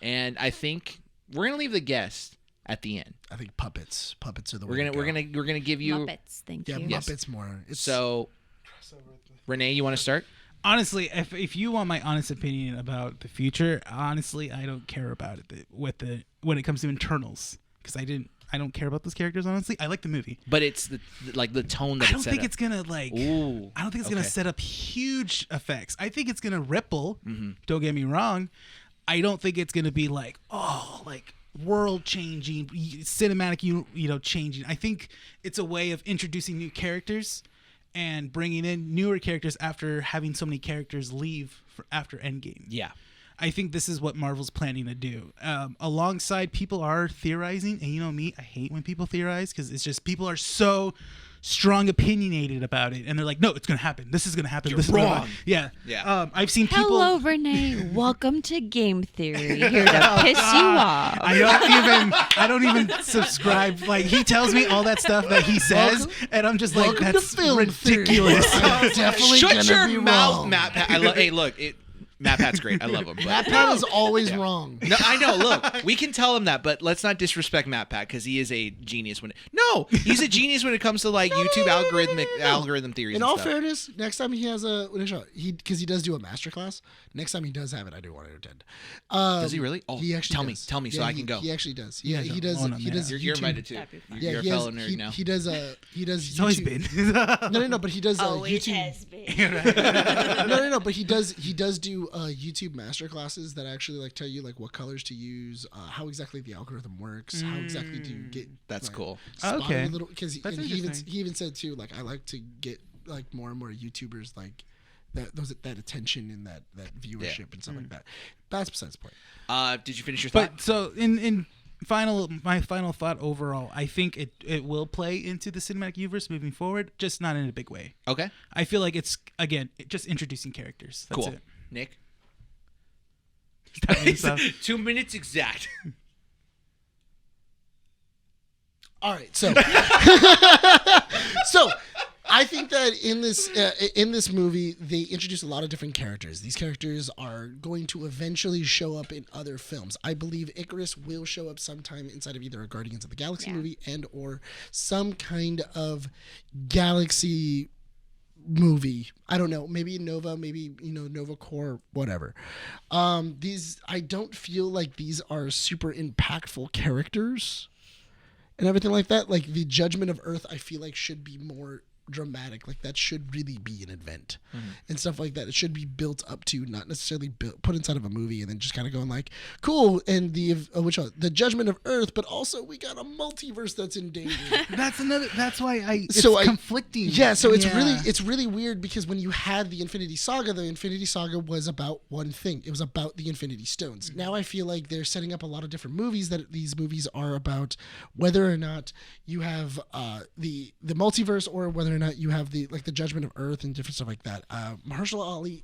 And I think we're going to leave the guest at the end. I think puppets. Puppets are the way We're gonna give you. Muppets. Thank Yeah, you. Yes. Muppets more. It's So, Renee, you want to start? Honestly, if you want my honest opinion about the future, honestly, I don't care about it when it comes to Eternals, because I don't care about those characters. Honestly, I like the movie. But it's the tone that I don't it's set think up. it's gonna Ooh, I don't think it's gonna okay. set up huge effects. I think it's gonna ripple. Mm-hmm. Don't get me wrong. I don't think it's gonna be world changing, cinematic, changing. I think it's a way of introducing new characters and bringing in newer characters after having so many characters leave after Endgame. Yeah. I think this is what Marvel's planning to do. Alongside, people are theorizing, and you know me, I hate when people theorize because it's just people are so strong opinionated about it, and they're like, "No, it's gonna happen. This is gonna happen. You're this is wrong." Gonna happen. Yeah, Yeah. I've seen people. Hello, Rene. Welcome to Game Theory. Here to piss you off. I don't even subscribe. Like, he tells me all that stuff that he says, and I'm just like, welcome to that's film ridiculous. theory. I'm definitely Shut gonna your be mouth, wrong. Matt Pat. Hey, look, Matt Pat's great. I love him. But Matt Pat is always wrong. no, I know. Look, we can tell him that, but let's not disrespect Matt Pat because he is a genius. He's a genius when it comes to YouTube algorithm theories. In and all stuff. fairness, next time he has because he does do a masterclass. Next time he does have it, I do want to attend. Does he really? Oh, he actually tell me, so I can go. He actually does. Yeah, he guys does. are on He him, does. You're YouTube. invited too. That'd be fun. You're a he has- fellow nerd now. He does. He does. It's always YouTube. been. No, but he does Always YouTube. has been. No, but he does do YouTube master classes that actually tell you what colors to use, how exactly the algorithm works, how exactly to get. That's cool. spot Okay. a little because That's he interesting. even said too I like to get more and more YouTubers that attention and that viewership and stuff like that. That's besides the point. Did you finish your thought? But so in my final thought overall, I think it will play into the cinematic universe moving forward, just not in a big way. Okay. I feel like it's, again, just introducing characters. That's Cool. it. Nick? That means so. 2 minutes exact. All right, so so I think that in this movie they introduce a lot of different characters. These characters are going to eventually show up in other films. I believe Icarus will show up sometime inside of either a Guardians of the Galaxy movie and or some kind of galaxy movie. I don't know, maybe Nova, maybe Nova Corps, whatever. These, I don't feel like these are super impactful characters and everything like that. Like the Judgment of Earth, I feel like should be more dramatic. Like that should really be an event and stuff like that. It should be built up to, not necessarily put inside of a movie and then just kind of going like, cool. And the Judgment of Earth, but also we got a multiverse that's in danger. That's why it's conflicting. Yeah. So it's really weird because when you had the Infinity Saga was about one thing. It was about the Infinity Stones. Now I feel like they're setting up a lot of different movies that these movies are about whether or not you have the multiverse or whether or not you have the Judgment of Earth and different stuff like that. Mahershala Ali,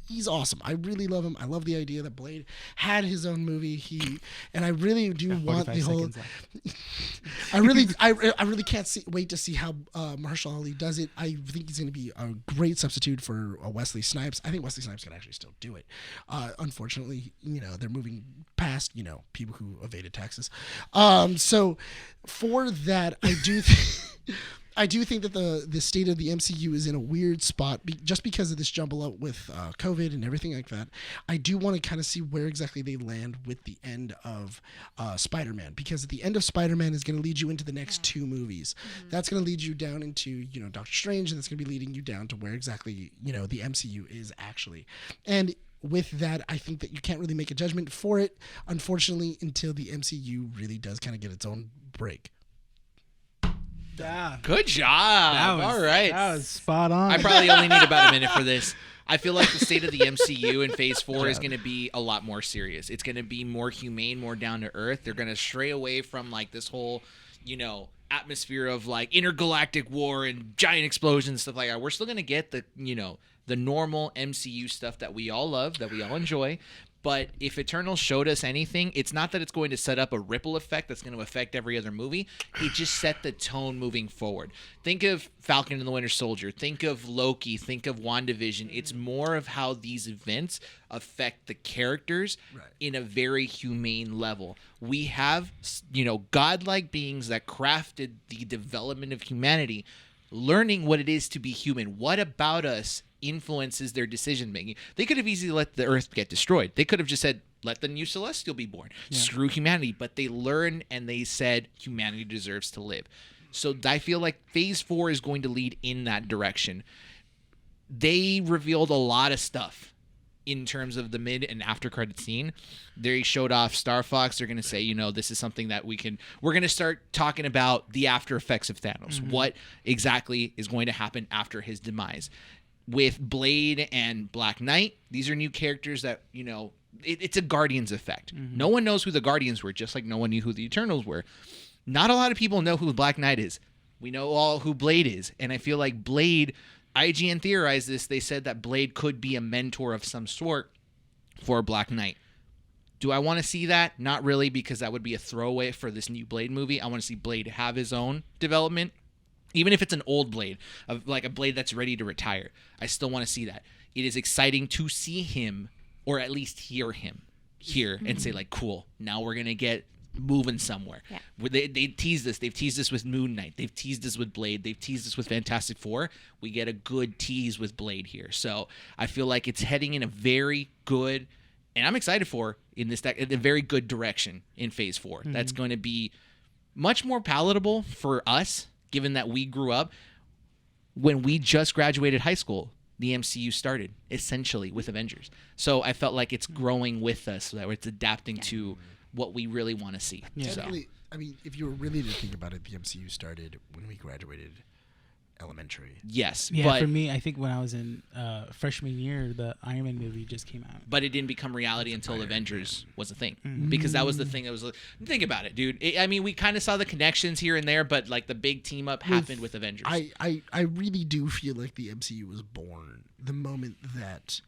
he's awesome. I really love him. I love the idea that Blade had his own movie. And I really do want the whole. I really can't wait to see how Mahershala Ali does it. I think he's going to be a great substitute for Wesley Snipes. I think Wesley Snipes can actually still do it. Unfortunately, they're moving past people who evaded taxes. So for that, I do think that the state of the MCU is in a weird spot just because of this jumble out with COVID and everything like that. I do want to kind of see where exactly they land with the end of Spider-Man, because at the end of Spider-Man is going to lead you into the next two movies. That's going to lead you down into Doctor Strange, and that's going to be leading you down to where exactly the MCU is actually. And with that, I think that you can't really make a judgment for it, unfortunately, until the MCU really does kind of get its own break. Yeah. Good job. All right. That was spot on. I probably only need about a minute for this. I feel like the state of the MCU in Phase 4 is going to be a lot more serious. It's going to be more humane, more down to earth. They're going to stray away from this whole, atmosphere of intergalactic war and giant explosions and stuff like that. We're still going to get the normal MCU stuff that we all love, that we all enjoy. But if Eternals showed us anything, it's not that it's going to set up a ripple effect that's going to affect every other movie. It just set the tone moving forward. Think of Falcon and the Winter Soldier. Think of Loki. Think of WandaVision. It's more of how these events affect the characters in a very humane level. We have, godlike beings that crafted the development of humanity, learning what it is to be human. What about us influences their decision making? They could have easily let the Earth get destroyed. They could have just said, let the new Celestial be born. Yeah. Screw humanity. But they learned and they said humanity deserves to live. So I feel like Phase 4 is going to lead in that direction. They revealed a lot of stuff in terms of the mid and after credit scene. They showed off Star Fox. They're going to say, this is something that we're going to start talking about the after effects of Thanos. What exactly is going to happen after his demise. With Blade and Black Knight, these are new characters that, it's a Guardians effect. No one knows who the Guardians were, just like no one knew who the Eternals were. Not a lot of people know who Black Knight is. We know all who Blade is. And I feel like Blade, IGN theorized this. They said that Blade could be a mentor of some sort for Black Knight. Do I want to see that? Not really, because that would be a throwaway for this new Blade movie. I want to see Blade have his own development. Even if it's an old Blade, like a Blade that's ready to retire, I still want to see that. It is exciting to see him, or at least hear him here and say, cool, now we're going to get moving somewhere. Yeah. They teased this. They've teased this with Moon Knight. They've teased this with Blade. They've teased this with Fantastic Four. We get a good tease with Blade here. So I feel like it's heading in a very good, and I'm excited for, in a very good direction in Phase 4. That's going to be much more palatable for us, given that we grew up when we just graduated high school. The MCU started essentially with Avengers. So I felt like it's growing with us, so that it's adapting to what we really want to see. Yeah. So. I mean, if you were really to think about it, the MCU started when we graduated elementary. Yes, Yeah, but for me, I think when I was in freshman year, the Iron Man movie just came out. but it didn't become reality until Avengers was a thing, because that was the thing that was. Think about it, dude. I mean, we kind of saw the connections here and there, but like the big team up happened with Avengers. I really do feel like the MCU was born the moment that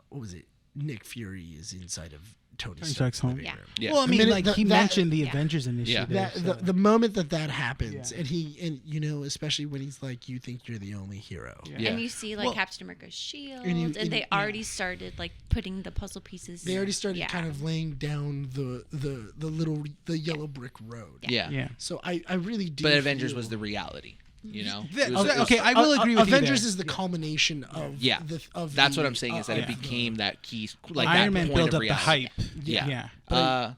what was it? Nick Fury is inside of Tony Stark's home. living Yeah. room. Yeah. Well, I The mean, minute like that- he that- mentioned the Yeah. Avengers initiative. That so- the moment that happens, Yeah. and you know, especially when he's like, you think you're the only hero. Yeah. Yeah. And you see like Well, Captain America's shield, and and, they yeah. already started like putting the puzzle pieces. They already started Yeah. kind of laying down the yellow brick road. yeah. Yeah. So I really do. But Avengers feel- was the reality. You know. That- It was- it was- okay, I will agree with you Avengers there. is the culmination of Yeah. That's what I'm saying is that it yeah. became that key, like Iron that Man point built of up the reality. hype. Yeah. Yeah. But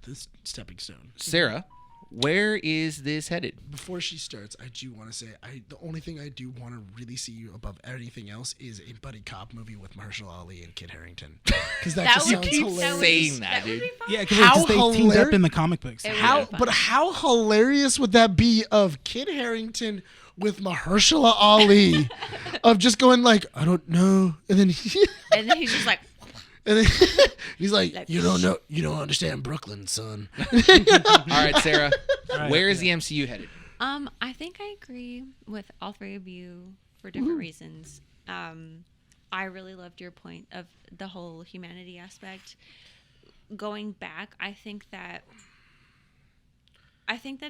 this stepping stone. Sarah, where is this headed? Before she starts, I do want to say the only thing I do want to really see above anything else is a buddy cop movie with Mahershala Ali and Kit Harington, because that, That just would sounds be hilarious. saying that, would dude. be fun. Yeah, How because they teamed up hilar- in the comic books. It would How, be fun. but how hilarious would that be of Kit Harington with Mahershala Ali, of just going like, I don't know, and then And then he's just like, and then he's like, Like, you don't understand Brooklyn, son. All right, Sarah, right, where is the MCU headed? I think I agree with all three of you for different reasons. I really loved your point of the whole humanity aspect. Going back, I think that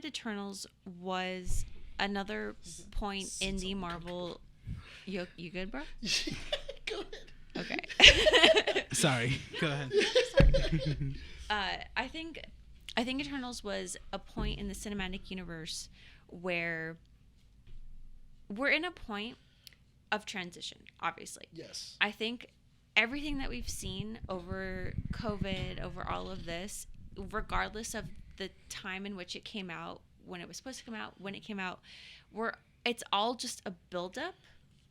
Eternals was another point in the Marvel. You good, bro? Go ahead. Okay. Sorry. Go ahead. I think Eternals was a point in the cinematic universe where we're in a point of transition, obviously. Yes. I think everything that we've seen over COVID, over all of this, regardless of the time in which it came out, when it was supposed to come out, when it came out, it's all just a buildup.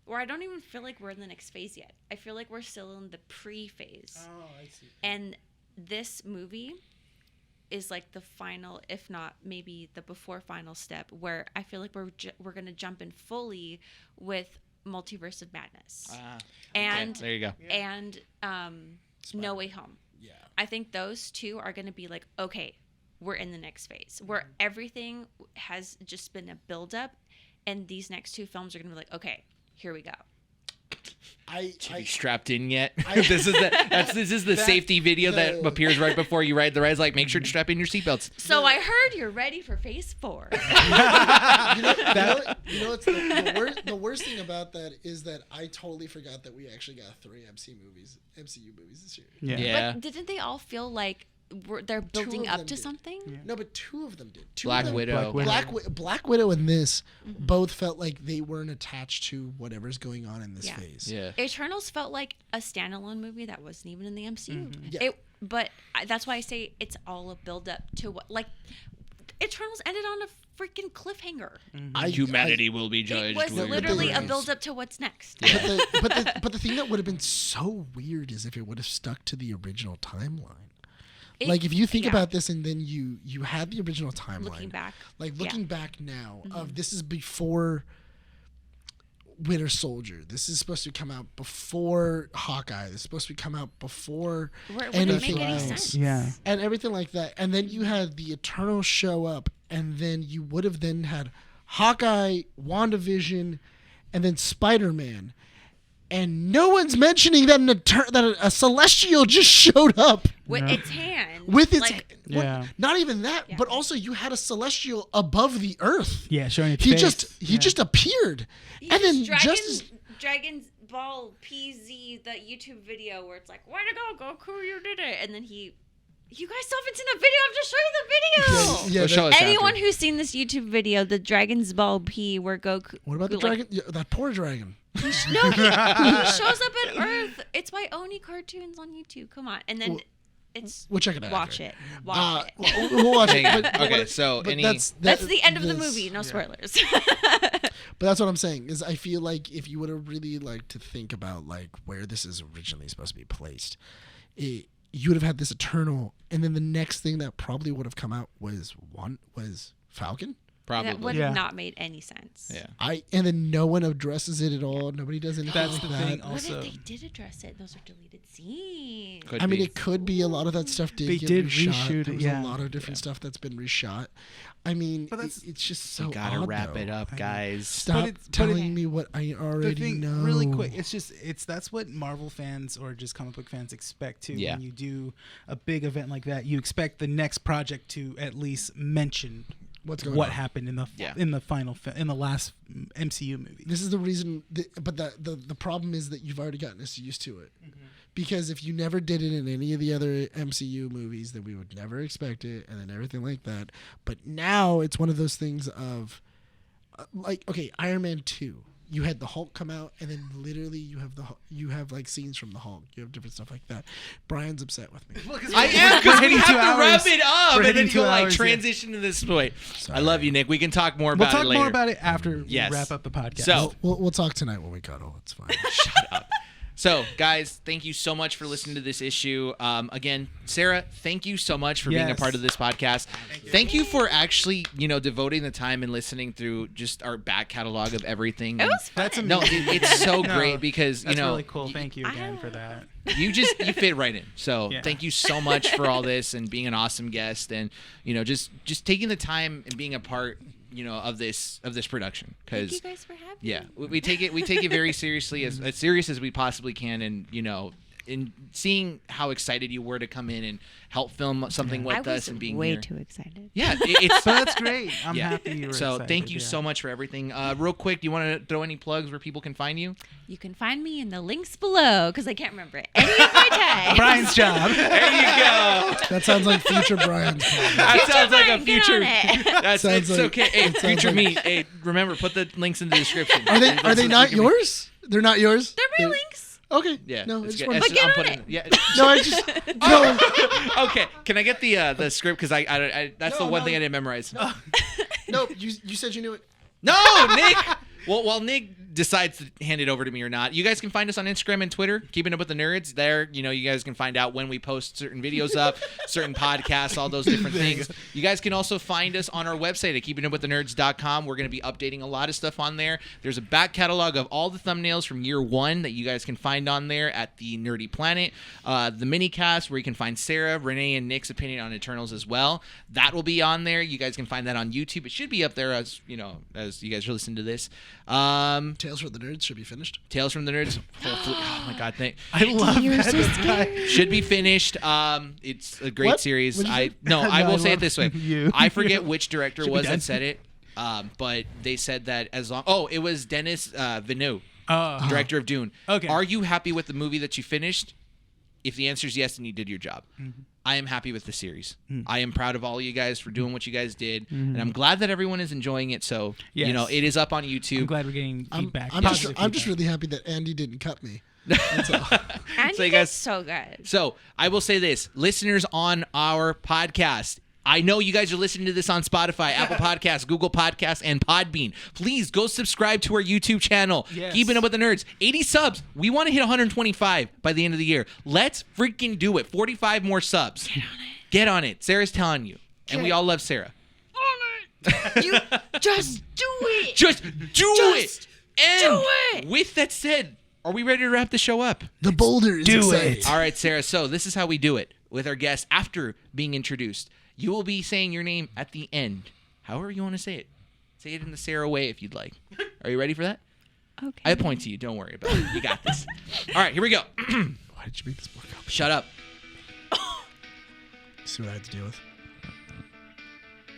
Or I don't even feel like we're in the next phase yet. I feel like we're still in the pre-phase. Oh, I see. And this movie is like the final, if not maybe the before final step, where I feel like we're going to jump in fully with Multiverse of Madness and there you go. and No Way Home. Yeah. I think those two are going to be like, okay, we're in the next phase where everything has just been a buildup, and these next two films are going to be like, okay, here we go. Are you strapped in yet? This is the safety video that appears right before you ride the ride. It's like, make sure to strap in your seatbelts. So I heard you're ready for phase 4. You know what's the worst thing about that is that I totally forgot that we actually got 3 MCU movies this year. Yeah. But didn't they all feel like they're building of up them to did. something? Yeah. No, but 2 of them did. Black Widow. Black Widow and this both felt like they weren't attached to whatever's going on in this Yeah. phase. Yeah. Eternals felt like a standalone movie that wasn't even in the MCU. Yeah. But that's why I say it's all a build up to what, like, Eternals ended on a freaking cliffhanger. Humanity will be judged. It was with literally a grace. build up to what's next. But the thing that would have been so weird is if it would have stuck to the original timeline. Like if you think about this and then you had the original timeline. Looking back. Looking back now of this is before Winter Soldier. This is supposed to come out before Hawkeye. This is supposed to come out before Where it wouldn't anything make any else. sense. Yeah. And everything like that. And then you had the Eternals show up, and then you would have then had Hawkeye, WandaVision, and then Spider-Man. And no one's mentioning that that a Celestial just showed up With its hand. with its Yeah. not even that, Yeah. but also you had a Celestial above the Earth. Yeah, showing its He face. just just appeared, and then just Dragon's Ball PZ, the YouTube video where it's like, way to go, Goku, you did it. And then you guys still haven't seen the video. I'm just showing you the video. We'll show us Anyone after. who's seen this YouTube video, the Dragon's Ball P, where Goku. what about the dragon? Yeah, that poor dragon. No, he shows up at Earth. It's by Oni Cartoons on YouTube. Come on. And then We'll check it out. watch after. it. Watch it. We'll watch it. Hang on. But Okay, so any- That's the end of the movie. No spoilers. But that's what I'm saying is I feel like if you would have really liked to think about like where this is originally supposed to be placed, you would have had this Eternal, and then the next thing that probably would have come out was Falcon. Probably. That would Yeah. have not made any sense. Yeah. And then no one addresses it at all. Nobody does anything That's like the that. thing. What Also, if they did address it? Those are deleted scenes. Could I mean, be. it could be a lot of that stuff did They get did reshot. reshoot it, There was yeah. a lot of different stuff that's been reshot. I mean, But that's- it's just so Gotta odd, wrap though. it up, guys. Stop But telling me what I already the thing, know. really quick, that's what Marvel fans or just comic book fans expect too. Yeah. When you do a big event like that, you expect the next project to at least mention What's going what on. happened in the Yeah. in the last MCU movie. This is the reason, but the problem is that you've already gotten us used to it. Because if you never did it in any of the other MCU movies, then we would never expect it, and then everything like that. But now it's one of those things of, like, okay, Iron Man 2. You had the Hulk come out, and then literally you have like scenes from the Hulk. You have different stuff like that. Brian's upset with me. I am, because we hitting have 2 to hours. wrap it up, We're and then hitting you 2 go like hours, yeah. transition to this point. Sorry. I love you, Nick. We can talk more We'll about talk it later. more about it after Yes. we wrap up the podcast. So- We'll talk tonight when we cuddle. It's fine. Shut up. So, guys, thank you so much for listening to this issue. Again, Sarah, thank you so much for being a Yes. part of this podcast. Thank you for actually, devoting the time and listening through just our back catalog of everything. It was fun. That's No, it's so No, great because, that's really cool. Thank you again for that. you fit right in. So Yeah. thank you so much for all this and being an awesome guest and, just taking the time and being a part, of this production. Thank you Because guys for having yeah, me. we take it very seriously, as serious as we possibly can, and in seeing how excited you were to come in and help film something I with was us and being way here. too excited. Yeah, it's So that's great. I'm yeah. happy you were So excited, thank you yeah. so much for everything. Real quick, do you want to throw any plugs where people can find you? You can find me in the links below because I can't remember any of my tags. Brian's job. There you go. That sounds like future Brian's call. That sounds like a Brian, get future. on it. That's Sounds it's like- okay. Hey, it sounds future like- me. Hey, remember, put the links in the description. Are they not Future me. yours? They're not yours? They're my links. Okay. Yeah. No, I it's just good. wanted It's to- just- I'm But get putting. on Yeah. No, I just no. Okay. Can I get the script because I that's No, the one no. thing I didn't memorize. No, you said you knew it. No, Nick. Well, while Nick decides to hand it over to me or not, you guys can find us on Instagram and Twitter, Keeping Up with the Nerds. There, you guys can find out when we post certain videos up, certain podcasts, all those different things. You guys can also find us on our website at keepingupwiththenerds.com. We're going to be updating a lot of stuff on there. There's a back catalog of all the thumbnails from year one that you guys can find on there at the Nerdy Planet. The mini cast where you can find Sarah, Rene, and Nick's opinion on Eternals as well. That will be on there. You guys can find that on YouTube. It should be up there as you guys listen to this. Tales from the Nerds should be finished. Tales from the Nerds. Oh my God, I love You're that. so scared. should be finished. It's a great What? series. What'd you say? I No, will I say it love this way. you. I forget which director it Should be was done. that said it. But they said that as long. It was Denis Villeneuve, director of Dune. Okay. Are you happy with the movie that you finished? If the answer is yes, then you did your job. I am happy with the series. I am proud of all you guys for doing what you guys did, and I'm glad that everyone is enjoying it. So Yes. it is up on YouTube. I'm glad we're getting feedback. I'm positive just feedback. really happy that Andy didn't cut me. That's all. And So you you guys guys- so good. So I will say this, listeners on our podcast, I know you guys are listening to this on Spotify, Apple Podcasts, Google Podcasts, and Podbean. Please go subscribe to our YouTube channel. Yes. Keeping Up with the Nerds. 80 subs. We want to hit 125 by the end of the year. Let's freaking do it. 45 more subs. Get on it. Sarah's telling you. And we all love Sarah. You just do it. Just do Just it. And do it. with that said, are we ready to wrap the show up? The boulder is Do exciting. it. All right, Sarah. So this is how we do it with our guests after being introduced. You will be saying your name at the end, however you want to say it. Say it in the Sarah way if you'd like. Are you ready for that? Okay. I point to you. Don't worry about it. You got this. All right, here we go. Why did you make this book up? Shut up. See what I had to deal with.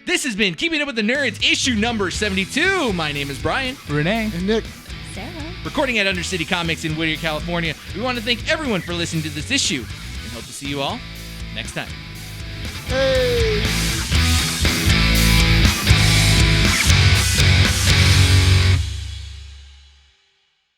This has been Keeping Up with the Nerds, issue number 72. My name is Bryan. Renee. And Nick, Sarah. Recording at Undercity Comics in Whittier, California. We want to thank everyone for listening to this issue and hope to see you all next time.